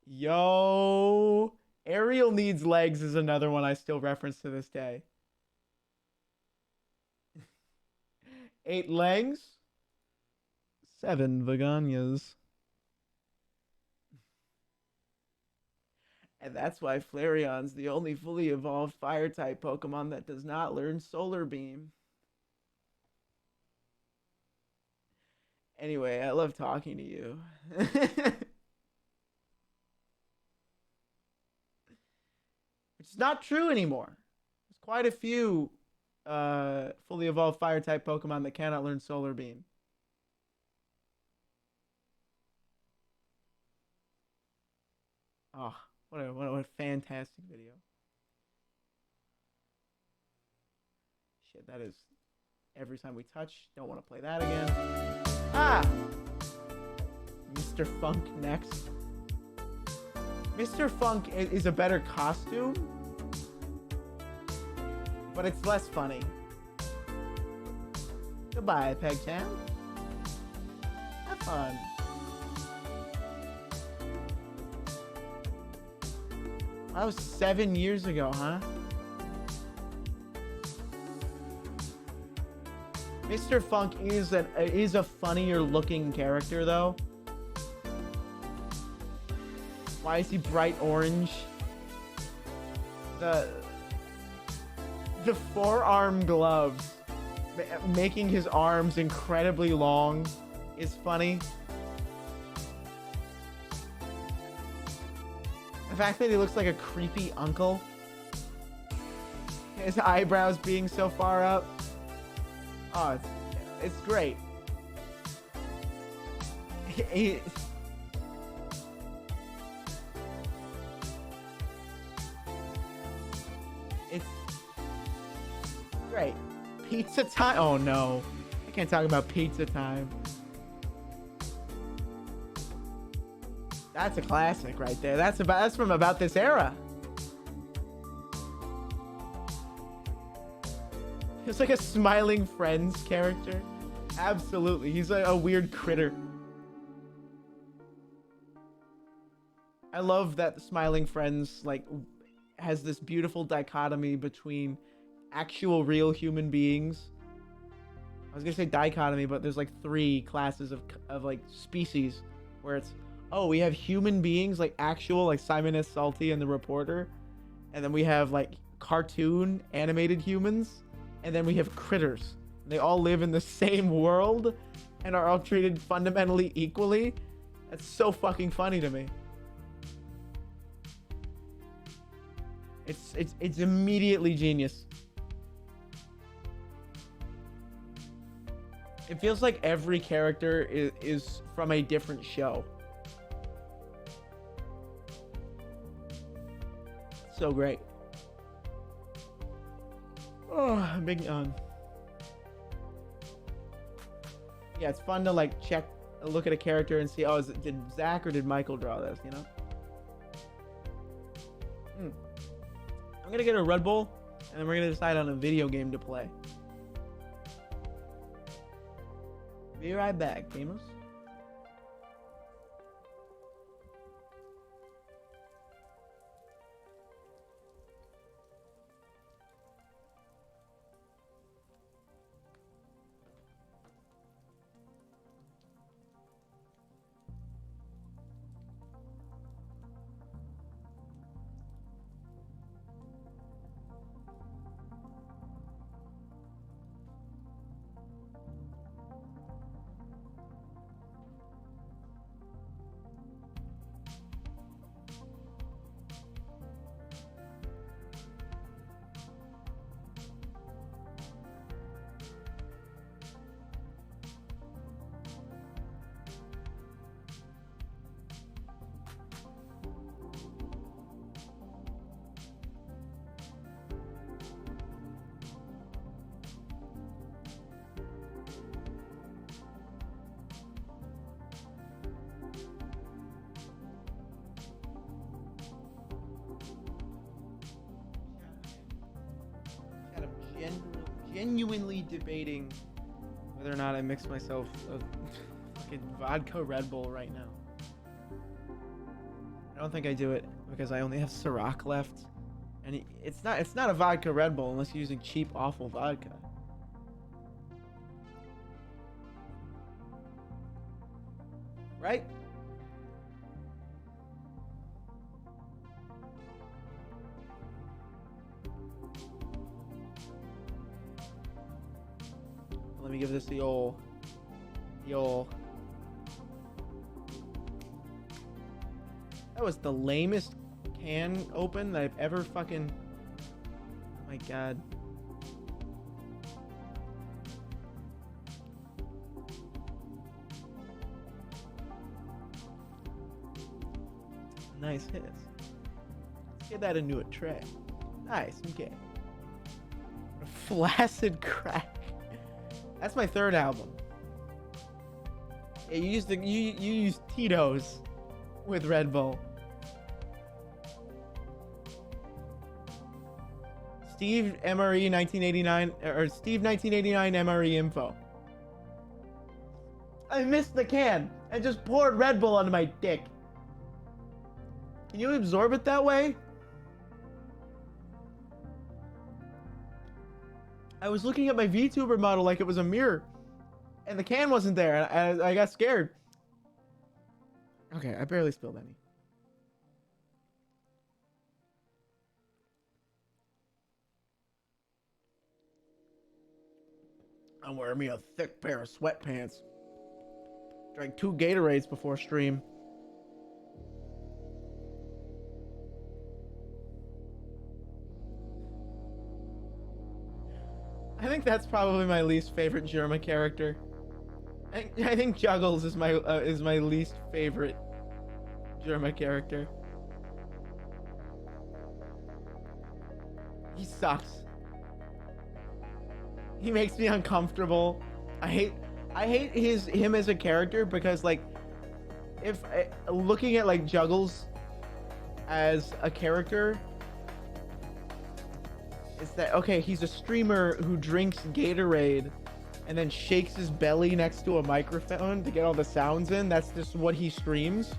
Yo, Ariel Needs Legs is another one I still reference to this day. 8 legs, 7 Vagonias. And that's why Flareon's the only fully evolved fire-type Pokemon that does not learn Solar Beam. Anyway, I love talking to you. It's not true anymore. There's quite a few fully evolved fire-type Pokemon that cannot learn Solar Beam. Oh, what a fantastic video. Shit, that is every time we touch. Don't want to play that again. Ah! Mr. Funk next. Mr. Funk is a better costume, but it's less funny. Goodbye, Pegchan. Have fun. That was 7 years ago, huh? Mr. Funk is a funnier looking character, though. Why is he bright orange? The forearm gloves making his arms incredibly long is funny. The fact that he looks like a creepy uncle. His eyebrows being so far up. Oh, it's great. It's great. Pizza time. Oh no, I can't talk about pizza time. That's a classic right there. That's from about this era. It's like a Smiling Friends character. Absolutely. He's like a weird critter. I love that Smiling Friends like has this beautiful dichotomy between actual real human beings. I was gonna say dichotomy, but there's like 3 classes of like species where it's, oh, we have human beings, like actual, like Simon S. Salty and the Reporter, and then we have like cartoon animated humans, and then we have critters. They all live in the same world and are all treated fundamentally equally. That's so fucking funny to me. It's immediately genius. It feels like every character is from a different show. So great. Oh, big yawn. Yeah, it's fun to like look at a character and see, oh, did Zach or did Michael draw this, you know? I'm gonna get a Red Bull, and then we're gonna decide on a video game to play. Be right back, gamers. Genuinely debating whether or not I mix myself a fucking vodka Red Bull right now. I don't think I do it because I only have Ciroc left, and it's not a vodka Red Bull unless you're using cheap, awful vodka. Right? Let me give this the old. That was the lamest can open that I've ever fucking. Oh my god. Nice hits. Let's get that into a tray. Nice, okay. Flaccid Crack. That's my third album. Yeah, you use Tito's with Red Bull. Steve MRE 1989 or Steve 1989 MRE info. I missed the can and just poured Red Bull onto my dick. Can you absorb it that way? I was looking at my VTuber model like it was a mirror, and the can wasn't there, and I got scared. Okay, I barely spilled any. I'm wearing me a thick pair of sweatpants. Drank 2 Gatorades before stream. I think that's probably my least favorite Germa character. I think Juggles is my least favorite Germa character. He sucks. He makes me uncomfortable. I hate him as a character because, like, if looking at like Juggles as a character, it's that okay, he's a streamer who drinks Gatorade and then shakes his belly next to a microphone to get all the sounds in. That's just what he streams.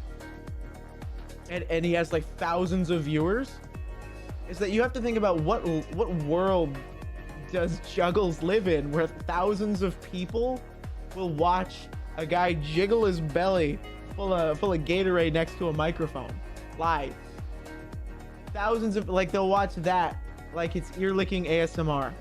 And he has like thousands of viewers. Is that you have to think about what world does Juggles live in where thousands of people will watch a guy jiggle his belly full of Gatorade next to a microphone live. Thousands of, like, they'll watch that like it's ear licking ASMR.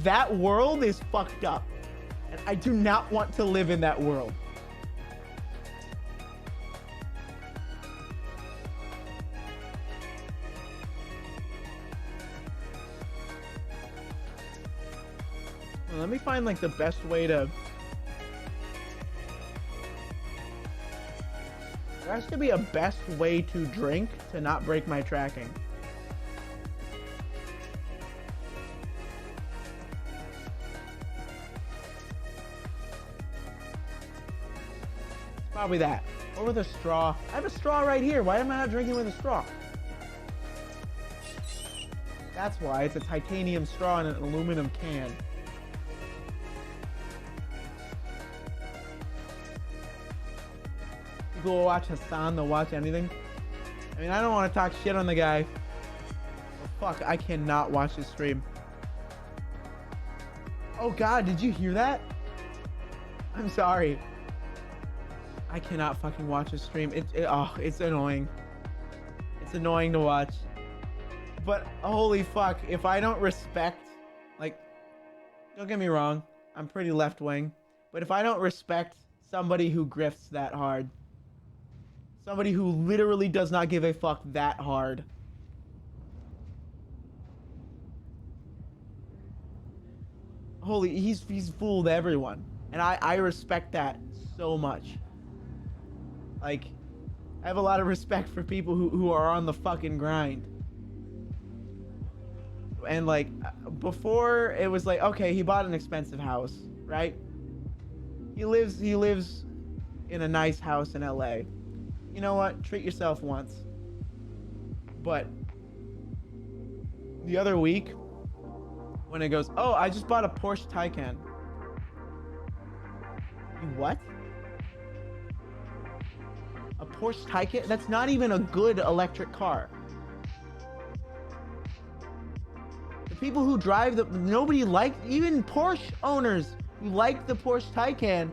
That world is fucked up, and I do not want to live in that world. Well, let me find like the best way to. There has to be a best way to drink to not break my tracking. Probably that. Or with a straw. I have a straw right here. Why am I not drinking with a straw? That's why. It's a titanium straw in an aluminum can. People will watch Hassan, they'll watch anything. I mean, I don't want to talk shit on the guy. But fuck, I cannot watch his stream. Oh god, did you hear that? I'm sorry. I cannot fucking watch his stream. It's annoying. It's annoying to watch. But holy fuck, if I don't respect, like, don't get me wrong, I'm pretty left wing, but if I don't respect somebody who grifts that hard, somebody who literally does not give a fuck that hard, holy, he's fooled everyone, and I respect that so much. Like, I have a lot of respect for people who are on the fucking grind. And like, before it was like, okay, he bought an expensive house, right? He lives in a nice house in LA. You know what? Treat yourself once. But the other week, when it goes, oh, I just bought a Porsche Taycan. You what? A Porsche Taycan? That's not even a good electric car. People who drive nobody likes, even Porsche owners who like the Porsche Taycan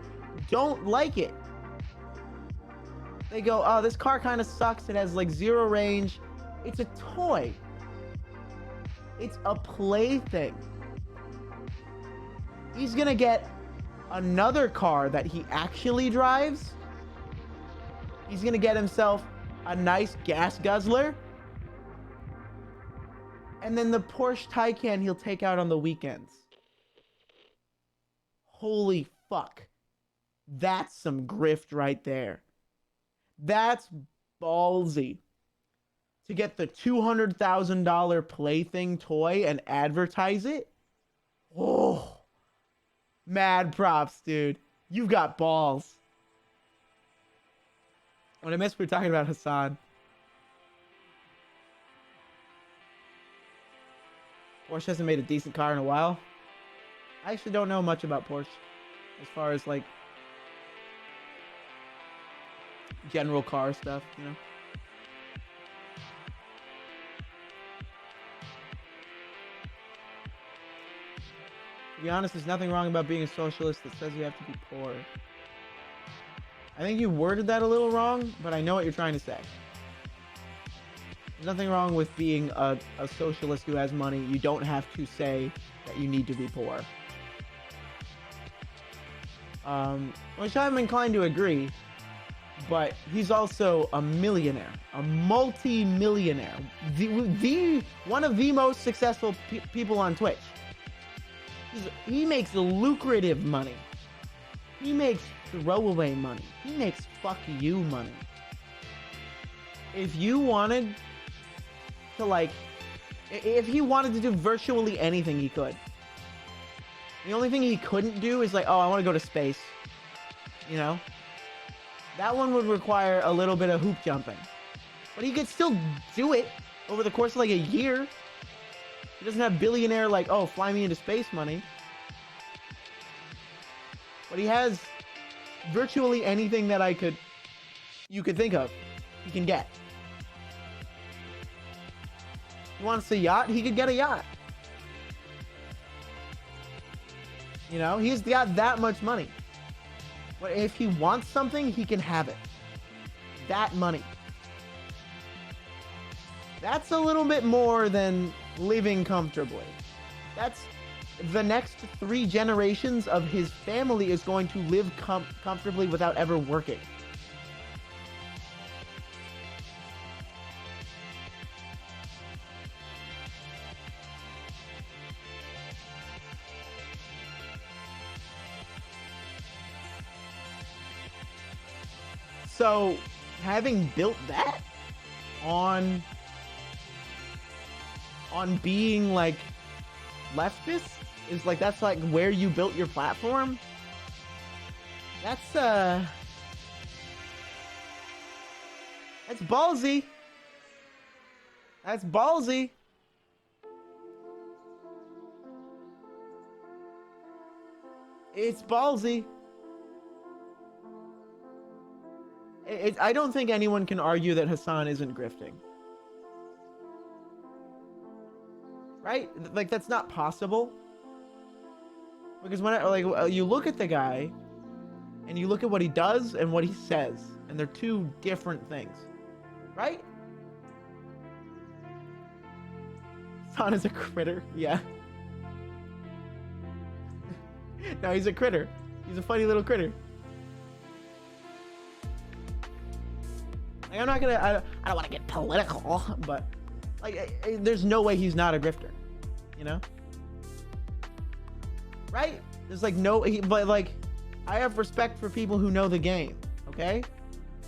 don't like it. They go, oh, this car kind of sucks. It has like 0 range. It's a toy. It's a plaything. He's gonna get another car that he actually drives. He's gonna get himself a nice gas guzzler. And then the Porsche Taycan he'll take out on the weekends. Holy fuck. That's some grift right there. That's ballsy. To get the $200,000 plaything toy and advertise it? Oh. Mad props, dude. You've got balls. What I missed, we were talking about Hassan. Porsche hasn't made a decent car in a while. I actually don't know much about Porsche as far as like general car stuff, you know. To be honest, there's nothing wrong about being a socialist that says you have to be poor. I think you worded that a little wrong, but I know what you're trying to say. There's nothing wrong with being a socialist who has money. You don't have to say that you need to be poor. Which I'm inclined to agree, but he's also a millionaire, a multi-millionaire, one of the most successful people on Twitch. He makes lucrative money. He makes throwaway money. He makes fuck you money. If you wanted to, like, if he wanted to do virtually anything, he could. The only thing he couldn't do is like, oh, I want to go to space. You know? That one would require a little bit of hoop jumping. But he could still do it over the course of like a year. He doesn't have billionaire like, oh, fly me into space money. But he has virtually anything that you could think of, he can get. He wants a yacht, he could get a yacht. You know, he's got that much money. But if he wants something, he can have it. That money. That's a little bit more than living comfortably. That's the next 3 generations of his family is going to live comfortably without ever working. So, having built that on being like leftist is like, that's like where you built your platform. That's ballsy. That's ballsy. It's ballsy. I don't think anyone can argue that Hassan isn't grifting. Right? Like, that's not possible. Because when you look at the guy, and you look at what he does and what he says, and they're two different things. Right? Hassan is a critter, yeah. No, he's a critter. He's a funny little critter. Like, I'm not gonna. I don't want to get political, but like, there's no way he's not a grifter. You know? Right? There's like no. But like, I have respect for people who know the game. Okay?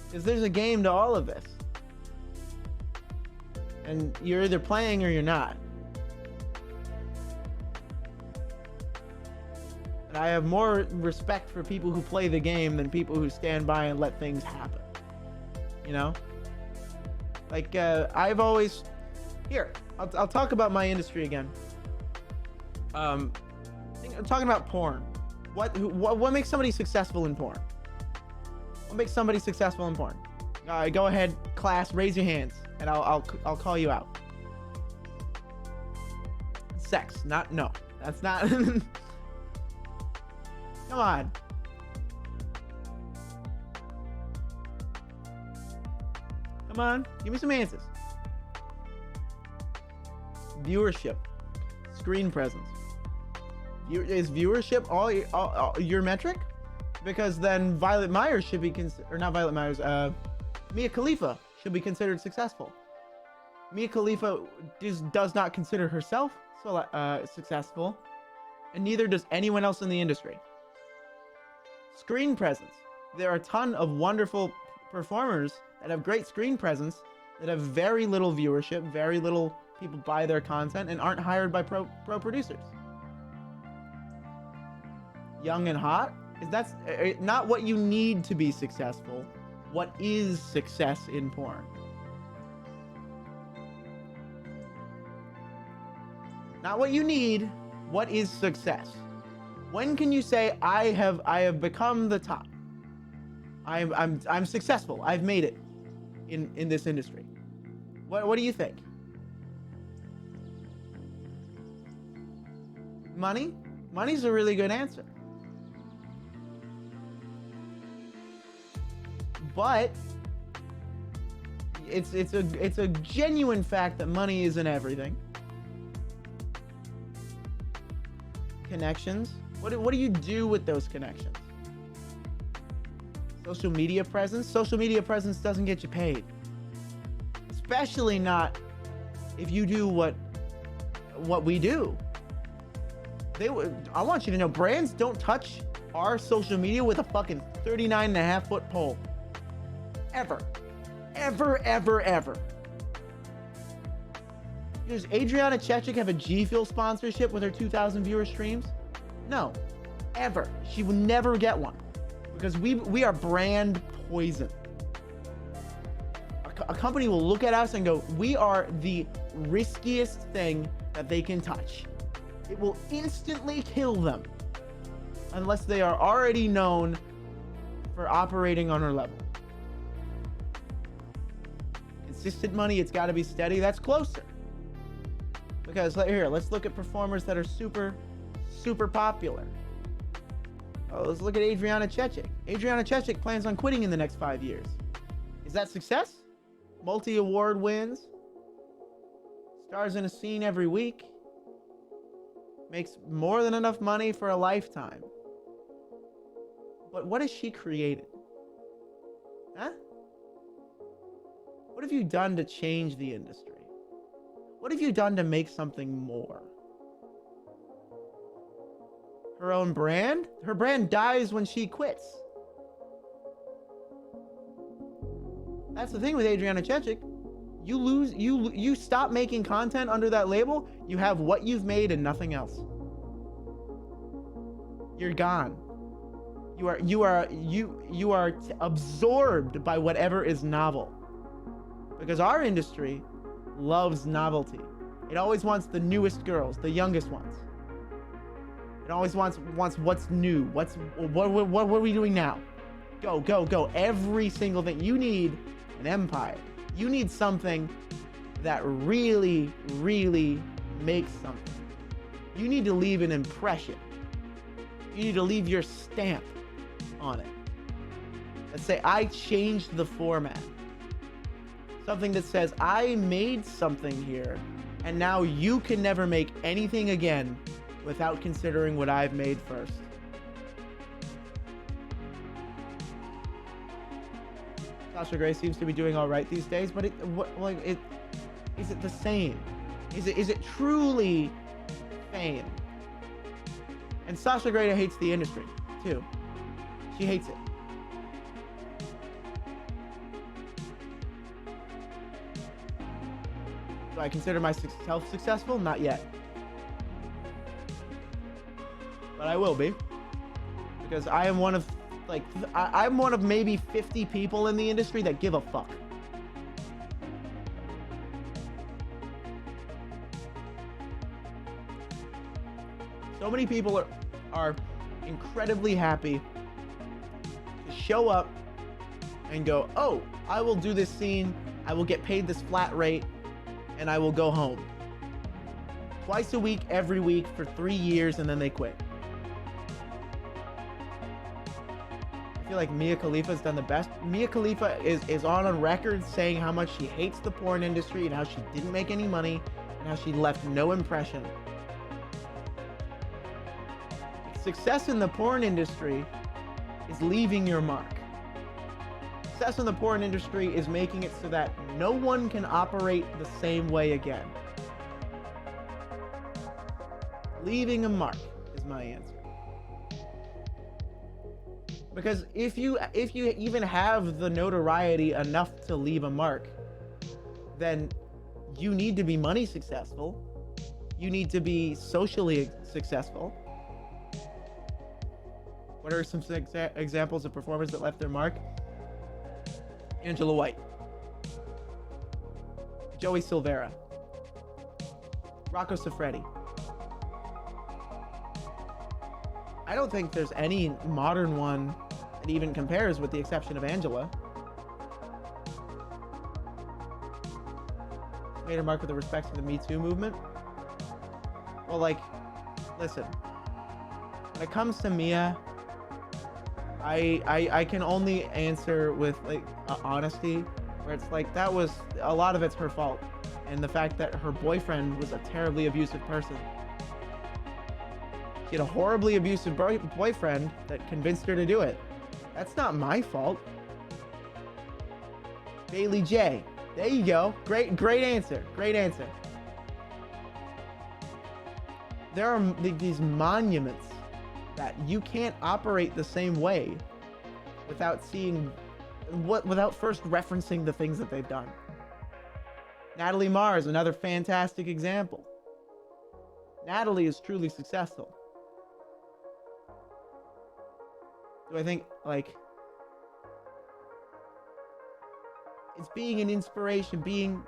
Because there's a game to all of this, and you're either playing or you're not. And I have more respect for people who play the game than people who stand by and let things happen. You know? Like, I've always... Here, I'll talk about my industry again. I'm talking about porn. What makes somebody successful in porn? What makes somebody successful in porn? Go ahead, class, raise your hands, and I'll call you out. Sex, no. That's not... Come on. Come on. Give me some answers. Viewership. Screen presence. Is viewership all your metric? Because then Violet Myers should be or not Violet Myers, Mia Khalifa should be considered successful. Mia Khalifa does not consider herself successful, and neither does anyone else in the industry. Screen presence. There are a ton of wonderful performers that have great screen presence that have very little viewership, very little people buy their content, and aren't hired by pro producers. Young and hot? That's not what you need to be successful. What is success in porn? Not what you need. What is success? When can you say I have become the top? I'm successful. I've made it in this industry. What do you think? Money? Money's a really good answer. But it's a genuine fact that money isn't everything. Connections. What do you do with those connections? Social media presence. Social media presence doesn't get you paid. Especially not if you do what we do. I want you to know, brands don't touch our social media with a fucking 39.5-foot pole. Ever. Ever, ever, ever. Does Adriana Chechik have a G Fuel sponsorship with her 2,000 viewer streams? No. Ever. She will never get one. Because we are brand poison. A company will look at us and go, we are the riskiest thing that they can touch. It will instantly kill them. Unless they are already known for operating on our level. Consistent money, it's got to be steady. That's closer. Because here, let's look at performers that are super, super popular. Oh, let's look at Adriana Chechik. Adriana Chechik plans on quitting in the next 5 years. Is that success? Multi-award wins. Stars in a scene every week. Makes more than enough money for a lifetime. But what has she created? Huh? What have you done to change the industry? What have you done to make something more? Her own brand? Her brand dies when she quits. That's the thing with Adriana Chechik. You stop making content under that label, you have what you've made and nothing else. You're gone. You are absorbed by whatever is novel. Because our industry loves novelty. It always wants the newest girls, the youngest ones. It It always wants what's new. What are we doing now? Go, go, go. Every single thing. You need an empire. You need something that really, really makes something. You need to leave an impression. You need to leave your stamp on it. Let's say I changed the format. Something that says I made something here, and now you can never make anything again without considering what I've made first. Sasha Grey seems to be doing all right these days, but is it the same? Is it truly fame? And Sasha Grey hates the industry too. She hates it. Do I consider myself successful? Not yet. But I will be. Because I am one of, I'm one of maybe 50 people in the industry that give a fuck. So many people are incredibly happy to show up and go, oh, I will do this scene, I will get paid this flat rate, and I will go home. Twice a week, every week, for 3 years, and then they quit. I feel like Mia Khalifa's done the best. Mia Khalifa is on record saying how much she hates the porn industry and how she didn't make any money and how she left no impression. Success in the porn industry is leaving your mark. Success in the porn industry is making it so that no one can operate the same way again. Leaving a mark is my answer. Because if you even have the notoriety enough to leave a mark, then you need to be money successful. You need to be socially successful. What are some examples of performers that left their mark? Angela White, Joey Silvera, Rocco Siffredi. I don't think there's any modern one that even compares, with the exception of Angela. Made her mark with respect to the Me Too movement. Well, listen, when it comes to Mia, I can only answer with honesty, where it's that was a lot of it's her fault, and the fact that her boyfriend was a terribly abusive person. She had a horribly abusive boyfriend that convinced her to do it. That's not my fault. Bailey J. There you go. Great answer. Great answer. There are these monuments that you can't operate the same way without without first referencing the things that they've done. Natalie Mars, another fantastic example. Natalie is truly successful. Do I think it's being an inspiration, being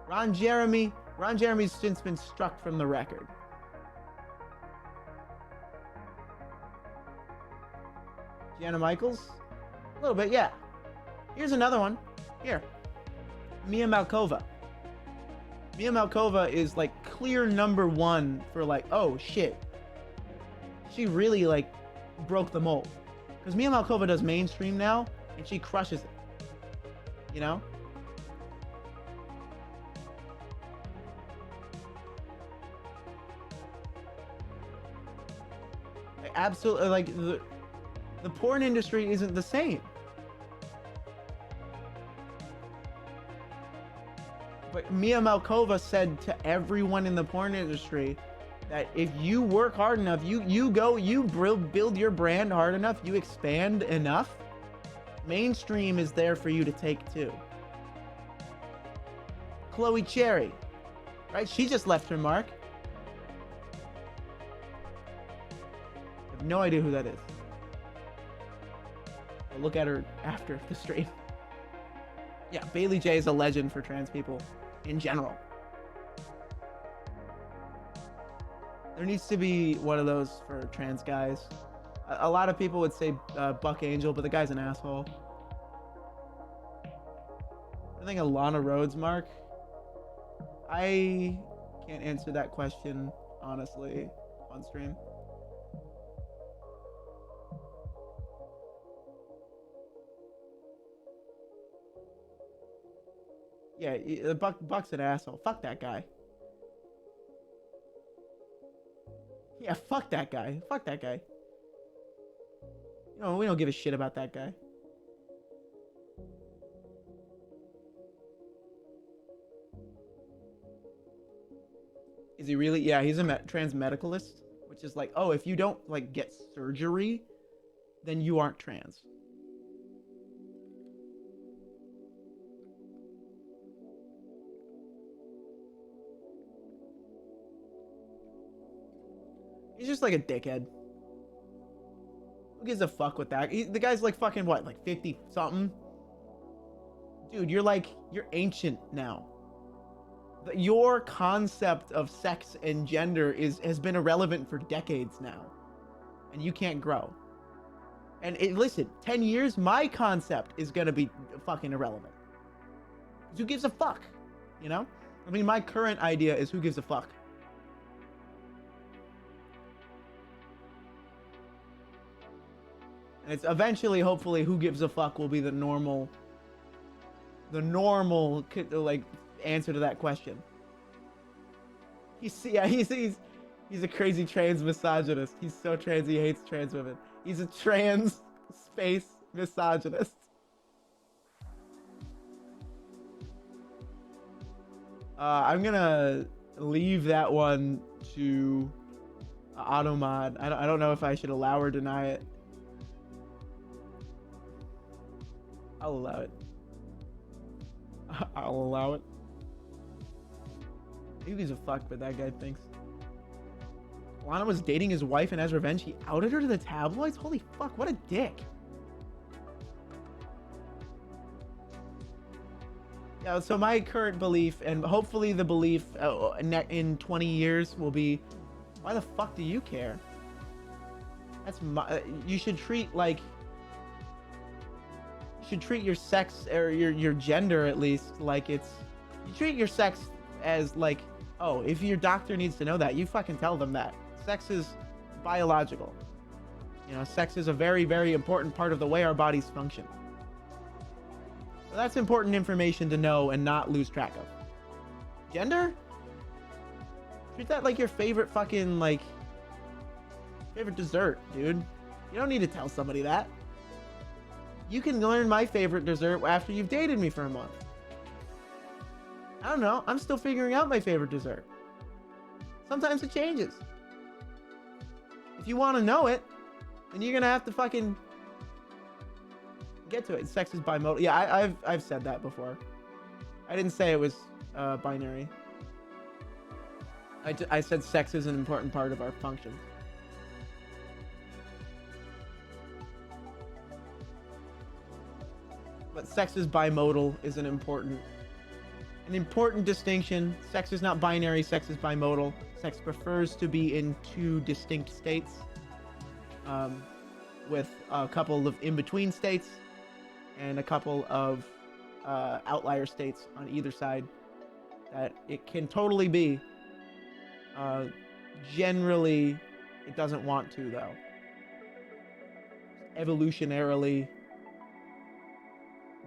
Ron Jeremy's since been struck from the record. Gianna Michaels? A little bit, yeah. Here's another one. Here. Mia Malkova. Mia Malkova is clear number one for oh shit. She really broke the mold. Because Mia Malkova does mainstream now, and she crushes it. You know? Absolutely, the porn industry isn't the same. But Mia Malkova said to everyone in the porn industry that if you work hard enough, you build your brand hard enough, you expand enough, mainstream is there for you to take too. Chloe Cherry, right? She just left her mark. I have no idea who that is. I'll look at her after the stream. Yeah, Bailey J is a legend for trans people in general. There needs to be one of those for trans guys. A lot of people would say Buck Angel, but the guy's an asshole. I think Alana Rhodes, Mark. I can't answer that question honestly on stream. Yeah, Buck's an asshole. Fuck that guy. Yeah, fuck that guy. Fuck that guy. You know, we don't give a shit about that guy. Is he really? Yeah, he's a trans medicalist, which is like, oh, if you don't like get surgery, then you aren't trans. He's just like a dickhead. Who gives a fuck with that? The guy's like fucking what, like 50 something? Dude, you're ancient now. Your concept of sex and gender has been irrelevant for decades now. And you can't grow. And listen, 10 years, my concept is gonna be fucking irrelevant. Who gives a fuck? You know? I mean, my current idea is who gives a fuck? And it's eventually, hopefully, who gives a fuck will be the normal like answer to that question. He's a crazy trans misogynist. He's so trans he hates trans women. He's a trans space misogynist. I'm gonna leave that one to Automod. I don't know if I should allow or deny it. I'll allow it. I'll allow it. Who gives a fuck what that guy thinks? Lana was dating his wife, and as revenge, he outed her to the tabloids? Holy fuck, what a dick. Yeah, so my current belief, and hopefully the belief in 20 years will be, why the fuck do you care? That's you should treat your sex, or your gender at least, like you treat your sex as like, oh, if your doctor needs to know that, you fucking tell them that. Sex is biological. You know, sex is a very, very important part of the way our bodies function. So that's important information to know and not lose track of. Gender? Treat that like your favorite fucking, favorite dessert, dude. You don't need to tell somebody that. You can learn my favorite dessert after you've dated me for a month. I don't know. I'm still figuring out my favorite dessert. Sometimes it changes. If you want to know it, then you're gonna have to fucking get to it. Sex is bimodal. Yeah, I've said that before. I didn't say it was binary. I said sex is an important part of our functions. But sex is bimodal is an important distinction. Sex is not binary, sex is bimodal. Sex prefers to be in two distinct states, with a couple of in-between states and a couple of outlier states on either side. That it can totally be. Generally, it doesn't want to, though. Evolutionarily,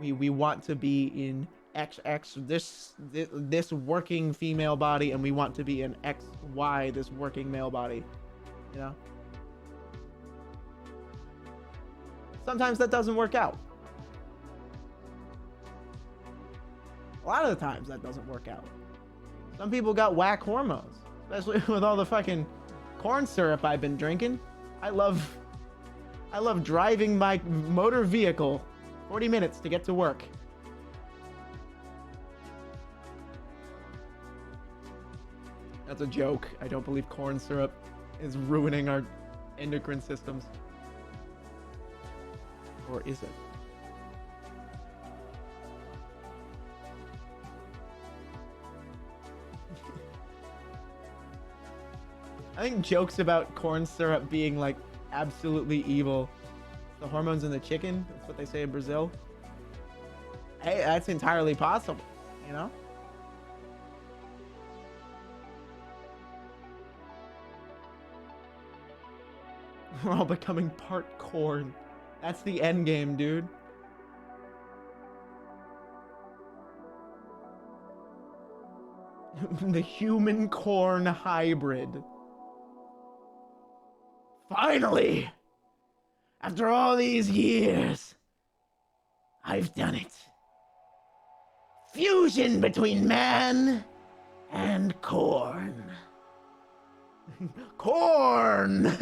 we want to be in XX, this working female body, and we want to be in XY, this working male body. You know? Sometimes that doesn't work out. A lot of the times that doesn't work out. Some people got whack hormones, especially with all the fucking corn syrup I've been drinking. I love driving my motor vehicle 40 minutes to get to work. That's a joke. I don't believe corn syrup is ruining our endocrine systems. Or is it? I think jokes about corn syrup being like absolutely evil. The hormones in the chicken. That's what they say in Brazil. Hey, that's entirely possible, you know? We're all becoming part corn. That's the end game, dude. The human corn hybrid. Finally! After all these years, I've done it. Fusion between man and corn. Corn!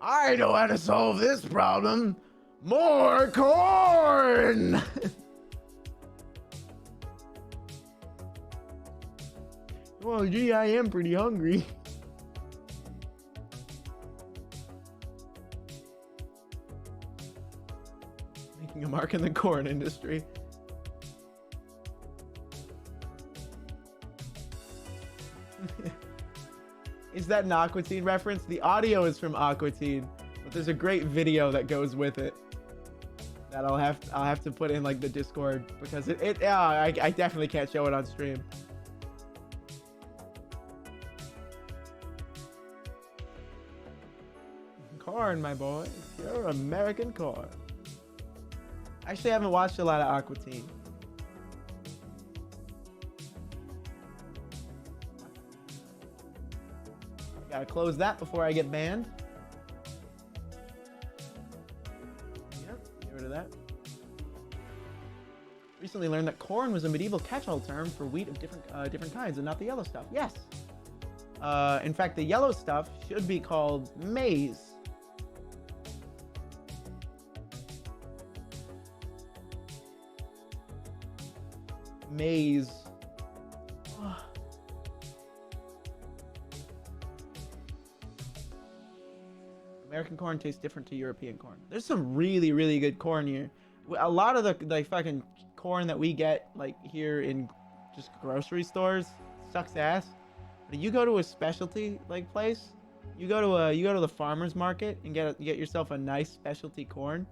I know how to solve this problem. More corn! Well, gee, I am pretty hungry. Making a mark in the corn industry. Is that an Aqua Teen reference? The audio is from Aqua Teen, but there's a great video that goes with it that I'll have to put in like the Discord because I definitely can't show it on stream. Corn, my boy. You're American corn. Actually, I haven't watched a lot of Aqua Teen. Gotta close that before I get banned. Yep, get rid of that. Recently learned that corn was a medieval catch-all term for wheat of different kinds and not the yellow stuff. Yes. In fact, the yellow stuff should be called maize. Maize. American corn tastes different to European corn. There's some really, really good corn here. A lot of the like fucking corn that we get like here in just grocery stores sucks ass. But you go to a specialty like place, you go to the farmer's market and get yourself a nice specialty corn.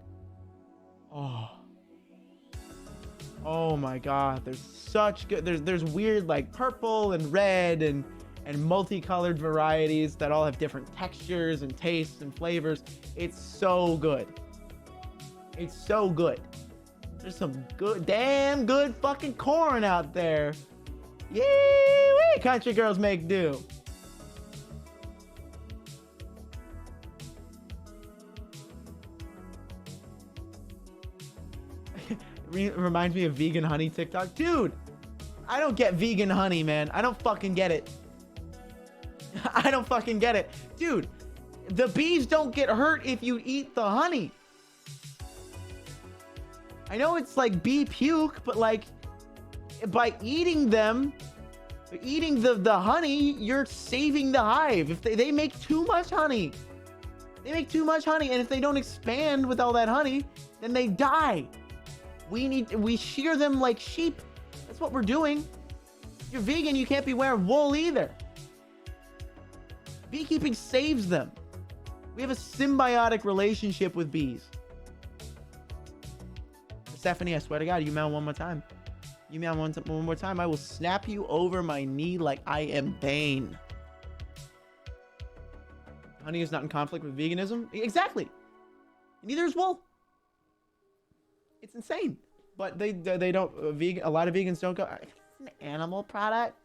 Oh my god, there's such good. There's weird like purple and red and multicolored varieties that all have different textures and tastes and flavors. It's so good. It's so good. There's some good, damn good fucking corn out there. Yee-wee, country girls make do. Reminds me of vegan honey TikTok. Dude, I don't get vegan honey, man. I don't fucking get it. I don't fucking get it. Dude, the bees don't get hurt if you eat the honey. I know it's like bee puke, but like by eating them, eating the honey, you're saving the hive. If they make too much honey, and if they don't expand with all that honey, then they die. We shear them like sheep. That's what we're doing. If you're vegan, you can't be wearing wool either. Beekeeping saves them. We have a symbiotic relationship with bees. Stephanie, I swear to God, you meow one more time. You meow one more time, I will snap you over my knee like I am Bane. Honey is not in conflict with veganism. Exactly. Neither is wool. It's insane. But they don't a lot of vegans don't go, it's an animal product.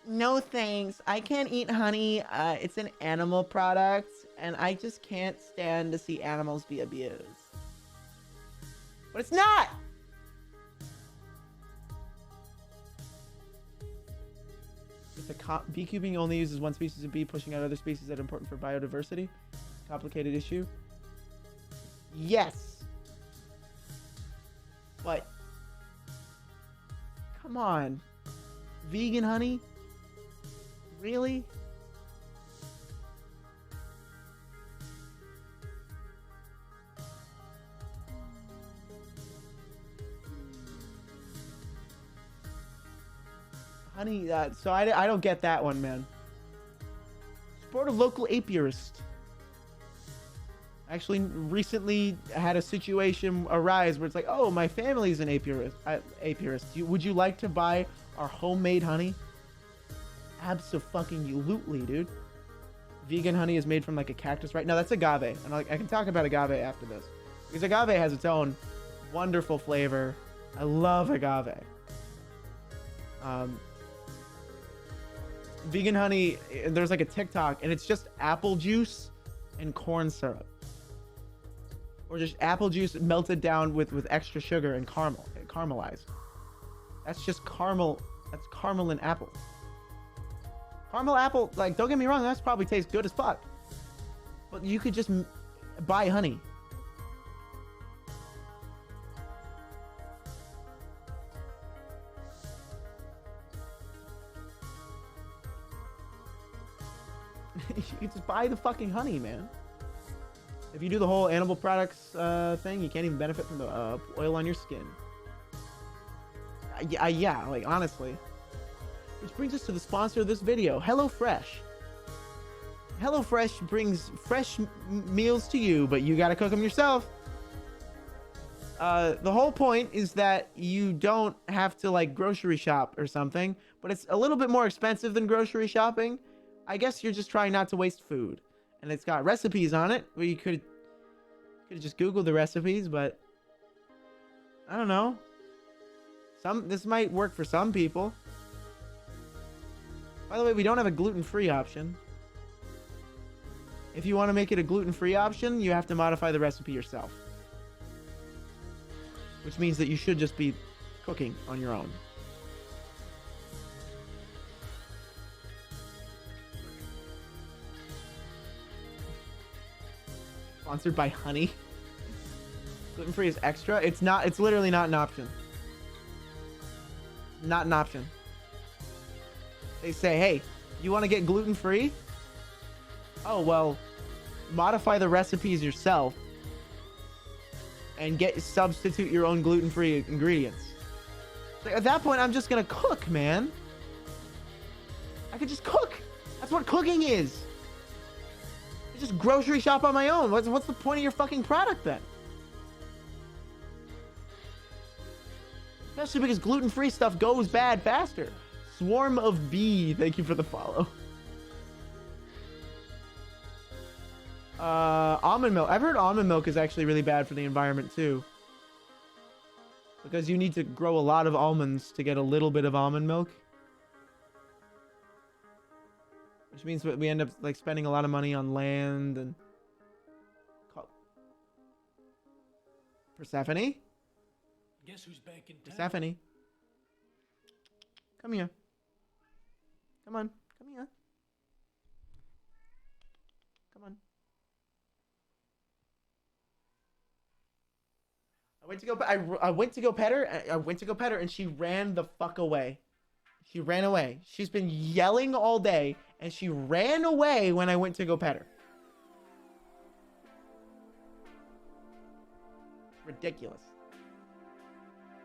No thanks. I can't eat honey. It's an animal product, and I just can't stand to see animals be abused. But it's not. Beekeeping only uses one species of bee, pushing out other species that are important for biodiversity. Complicated issue. Yes. But come on. Vegan honey? Really? Honey, so I don't get that one, man. Support a local apiarist. Actually, recently had a situation arise where it's like, oh, my family's an apiarist. Would you like to buy our homemade honey? Abso-fucking-lutely, dude. Vegan honey is made from like a cactus, right? No, that's agave. And I can talk about agave after this. Because agave has its own wonderful flavor. I love agave. Vegan honey, there's like a TikTok, and it's just apple juice and corn syrup. Or just apple juice melted down with extra sugar and caramelized. That's just caramel. That's caramel and apple. Caramel apple, like, don't get me wrong, that's probably tastes good as fuck. But you could just buy honey. You could just buy the fucking honey, man. If you do the whole animal products thing, you can't even benefit from the oil on your skin. Yeah, like, honestly. Which brings us to the sponsor of this video, HelloFresh. HelloFresh brings fresh meals to you, but you gotta cook them yourself. The whole point is that you don't have to, like, grocery shop or something, but it's a little bit more expensive than grocery shopping. I guess you're just trying not to waste food. And it's got recipes on it, where you could just Google the recipes, but I don't know. This might work for some people. By the way, we don't have a gluten-free option. If you want to make it a gluten-free option, you have to modify the recipe yourself. Which means that you should just be cooking on your own. Sponsored by honey. Gluten-free is extra. It's not. It's literally not an option. Not an option. They say, hey, you want to get gluten-free? Oh, well, modify the recipes yourself and substitute your own gluten-free ingredients. Like, at that point, I'm just gonna cook, man. I could just cook. That's what cooking is. I just grocery shop on my own. What's the point of your fucking product then? Especially because gluten-free stuff goes bad faster. Swarm of Bee, thank you for the follow. Almond milk. I've heard almond milk is actually really bad for the environment too. Because you need to grow a lot of almonds to get a little bit of almond milk. Which means we end up like spending a lot of money on land and... Persephone? Guess who's back in town? Persephone. Come here. Come on. Come here. Come on. I went to go pet her. I went to go pet her and she ran the fuck away. She ran away. She's been yelling all day and she ran away when I went to go pet her. Ridiculous.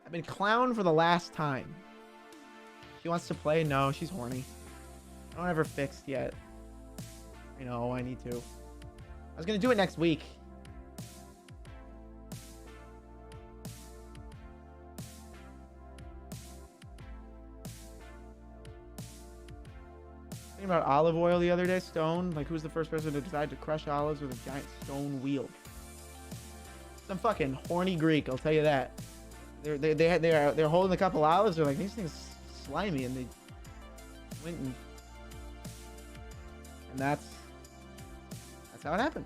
I've been clowned for the last time. She wants to play? No, she's horny. I don't have her fixed yet. I know, I need to. I was gonna do it next week. Thinking about olive oil the other day, stone. Like, who's the first person to decide to crush olives with a giant stone wheel? Some fucking horny Greek, I'll tell you that. They're holding a couple olives. They're like, these things slimy, and they went and that's how it happened.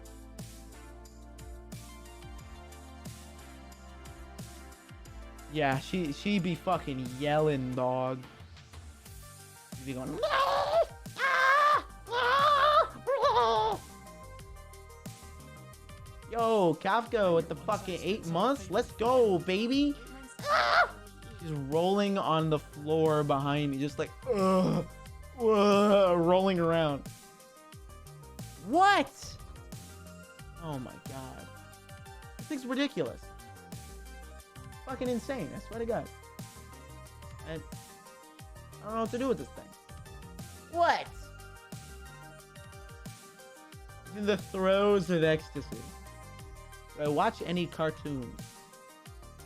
Yeah, she be fucking yelling, dog. She'd be going. Yo, Kafka with the fucking 8 months. Let's go, baby. She's rolling on the floor behind me, just like, rolling around. What? Oh my god. This thing's ridiculous. Fucking insane, I swear to god. And I don't know what to do with this thing. What? In the throes of ecstasy. Do I watch any cartoons?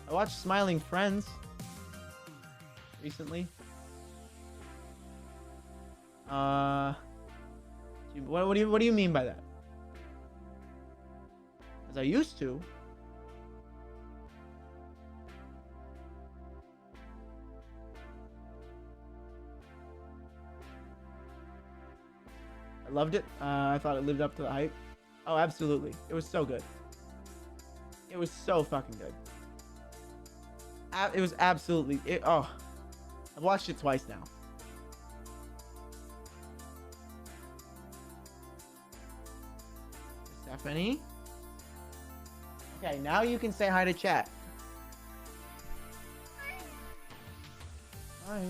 I watched Smiling Friends recently. What do you mean by that? As I used to. I loved it. I thought it lived up to the hype. Oh, absolutely. It was so good. It was so fucking good. It was absolutely... I've watched it twice now. Stephanie? Okay, now you can say hi to chat. Hi.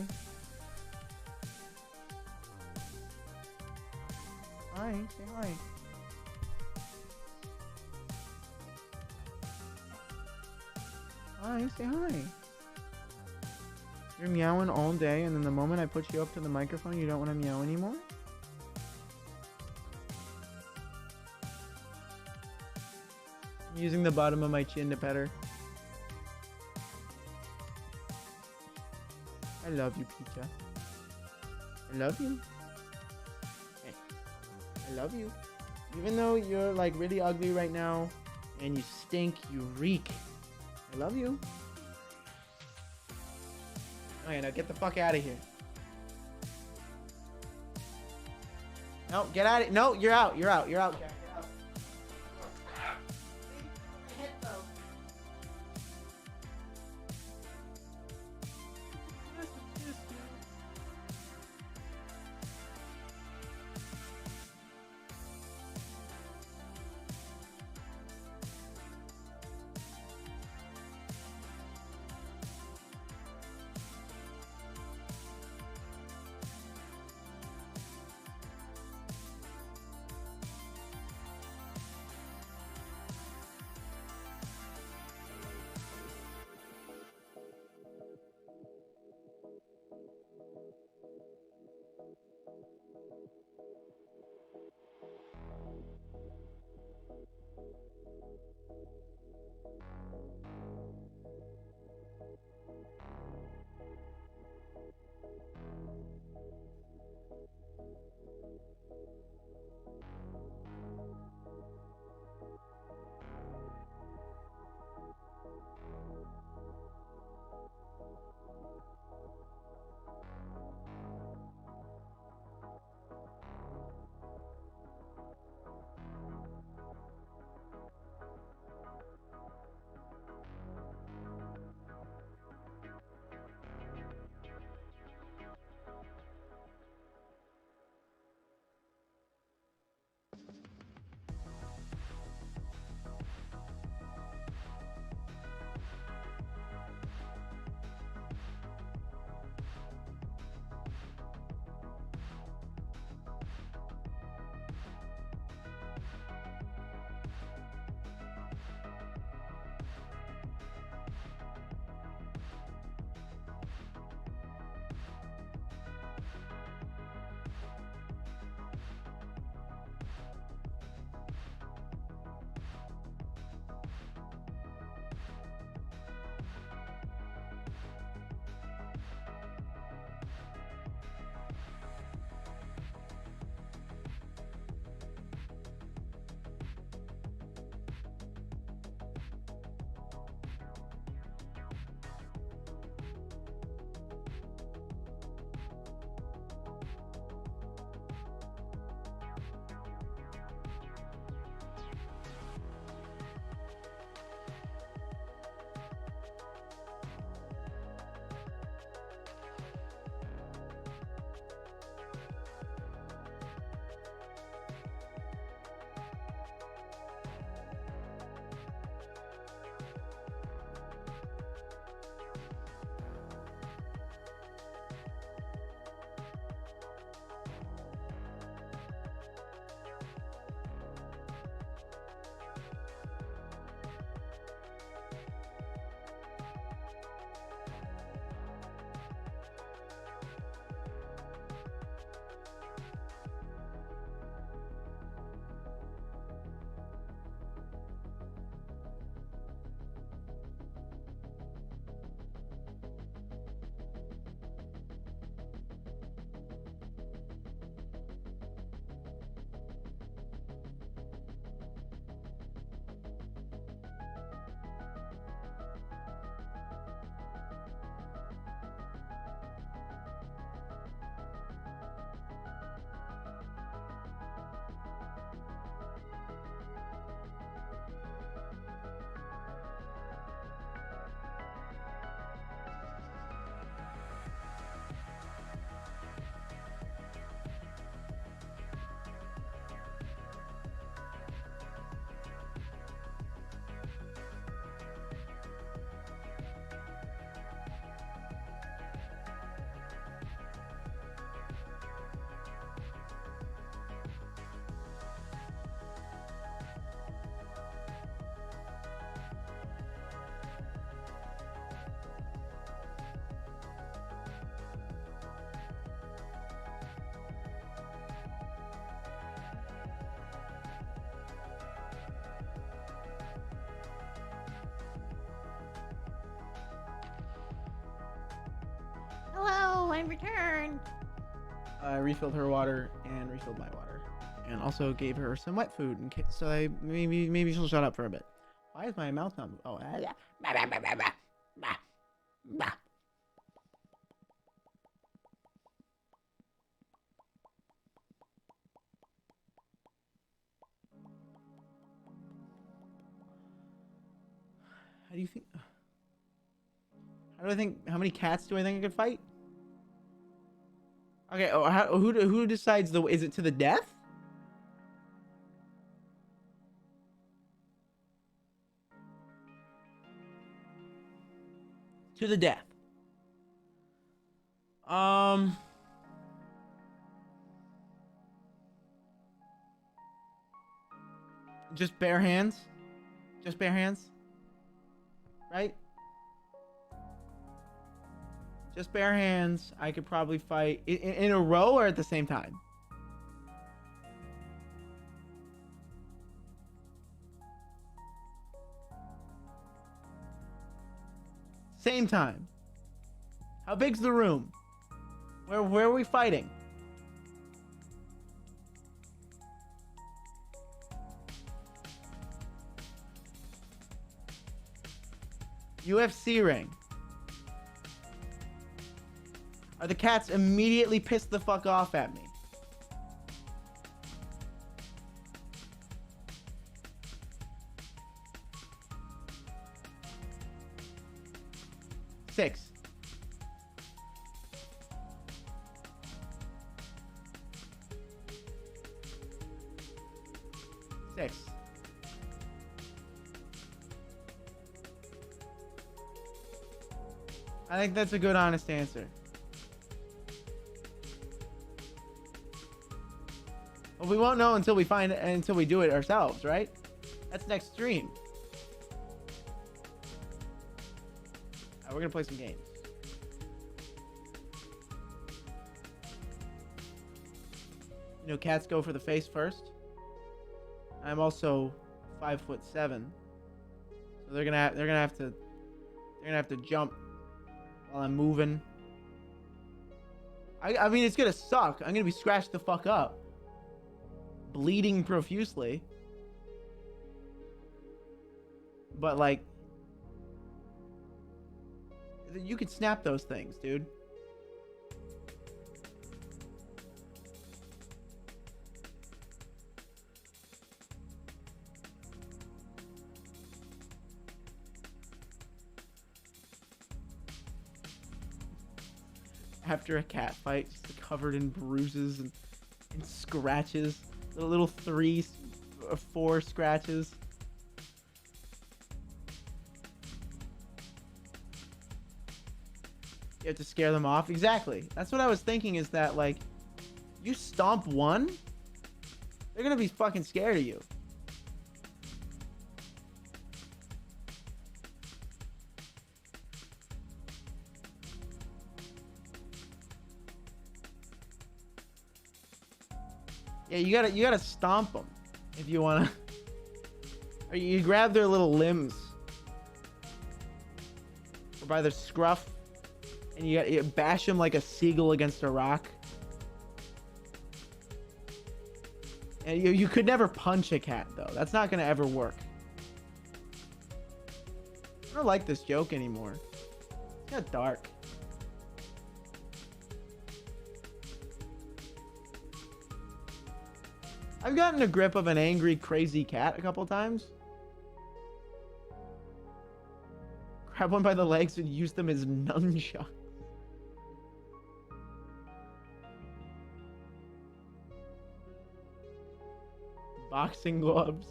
Hi, say hi. Hi, say hi. You're meowing all day, and then the moment I put you up to the microphone, you don't want to meow anymore? I'm using the bottom of my chin to pet her. I love you, Pecha. I love you. Hey, I love you. Even though you're like really ugly right now, and you stink, you reek. I love you. Okay, now get the fuck out of here. No, get out of it. No, you're out. You're out. You're out. Get out. coin returned. I refilled her water and refilled my water, and also gave her some wet food in case, so maybe she'll shut up for a bit. Why is my mouth not? Oh, how do you think? How do I think? How many cats do I think I could fight? Okay. Oh, who decides the? Is it to the death? To the death. Just bare hands. Just bare hands. Right? Just bare hands. I could probably fight in a row or at the same time. Same time. How big's the room? Where are we fighting? UFC ring. Are the cats immediately pissed the fuck off at me? Six. Six. I think that's a good, honest answer. Well, we won't know until we find it, until we do it ourselves, right? That's next stream. We're gonna play some games. You know, cats go for the face first. I'm also 5'7", so they're gonna have to jump while I'm moving. I mean, it's gonna suck. I'm gonna be scratched the fuck up, bleeding profusely. But like, you could snap those things, dude. After a cat fight, just covered in bruises and scratches, little 3 or 4 scratches. You have to scare them off. Exactly. That's what I was thinking, is that, like, you stomp one, they're gonna be fucking scared of you. Yeah, you gotta stomp them if you wanna. Or you grab their little limbs, or by their scruff, and you bash them like a seagull against a rock. And you could never punch a cat, though. That's not gonna ever work. I don't like this joke anymore. It's got dark. I've gotten a grip of an angry, crazy cat a couple times. Grab one by the legs and use them as nunchucks. Boxing gloves.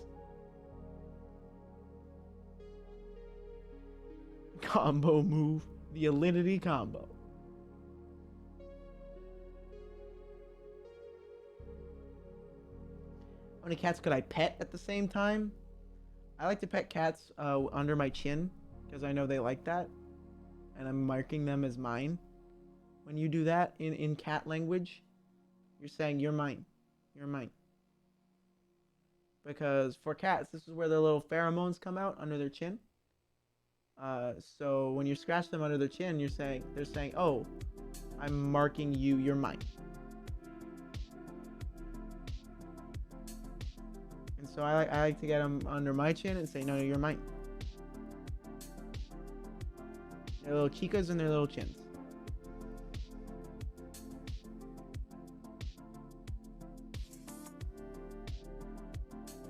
Combo move. The Alinity combo. How many cats could I pet at the same time? I like to pet cats under my chin, because I know they like that. And I'm marking them as mine. When you do that in cat language, you're saying, you're mine. You're mine. Because for cats, this is where their little pheromones come out under their chin. So when you scratch them under their chin, they're saying, oh, I'm marking you. You're mine. And so I like to get them under my chin and say, no, you're mine. Their little chicas and their little chins.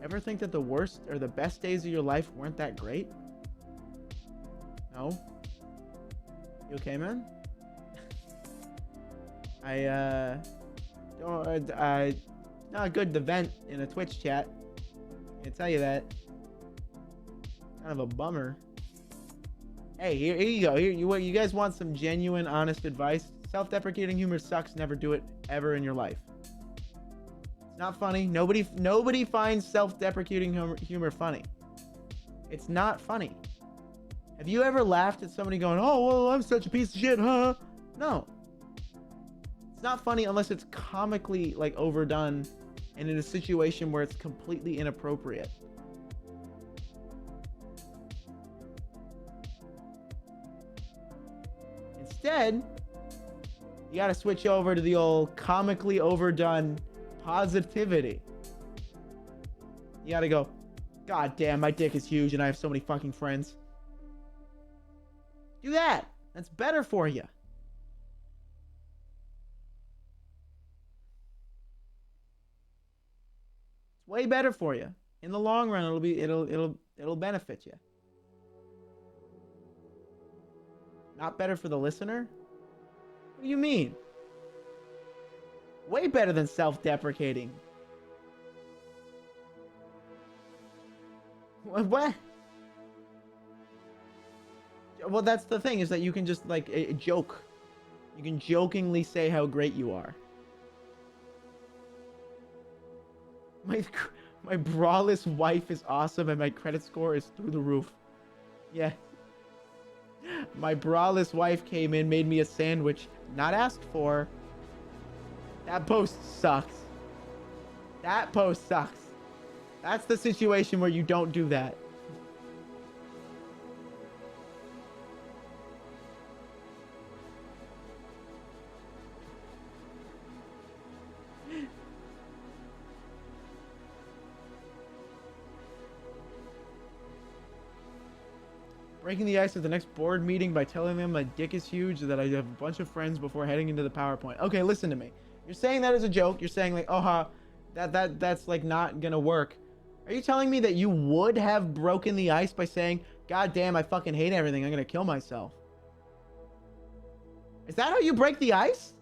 Ever think that the worst or the best days of your life weren't that great? No? You okay, man? Not good to vent in a Twitch chat. I can tell you that. Kind of a bummer. Hey, here you go. Here, you guys want some genuine, honest advice? Self-deprecating humor sucks. Never do it ever in your life. It's not funny. Nobody finds self-deprecating humor funny. It's not funny. Have you ever laughed at somebody going, "Oh, well, I'm such a piece of shit, huh?" No. It's not funny unless it's comically like overdone and in a situation where it's completely inappropriate. Instead, you got to switch over to the old comically overdone positivity. You got to go, "God damn, my dick is huge and I have so many fucking friends." Do that. That's better for you. It's way better for you. In the long run, it'll benefit you. Not better for the listener? What do you mean? Way better than self-deprecating. What? Well, that's the thing, is that you can just like joke. You can jokingly say how great you are. My braless wife is awesome and my credit score is through the roof. Yeah. My braless wife came in, made me a sandwich, not asked for. That post sucks. That post sucks. That's the situation where you don't do that. Breaking the ice at the next board meeting by telling them my dick is huge, that I have a bunch of friends before heading into the PowerPoint. Okay, listen to me. You're saying that as a joke. You're saying like, oh, that's like not gonna work. Are you telling me that you would have broken the ice by saying, "God damn, I fucking hate everything. I'm gonna kill myself"? Is that how you break the ice?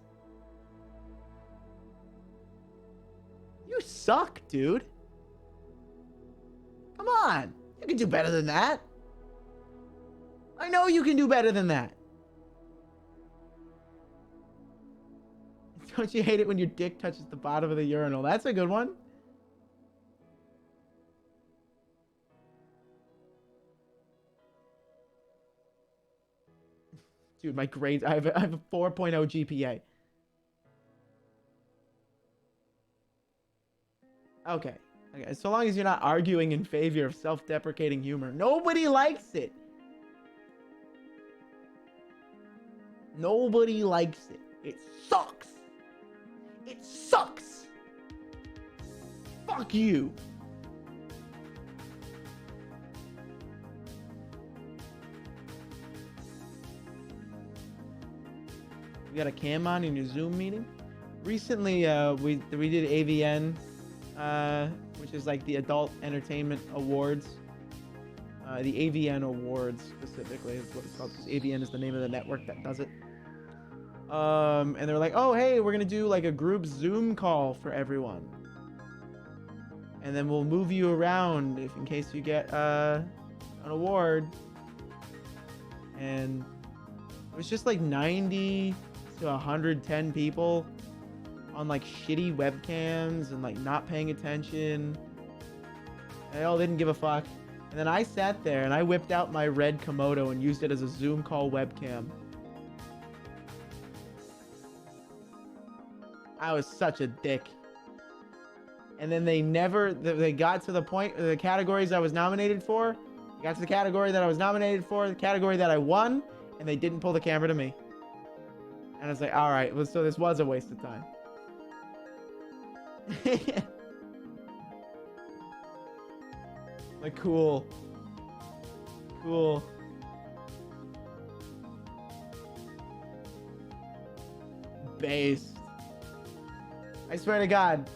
You suck, dude. Come on. You can do better than that. I know you can do better than that. Don't you hate it when your dick touches the bottom of the urinal? That's a good one. Dude, my grades, I have a 4.0 GPA. Okay. Okay, so long as you're not arguing in favor of self-deprecating humor. Nobody likes it. Nobody likes it. It sucks. It sucks. Fuck you. You got a cam on in your Zoom meeting? Recently, we did AVN, which is like the Adult Entertainment Awards. The AVN Awards specifically is what it's called, because AVN is the name of the network that does it. And they're like, "Oh, hey, we're gonna do like a group Zoom call for everyone, and then we'll move you around if in case you get an award." And it was just like 90 to 110 people on like shitty webcams and like not paying attention. They all didn't give a fuck. And then I sat there and I whipped out my red Komodo and used it as a Zoom call webcam. I was such a dick. And then they got to the point, the categories I was nominated for. They got to the category that I was nominated for, the category that I won, and they didn't pull the camera to me. And I was like, all right, well, so this was a waste of time. Like, cool. Cool. Based. I swear to God.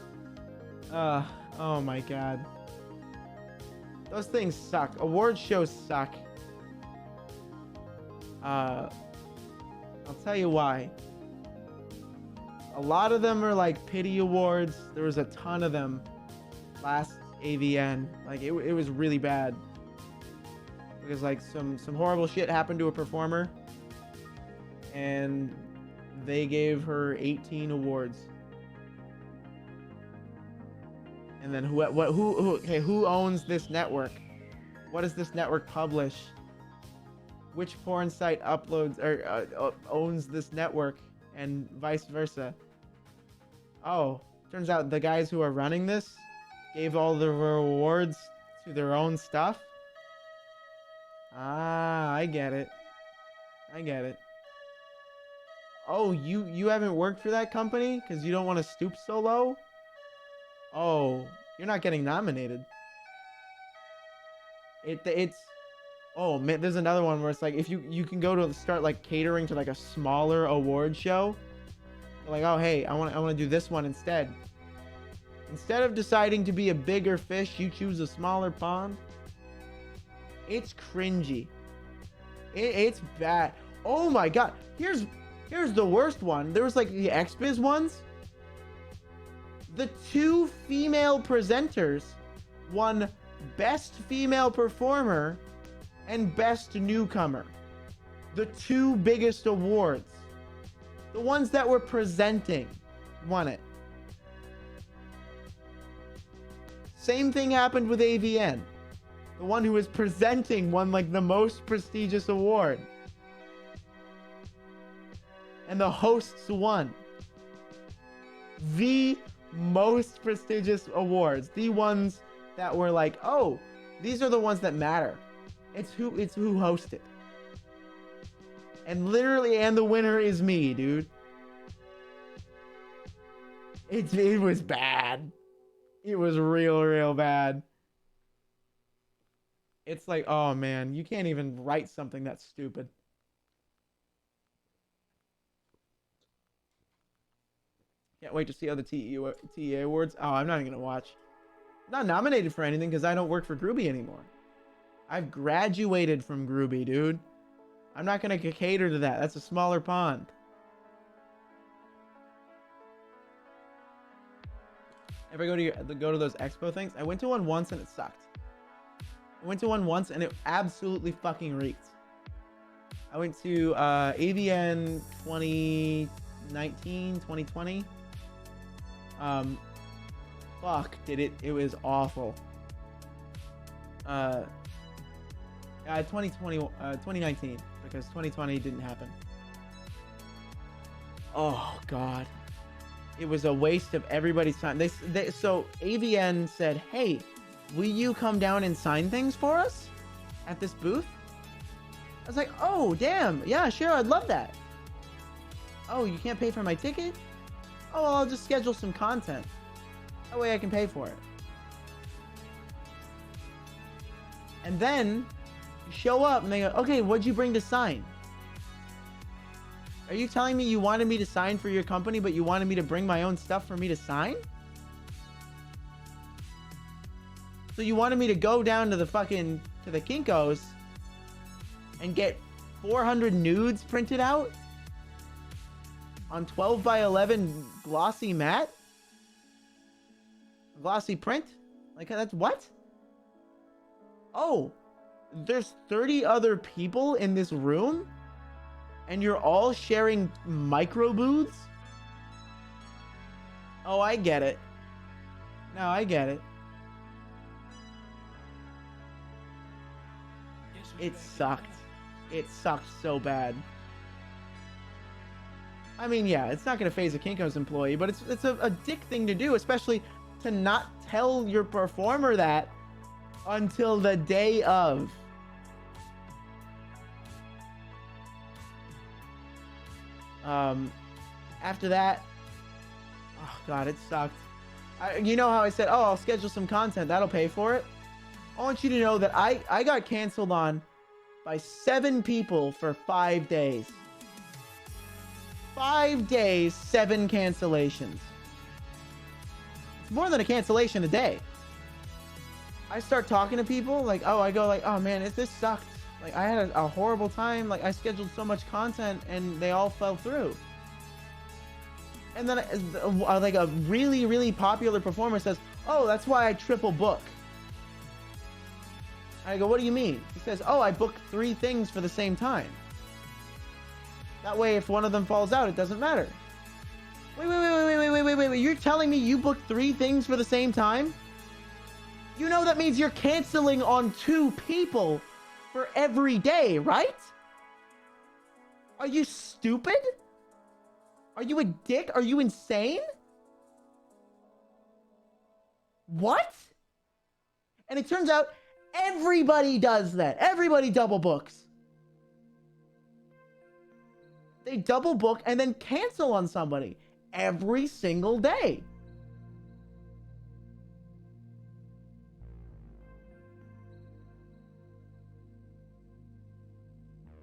Oh my God. Those things suck. Award shows suck. I'll tell you why. A lot of them are like pity awards. There was a ton of them last AVN. Like it was really bad. Because like some horrible shit happened to a performer. And they gave her 18 awards. And then who owns this network? What does this network publish? Which porn site uploads or owns this network, and vice versa? Oh, turns out the guys who are running this gave all the rewards to their own stuff. Ah, I get it. I get it. Oh, you haven't worked for that company because you don't want to stoop so low? Oh, you're not getting nominated. It's oh man, there's another one where it's like if you can go to start like catering to like a smaller award show. You're like, oh hey, I want to do this one instead. Instead of deciding to be a bigger fish, you choose a smaller pond. It's cringy. It's bad. Oh my God. Here's the worst one. There was like the XBiz ones. The two female presenters won Best Female Performer and Best Newcomer. The two biggest awards. The ones that were presenting won it. Same thing happened with AVN. The one who was presenting won like the most prestigious award. And the hosts won. The most prestigious awards. The ones that were like, oh, these are the ones that matter. It's who hosted. And literally, and the winner is me, dude. It was bad. It was real bad. It's like, oh man, you can't even write something that's stupid. Can't wait to see other TEA awards. Oh, I'm not even gonna watch. I'm not nominated for anything because I don't work for Groovy anymore. I've graduated from Groovy, dude. I'm not gonna cater to that. That's a smaller pond. Ever go to those expo things? I went to one once and it sucked. I went to one once and it absolutely fucking reeked. I went to AVN 2019, 2020. Fuck, it was awful. 2019, because 2020 didn't happen. Oh God, it was a waste of everybody's time. So AVN said, hey, will you come down and sign things for us at this booth? I was like, oh damn, yeah, sure, I'd love that. Oh, you can't pay for my ticket? Oh, well, I'll just schedule some content. That way I can pay for it. And then you show up and they go, okay, what'd you bring to sign? Are you telling me you wanted me to sign for your company, but you wanted me to bring my own stuff for me to sign? So you wanted me to go down to the Kinko's and get 400 nudes printed out on 12 by 11 glossy mat? Glossy print? Like, that's what? Oh, there's 30 other people in this room and you're all sharing micro booths? Oh, I get it. No, I get it. It sucked. It sucked so bad. I mean, yeah, it's not going to phase a Kinko's employee, but it's a dick thing to do, especially to not tell your performer that until the day of. After that, oh god, it sucked. You know how I said, oh, I'll schedule some content, that'll pay for it? I want you to know that I got canceled on by 7 people for 5 days. 5 days, 7 cancellations. It's more than a cancellation a day. I start talking to people, like, oh man, this sucked. Like, I had a horrible time. Like, I scheduled so much content and they all fell through. And then like a really, really popular performer says, oh, that's why I triple book. I go, what do you mean? He says, oh, I book 3 things for the same time. That way, if one of them falls out, it doesn't matter. Wait. You're telling me you booked 3 things for the same time? You know that means you're canceling on 2 people for every day, right? Are you stupid? Are you a dick? Are you insane? What? And it turns out everybody does that. Everybody double books. They double book and then cancel on somebody every single day.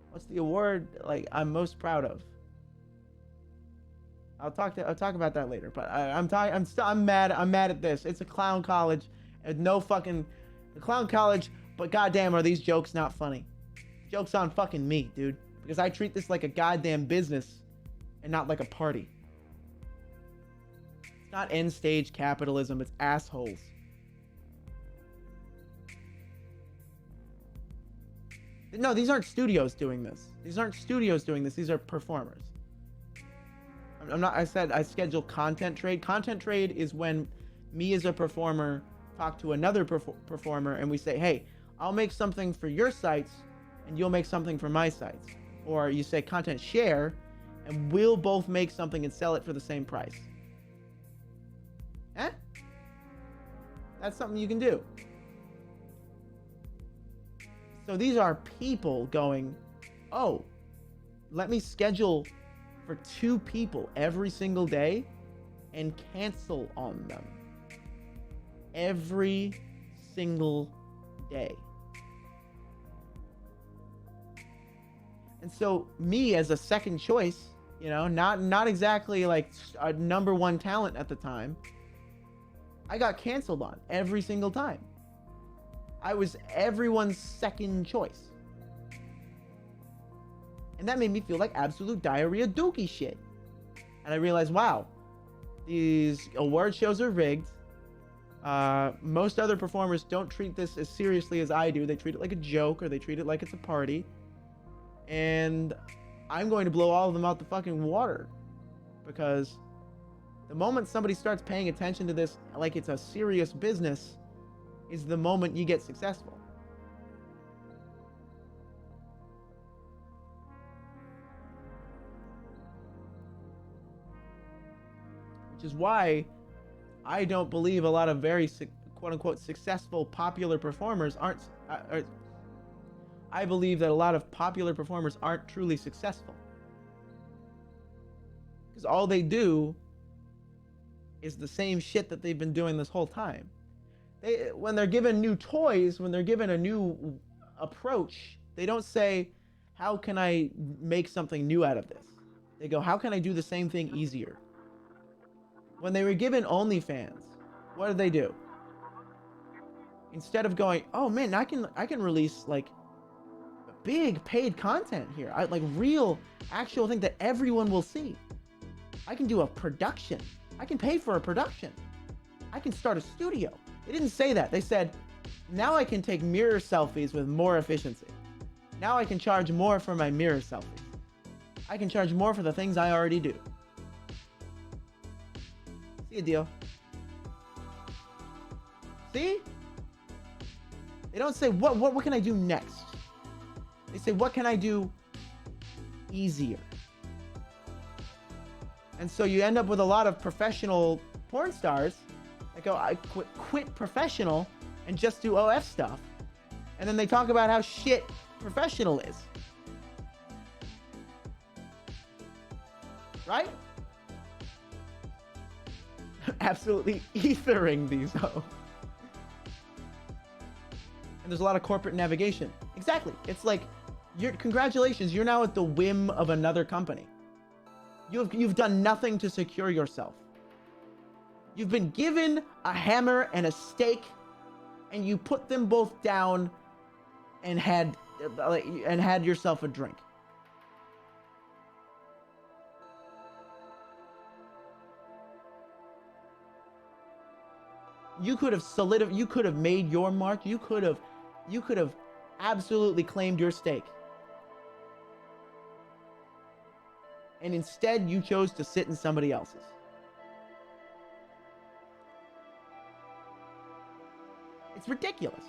What's the award like I'm most proud of? I'll talk about that later. But I'm mad. I'm mad at this. It's a clown college, and no fucking clown college. But goddamn, are these jokes not funny? Jokes on fucking me, dude. Because I treat this like a goddamn business, and not like a party. It's not end stage capitalism. It's assholes. No, these aren't studios doing this. These aren't studios doing this. These are performers. I said I schedule content trade. Content trade is when me as a performer talk to another performer and we say, hey, I'll make something for your sites and you'll make something for my sites. Or you say content share and we'll both make something and sell it for the same price. Eh? That's something you can do. So these are people going, oh, let me schedule for 2 people every single day and cancel on them every single day. And so me as a second choice, you know, not exactly like a #1 talent at the time, I got canceled on every single time. I was everyone's second choice. And that made me feel like absolute diarrhea dookie shit. And I realized, wow, these award shows are rigged. Most other performers don't treat this as seriously as I do. They treat it like a joke or they treat it like it's a party. And I'm going to blow all of them out the fucking water. Because the moment somebody starts paying attention to this like it's a serious business is the moment you get successful. Which is why I don't believe a lot of very quote-unquote successful popular performers aren't I believe that a lot of popular performers aren't truly successful. Because all they do is the same shit that they've been doing this whole time. When they're given new toys, when they're given a new approach, they don't say, how can I make something new out of this? They go, how can I do the same thing easier? When they were given OnlyFans, what did they do? Instead of going, oh man, I can release like big paid content here. Like real, actual thing that everyone will see. I can do a production. I can pay for a production. I can start a studio. They didn't say that. They said, now I can take mirror selfies with more efficiency. Now I can charge more for my mirror selfies. I can charge more for the things I already do. See a deal. See? They don't say, what can I do next? They say, what can I do easier? And so you end up with a lot of professional porn stars that go, I quit professional and just do OF stuff. And then they talk about how shit professional is. right? Absolutely ethering these hoes. And there's a lot of corporate navigation. Exactly. It's like, congratulations, you're now at the whim of another company. You've done nothing to secure yourself. You've been given a hammer and a stake, and you put them both down and had yourself a drink. You could have made your mark. You could have absolutely claimed your stake. And instead you chose to sit in somebody else's. It's ridiculous.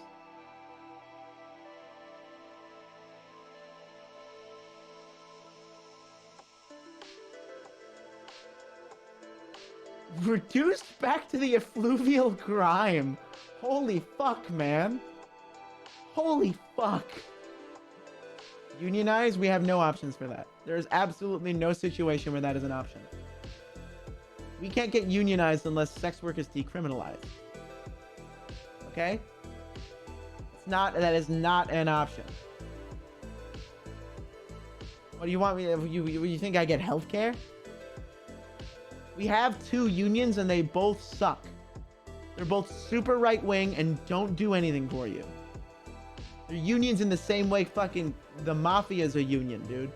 Reduced back to the effluvial grime. Holy fuck, man. Holy fuck. Unionize? We have no options for that. There is absolutely no situation where that is an option. We can't get unionized unless sex work is decriminalized. Okay? That is not an option. What do you want me to, you think I get health care? We have 2 unions and they both suck. They're both super right-wing and don't do anything for you. They're unions in the same way fucking the mafia's a union, dude.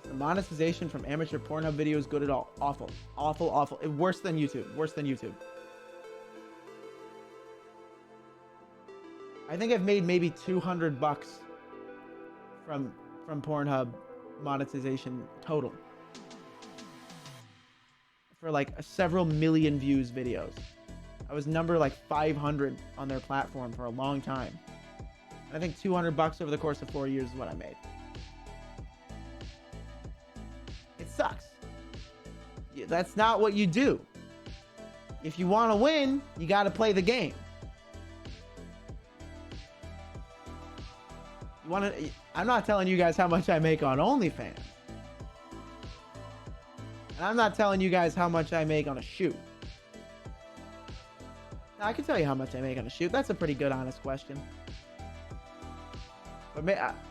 Is the monetization from amateur Pornhub videos good at all? Awful. Awful, awful. Worse than YouTube. Worse than YouTube. I think I've made maybe $200 from Pornhub monetization total for like several million views videos. I was number like 500 on their platform for a long time. And I think $200 over the course of 4 years is what I made. It sucks. That's not what you do. If you want to win, you got to play the game. I'm not telling you guys how much I make on OnlyFans. And I'm not telling you guys how much I make on a shoot. Now, I can tell you how much I make on a shoot. That's a pretty good, honest question. But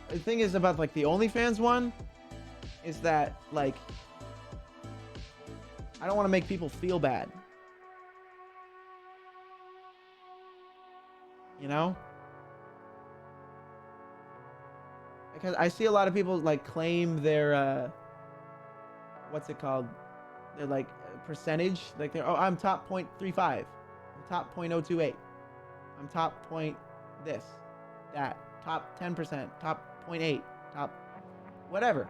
the thing is about like the OnlyFans one is that like I don't want to make people feel bad. You know? Because I see a lot of people like claim their what's it called? They're like percentage. Like they're I'm top 0.35. I'm top 0.028. I'm top point this, that, top 10%, top 0.8, top whatever.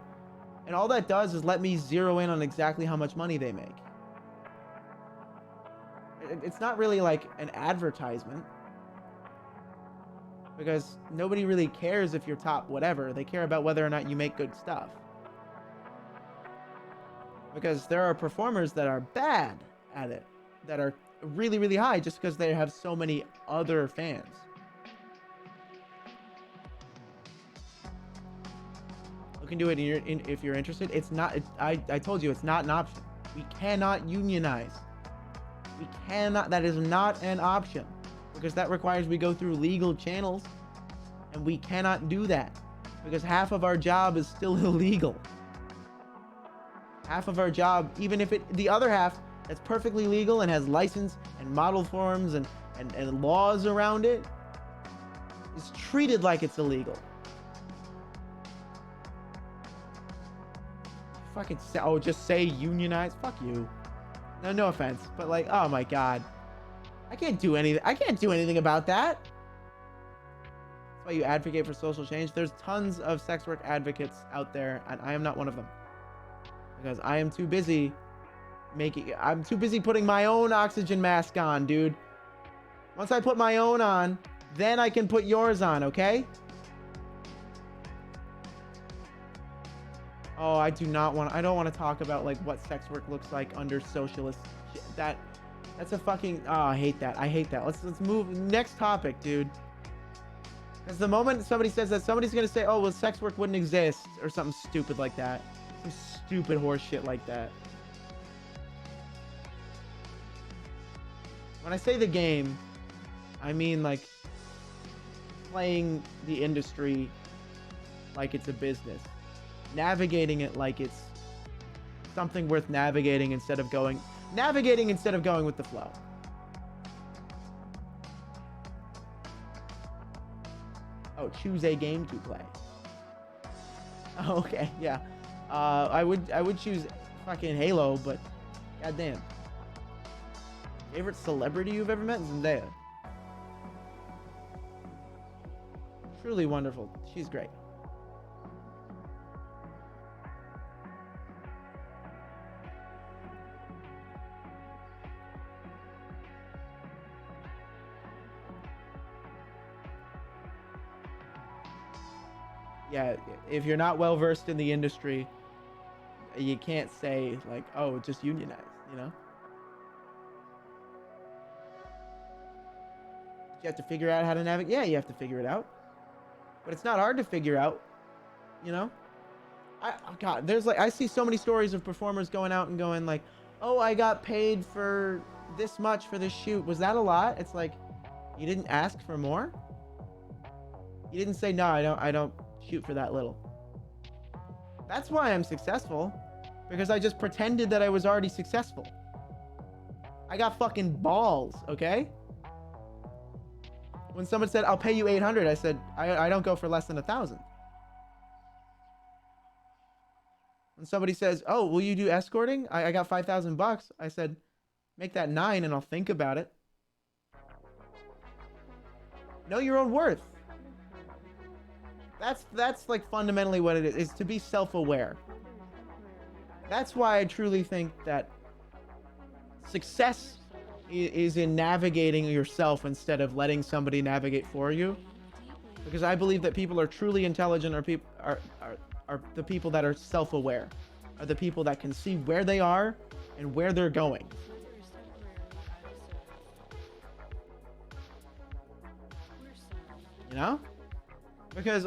And all that does is let me zero in on exactly how much money they make. It's not really like an advertisement. Because nobody really cares if you're top whatever. They care about whether or not you make good stuff. Because there are performers that are bad at it. That are really, really high just because they have so many other fans. You can do it if you're interested. It's not. I told you it's not an option. We cannot unionize. We cannot. That is not an option. Because that requires we go through legal channels, and we cannot do that because half of our job is still illegal. Half of our job, even if the other half that's perfectly legal and has license and model forms and laws around it, is treated like it's illegal. Fucking just say unionize. Fuck you. No offense, but like, oh my god. I can't do anything about that. That's why you advocate for social change. There's tons of sex work advocates out there, and I am not one of them. Because I am too busy putting my own oxygen mask on, dude. Once I put my own on, then I can put yours on, okay? Oh, I don't want to talk about like what sex work looks like under socialist That's a fucking. Oh, I hate that. I hate that. Let's move next topic, dude. Because the moment somebody says that, somebody's gonna say, "Oh, well, sex work wouldn't exist," or something stupid like that. Some stupid horse shit like that. When I say the game, I mean like playing the industry like it's a business, navigating it like it's something worth navigating instead of going with the flow. Oh, choose a game to play. Oh, okay, yeah. I would choose fucking Halo, but goddamn. Favorite celebrity you've ever met? Zendaya. Truly wonderful. She's great. Yeah, if you're not well versed in the industry, you can't say like, "Oh, just unionize," you know? You have to figure out how to navigate. Yeah, you have to figure it out. But it's not hard to figure out, you know? Oh God, there's like, I see so many stories of performers going out and going like, "Oh, I got paid for this much for this shoot. Was that a lot?" It's like, you didn't ask for more? You didn't say, "No, I don't shoot for that little." That's why I'm successful, because I just pretended that I was already successful. I got fucking balls, okay? When someone said, "I'll pay you 800," I said, I don't go for less than 1,000. When somebody says, "Oh, will you do escorting?" I got $5,000. I said, "Make that 9 and I'll think about it." Know your own worth. That's like fundamentally what it is to be self-aware. That's why I truly think that success is in navigating yourself instead of letting somebody navigate for you. Because I believe that people are truly intelligent, are the people that are self-aware, are the people that can see where they are and where they're going. You know? Because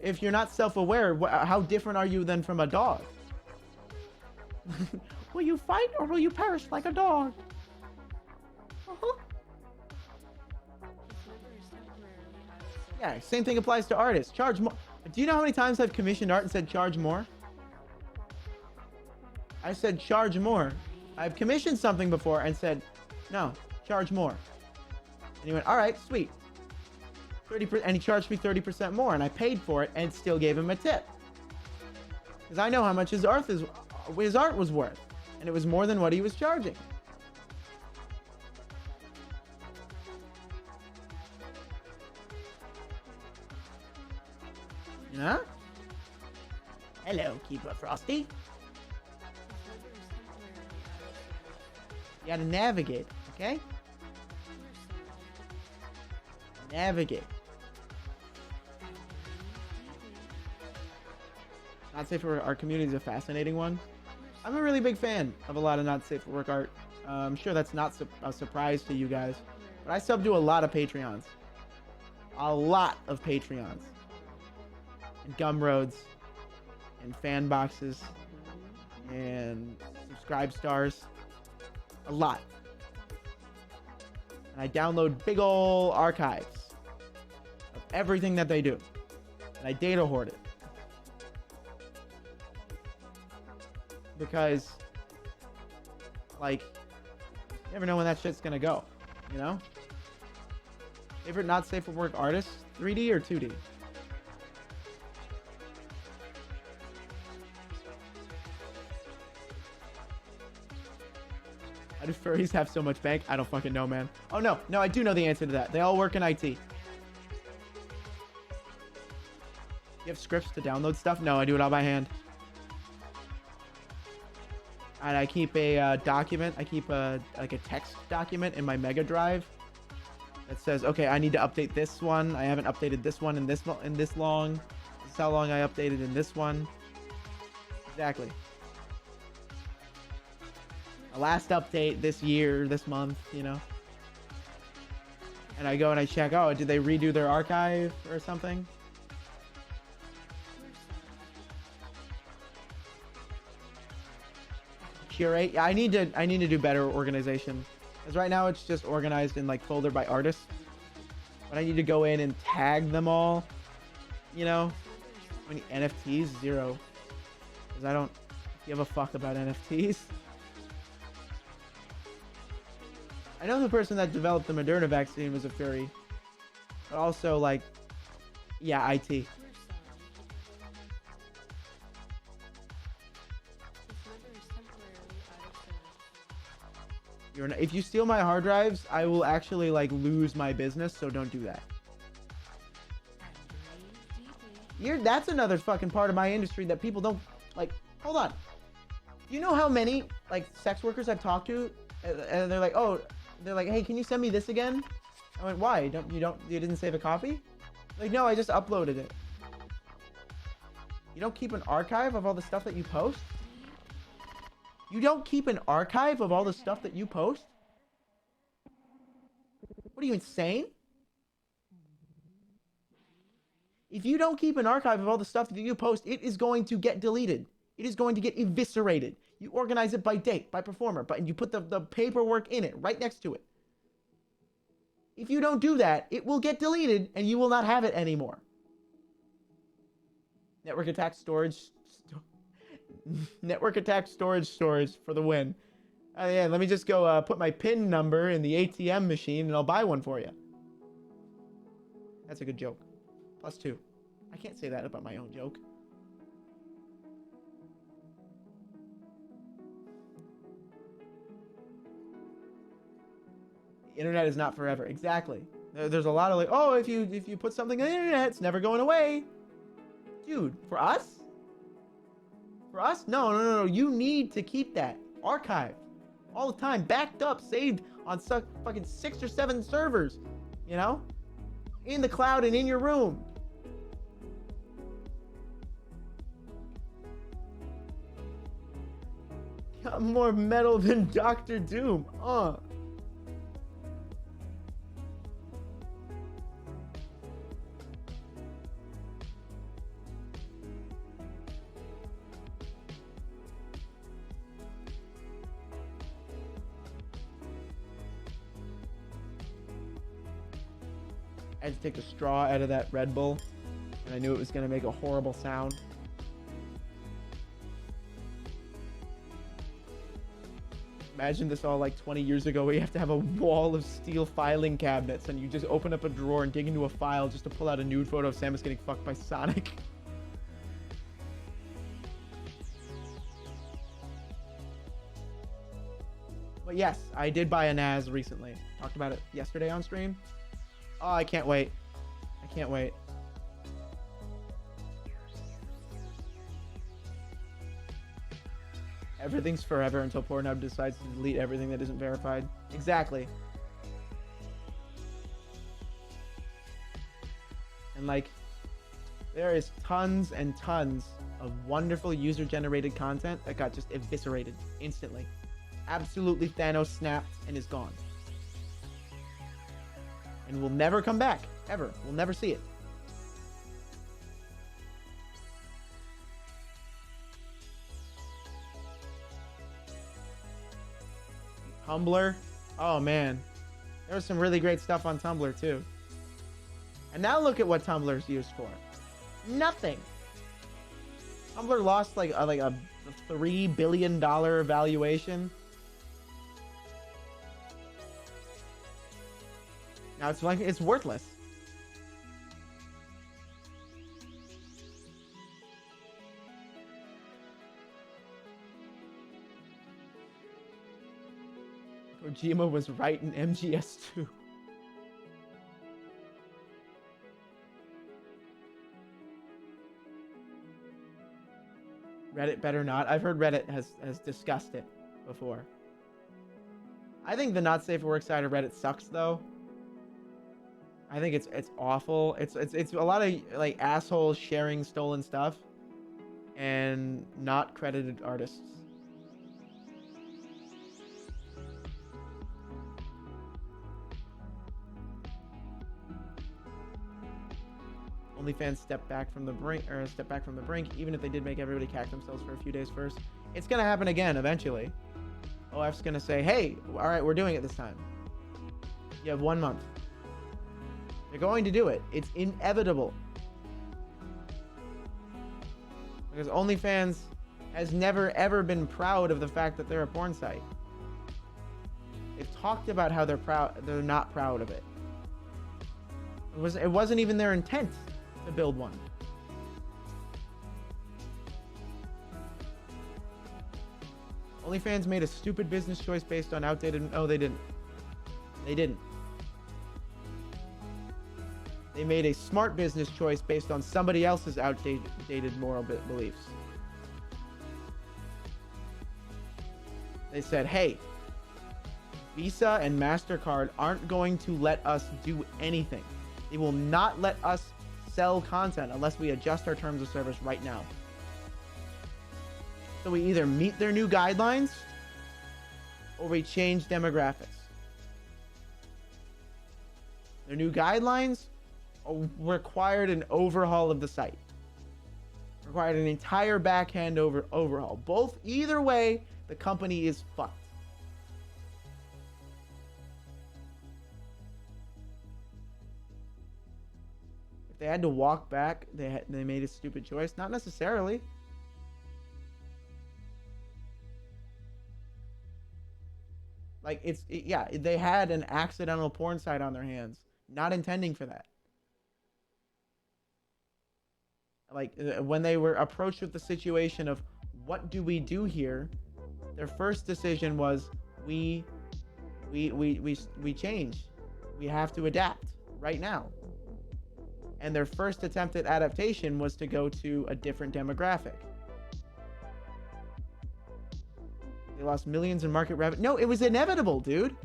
if you're not self-aware, how different are you than from a dog? Will you fight or will you perish like a dog? Uh-huh. Yeah, same thing applies to artists. Charge more. Do you know how many times I've commissioned art and said charge more? I said charge more. I've commissioned something before and said, no, charge more. And he went, all right, sweet. 30%, and he charged me 30% more, and I paid for it and still gave him a tip. Because I know how much his art was worth. And it was more than what he was charging. You know? Hello, Keeper Frosty. You gotta navigate, okay? Navigate. Not safe for work art community is a fascinating one. I'm a really big fan of a lot of not safe for work art. I'm sure that's not a surprise to you guys, but I sub to a lot of Patreons. A lot of Patreons. And Gumroads. And fan boxes. And subscribe stars. A lot. And I download big ol' archives of everything that they do. And I data hoard it. Because, like, you never know when that shit's gonna go, you know? Favorite not safe for work artist? 3D or 2D? How do furries have so much bank? I don't fucking know, man. Oh, no, I do know the answer to that. They all work in IT. You have scripts to download stuff? No, I do it all by hand. And I keep a document. I keep a text document in my Mega Drive that says, okay, I need to update this one. I haven't updated this one in this long. This is how long I updated in this one. Exactly. a last update this year, this month, you know. And I go and I check, oh, did they redo their archive or something? Curate. Yeah, I need to do better organization. Because right now it's just organized in like folder by artist. But I need to go in and tag them all. You know? How many NFTs? 0. Because I don't give a fuck about NFTs. I know the person that developed the Moderna vaccine was a furry. But also like, yeah, IT. If you steal my hard drives, I will actually like lose my business, so don't do that. That's another fucking part of my industry that people don't like. Hold on. Do you know how many like sex workers I've talked to, and they're like, oh, they're like, hey, can you send me this again? I went, why? You didn't save a copy? Like, no, I just uploaded it. You don't keep an archive of all the stuff that you post? You don't keep an archive of all the stuff that you post? What are you, insane? If you don't keep an archive of all the stuff that you post, it is going to get deleted. It is going to get eviscerated. You organize it by date, by performer, and you put the paperwork in it, right next to it. If you don't do that, it will get deleted and you will not have it anymore. Network attack storage. Network attack storage for the win. Yeah, let me just go put my PIN number in the ATM machine and I'll buy one for you. That's a good joke. +2. I can't say that about my own joke. The internet is not forever. Exactly. There's a lot of like, oh, if you put something on the internet, it's never going away. Dude, for us? For us? No. You need to keep that archived all the time, backed up, saved on fucking 6 or 7 servers, you know, in the cloud and in your room. Got more metal than Dr. Doom. I had to take a straw out of that Red Bull, and I knew it was going to make a horrible sound. Imagine this all like 20 years ago where you have to have a wall of steel filing cabinets and you just open up a drawer and dig into a file just to pull out a nude photo of Samus getting fucked by Sonic. But yes, I did buy a NAS recently. Talked about it yesterday on stream. Oh, I can't wait. I can't wait. Everything's forever until Pornhub decides to delete everything that isn't verified. Exactly. And like, there is tons and tons of wonderful user-generated content that got just eviscerated instantly. Absolutely Thanos snapped and is gone. And will never come back, ever. We'll never see it. Tumblr. Oh man, there was some really great stuff on Tumblr too. And now look at what Tumblr's used for. Nothing. Tumblr lost like a $3 billion valuation. Now it's like it's worthless. Kojima was right in MGS2. Reddit better not. I've heard Reddit has discussed it before. I think the not safe for work side of Reddit sucks though. I think it's awful. It's a lot of like assholes sharing stolen stuff and not credited artists. OnlyFans stepped back from the brink, even if they did make everybody cack themselves for a few days first. It's gonna happen again eventually. OF's gonna say, hey, all right, we're doing it this time. You have 1 month. They're going to do it. It's inevitable. Because OnlyFans has never ever been proud of the fact that they're a porn site. They've talked about how they're not proud of it. It wasn't even their intent to build one. OnlyFans made a stupid business choice based on outdated. Oh, they didn't. They didn't. They made a smart business choice based on somebody else's outdated moral beliefs. They said, hey, Visa and MasterCard aren't going to let us do anything. They will not let us sell content unless we adjust our terms of service right now. So we either meet their new guidelines or we change demographics. Their new guidelines required an overhaul of the site. Required an entire backhand overhaul. Either way, the company is fucked. If they had to walk back, they made a stupid choice. Not necessarily. Like, yeah, they had an accidental porn site on their hands, not intending for that. Like, when they were approached with the situation of what do we do here, their first decision was we change. We have to adapt right now. And their first attempt at adaptation was to go to a different demographic. They lost millions in market revenue. No, it was inevitable, dude.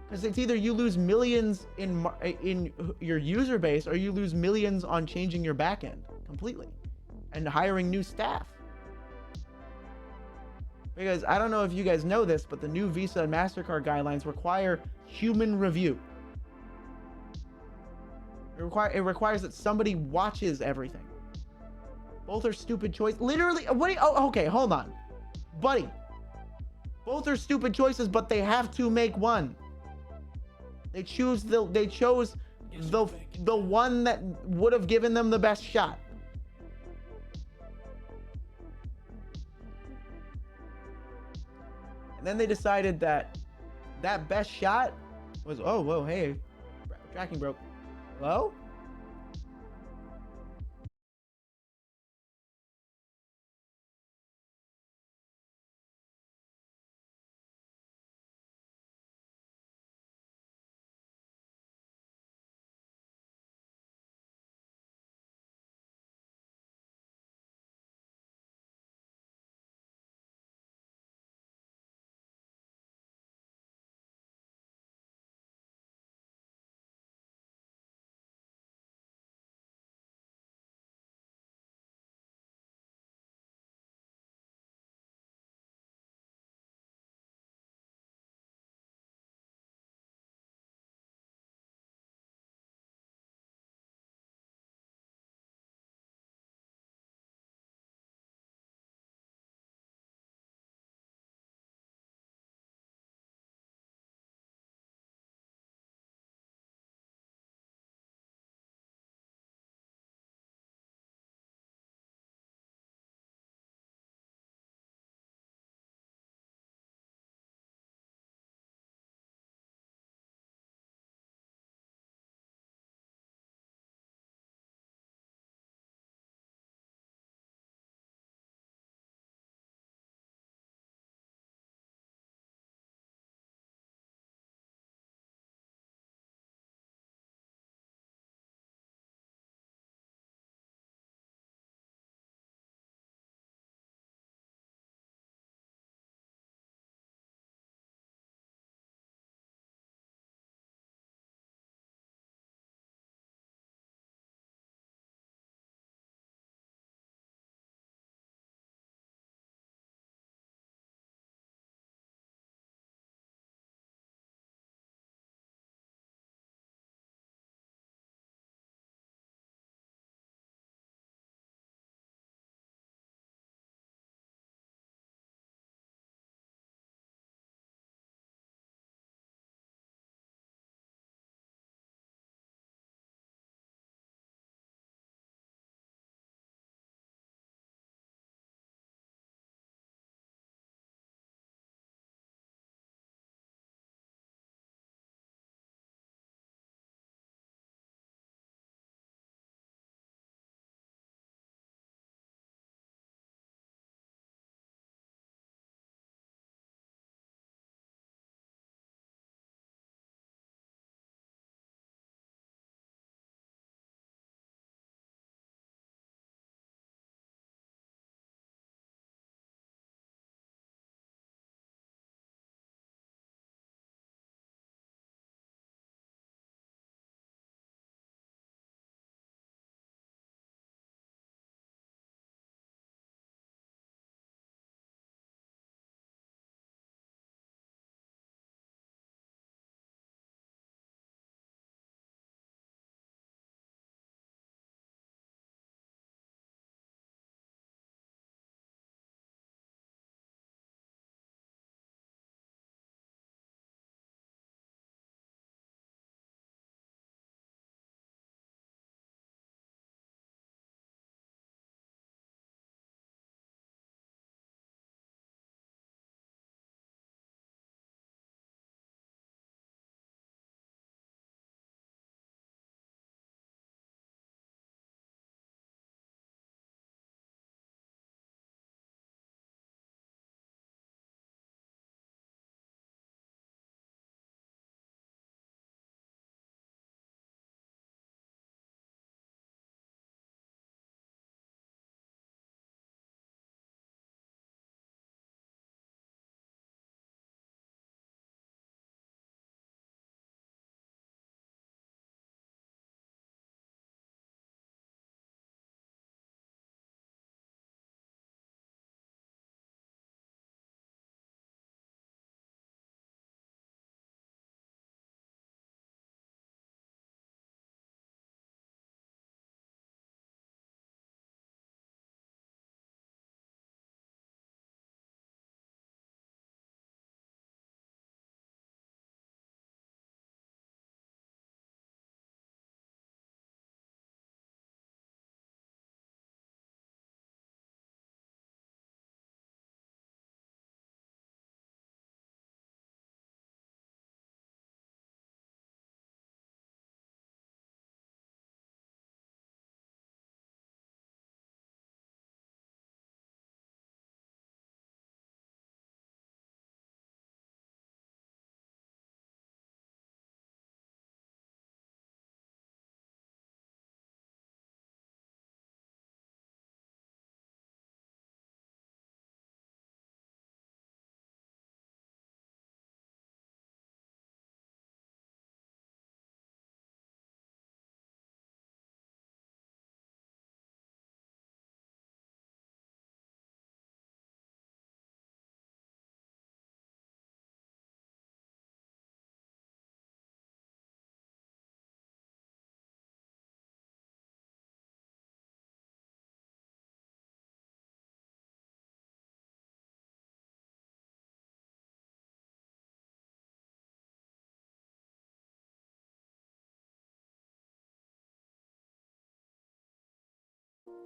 Because it's either you lose millions in your user base or you lose millions on changing your backend completely and hiring new staff. Because I don't know if you guys know this, but the new Visa and MasterCard guidelines require human review. It requires that somebody watches everything. Both are stupid choices. Literally, okay, hold on. Buddy. Both are stupid choices, but they have to make one. They chose the one that would have given them the best shot. And then they decided that best shot was, oh, whoa, hey, tracking broke. Hello?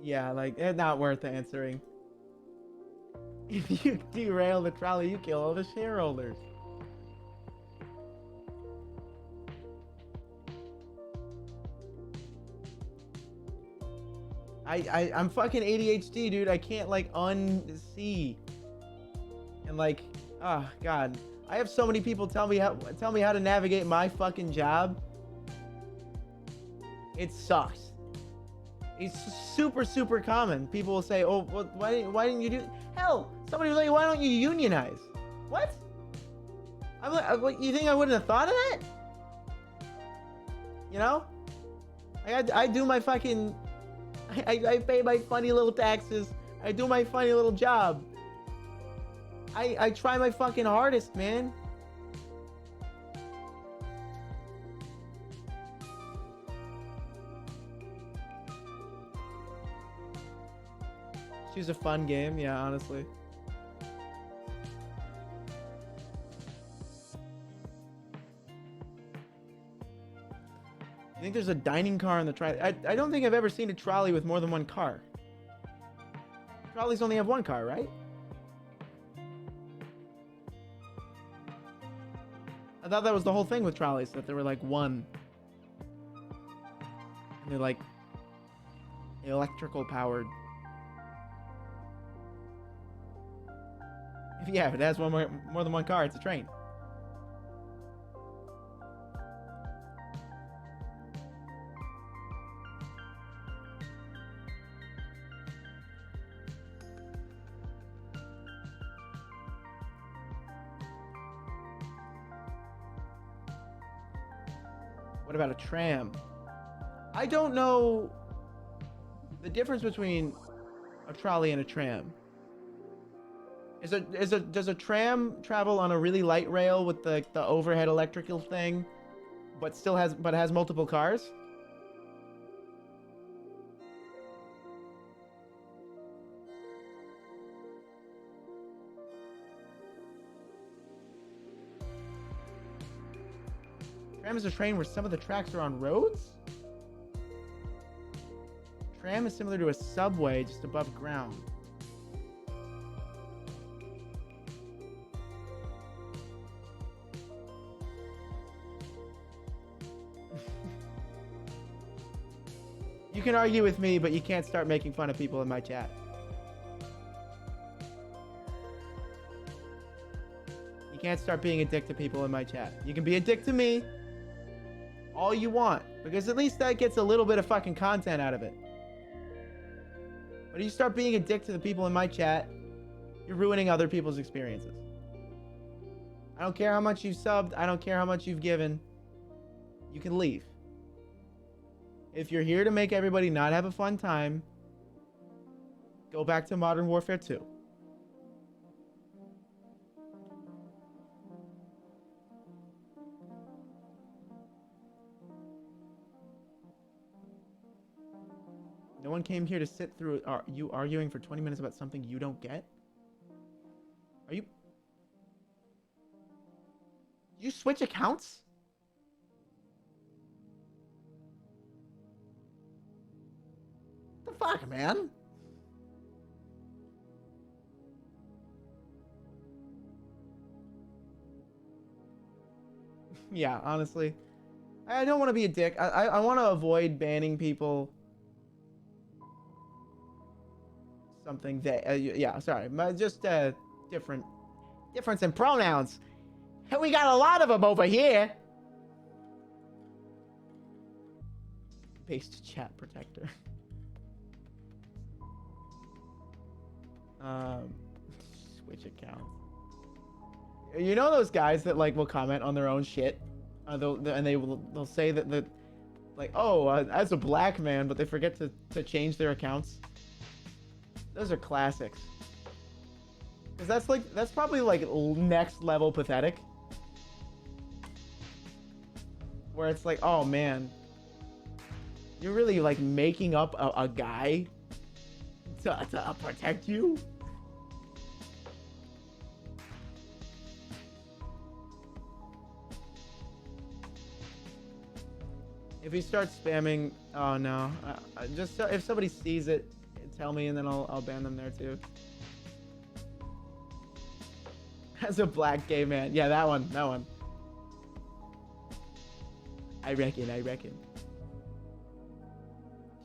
Yeah, like it's not worth answering. If you derail the trolley, you kill all the shareholders. I'm fucking ADHD, dude. I can't like unsee. And like, oh god, I have so many people tell me how to navigate my fucking job. It sucks. It's super common. People will say, "Oh, well, why didn't you do?" Hell, somebody was like, "Why don't you unionize?" What? I'm like, you think I wouldn't have thought of that? You know? I do my fucking, I pay my funny little taxes. I do my funny little job. I try my fucking hardest, man. Choose a fun game, yeah, honestly. I think there's a dining car on the trolley. I don't think I've ever seen a trolley with more than one car. Trolleys only have one car, right? I thought that was the whole thing with trolleys, that they were like one. And they're like electrical powered. Yeah, if it has more than one car, it's a train. What about a tram? I don't know the difference between a trolley and a tram. Does a tram travel on a really light rail with the overhead electrical thing, but has multiple cars? Tram is a train where some of the tracks are on roads? Tram is similar to a subway just above ground. You can argue with me, but you can't start making fun of people in my chat. You can't start being a dick to people in my chat. You can be a dick to me all you want, because at least that gets a little bit of fucking content out of it. But if you start being a dick to the people in my chat, you're ruining other people's experiences. I don't care how much you've subbed. I don't care how much you've given. You can leave. If you're here to make everybody not have a fun time, go back to Modern Warfare 2. No one came here to sit through you arguing for 20 minutes about something you don't get? Are you... You switch accounts? What the fuck, man? Yeah, honestly. I don't want to be a dick. I want to avoid banning people. Something that... yeah, sorry. Just difference in pronouns. We got a lot of them over here. Based chat protector. Switch accounts. You know those guys that like will comment on their own shit, they'll say that like, oh, as a black man, but they forget to change their accounts. Those are classics. Cause that's probably like next level pathetic. Where it's like, oh man, you're really like making up a guy to protect you? If he starts spamming, oh no, just if somebody sees it, tell me, and then I'll ban them there too. As a black gay man, yeah, that one. I reckon.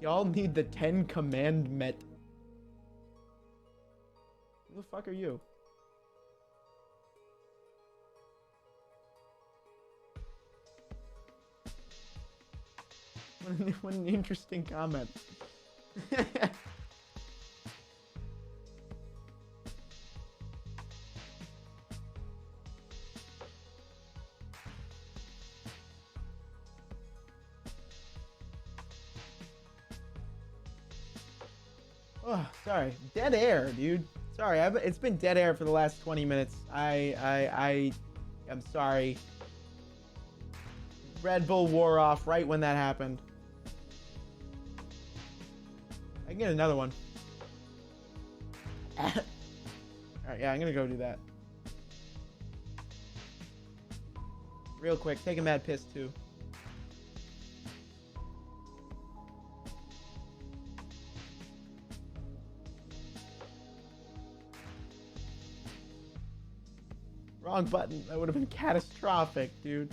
Y'all need the 10 commandment. Who the fuck are you? What an interesting comment. Oh, sorry. Dead air, dude. Sorry, it's been dead air for the last 20 minutes. I'm sorry. Red Bull wore off right when that happened. I can get another one. Alright, yeah, I'm gonna go do that. Real quick, take a mad piss too. Wrong button. That would have been catastrophic, dude.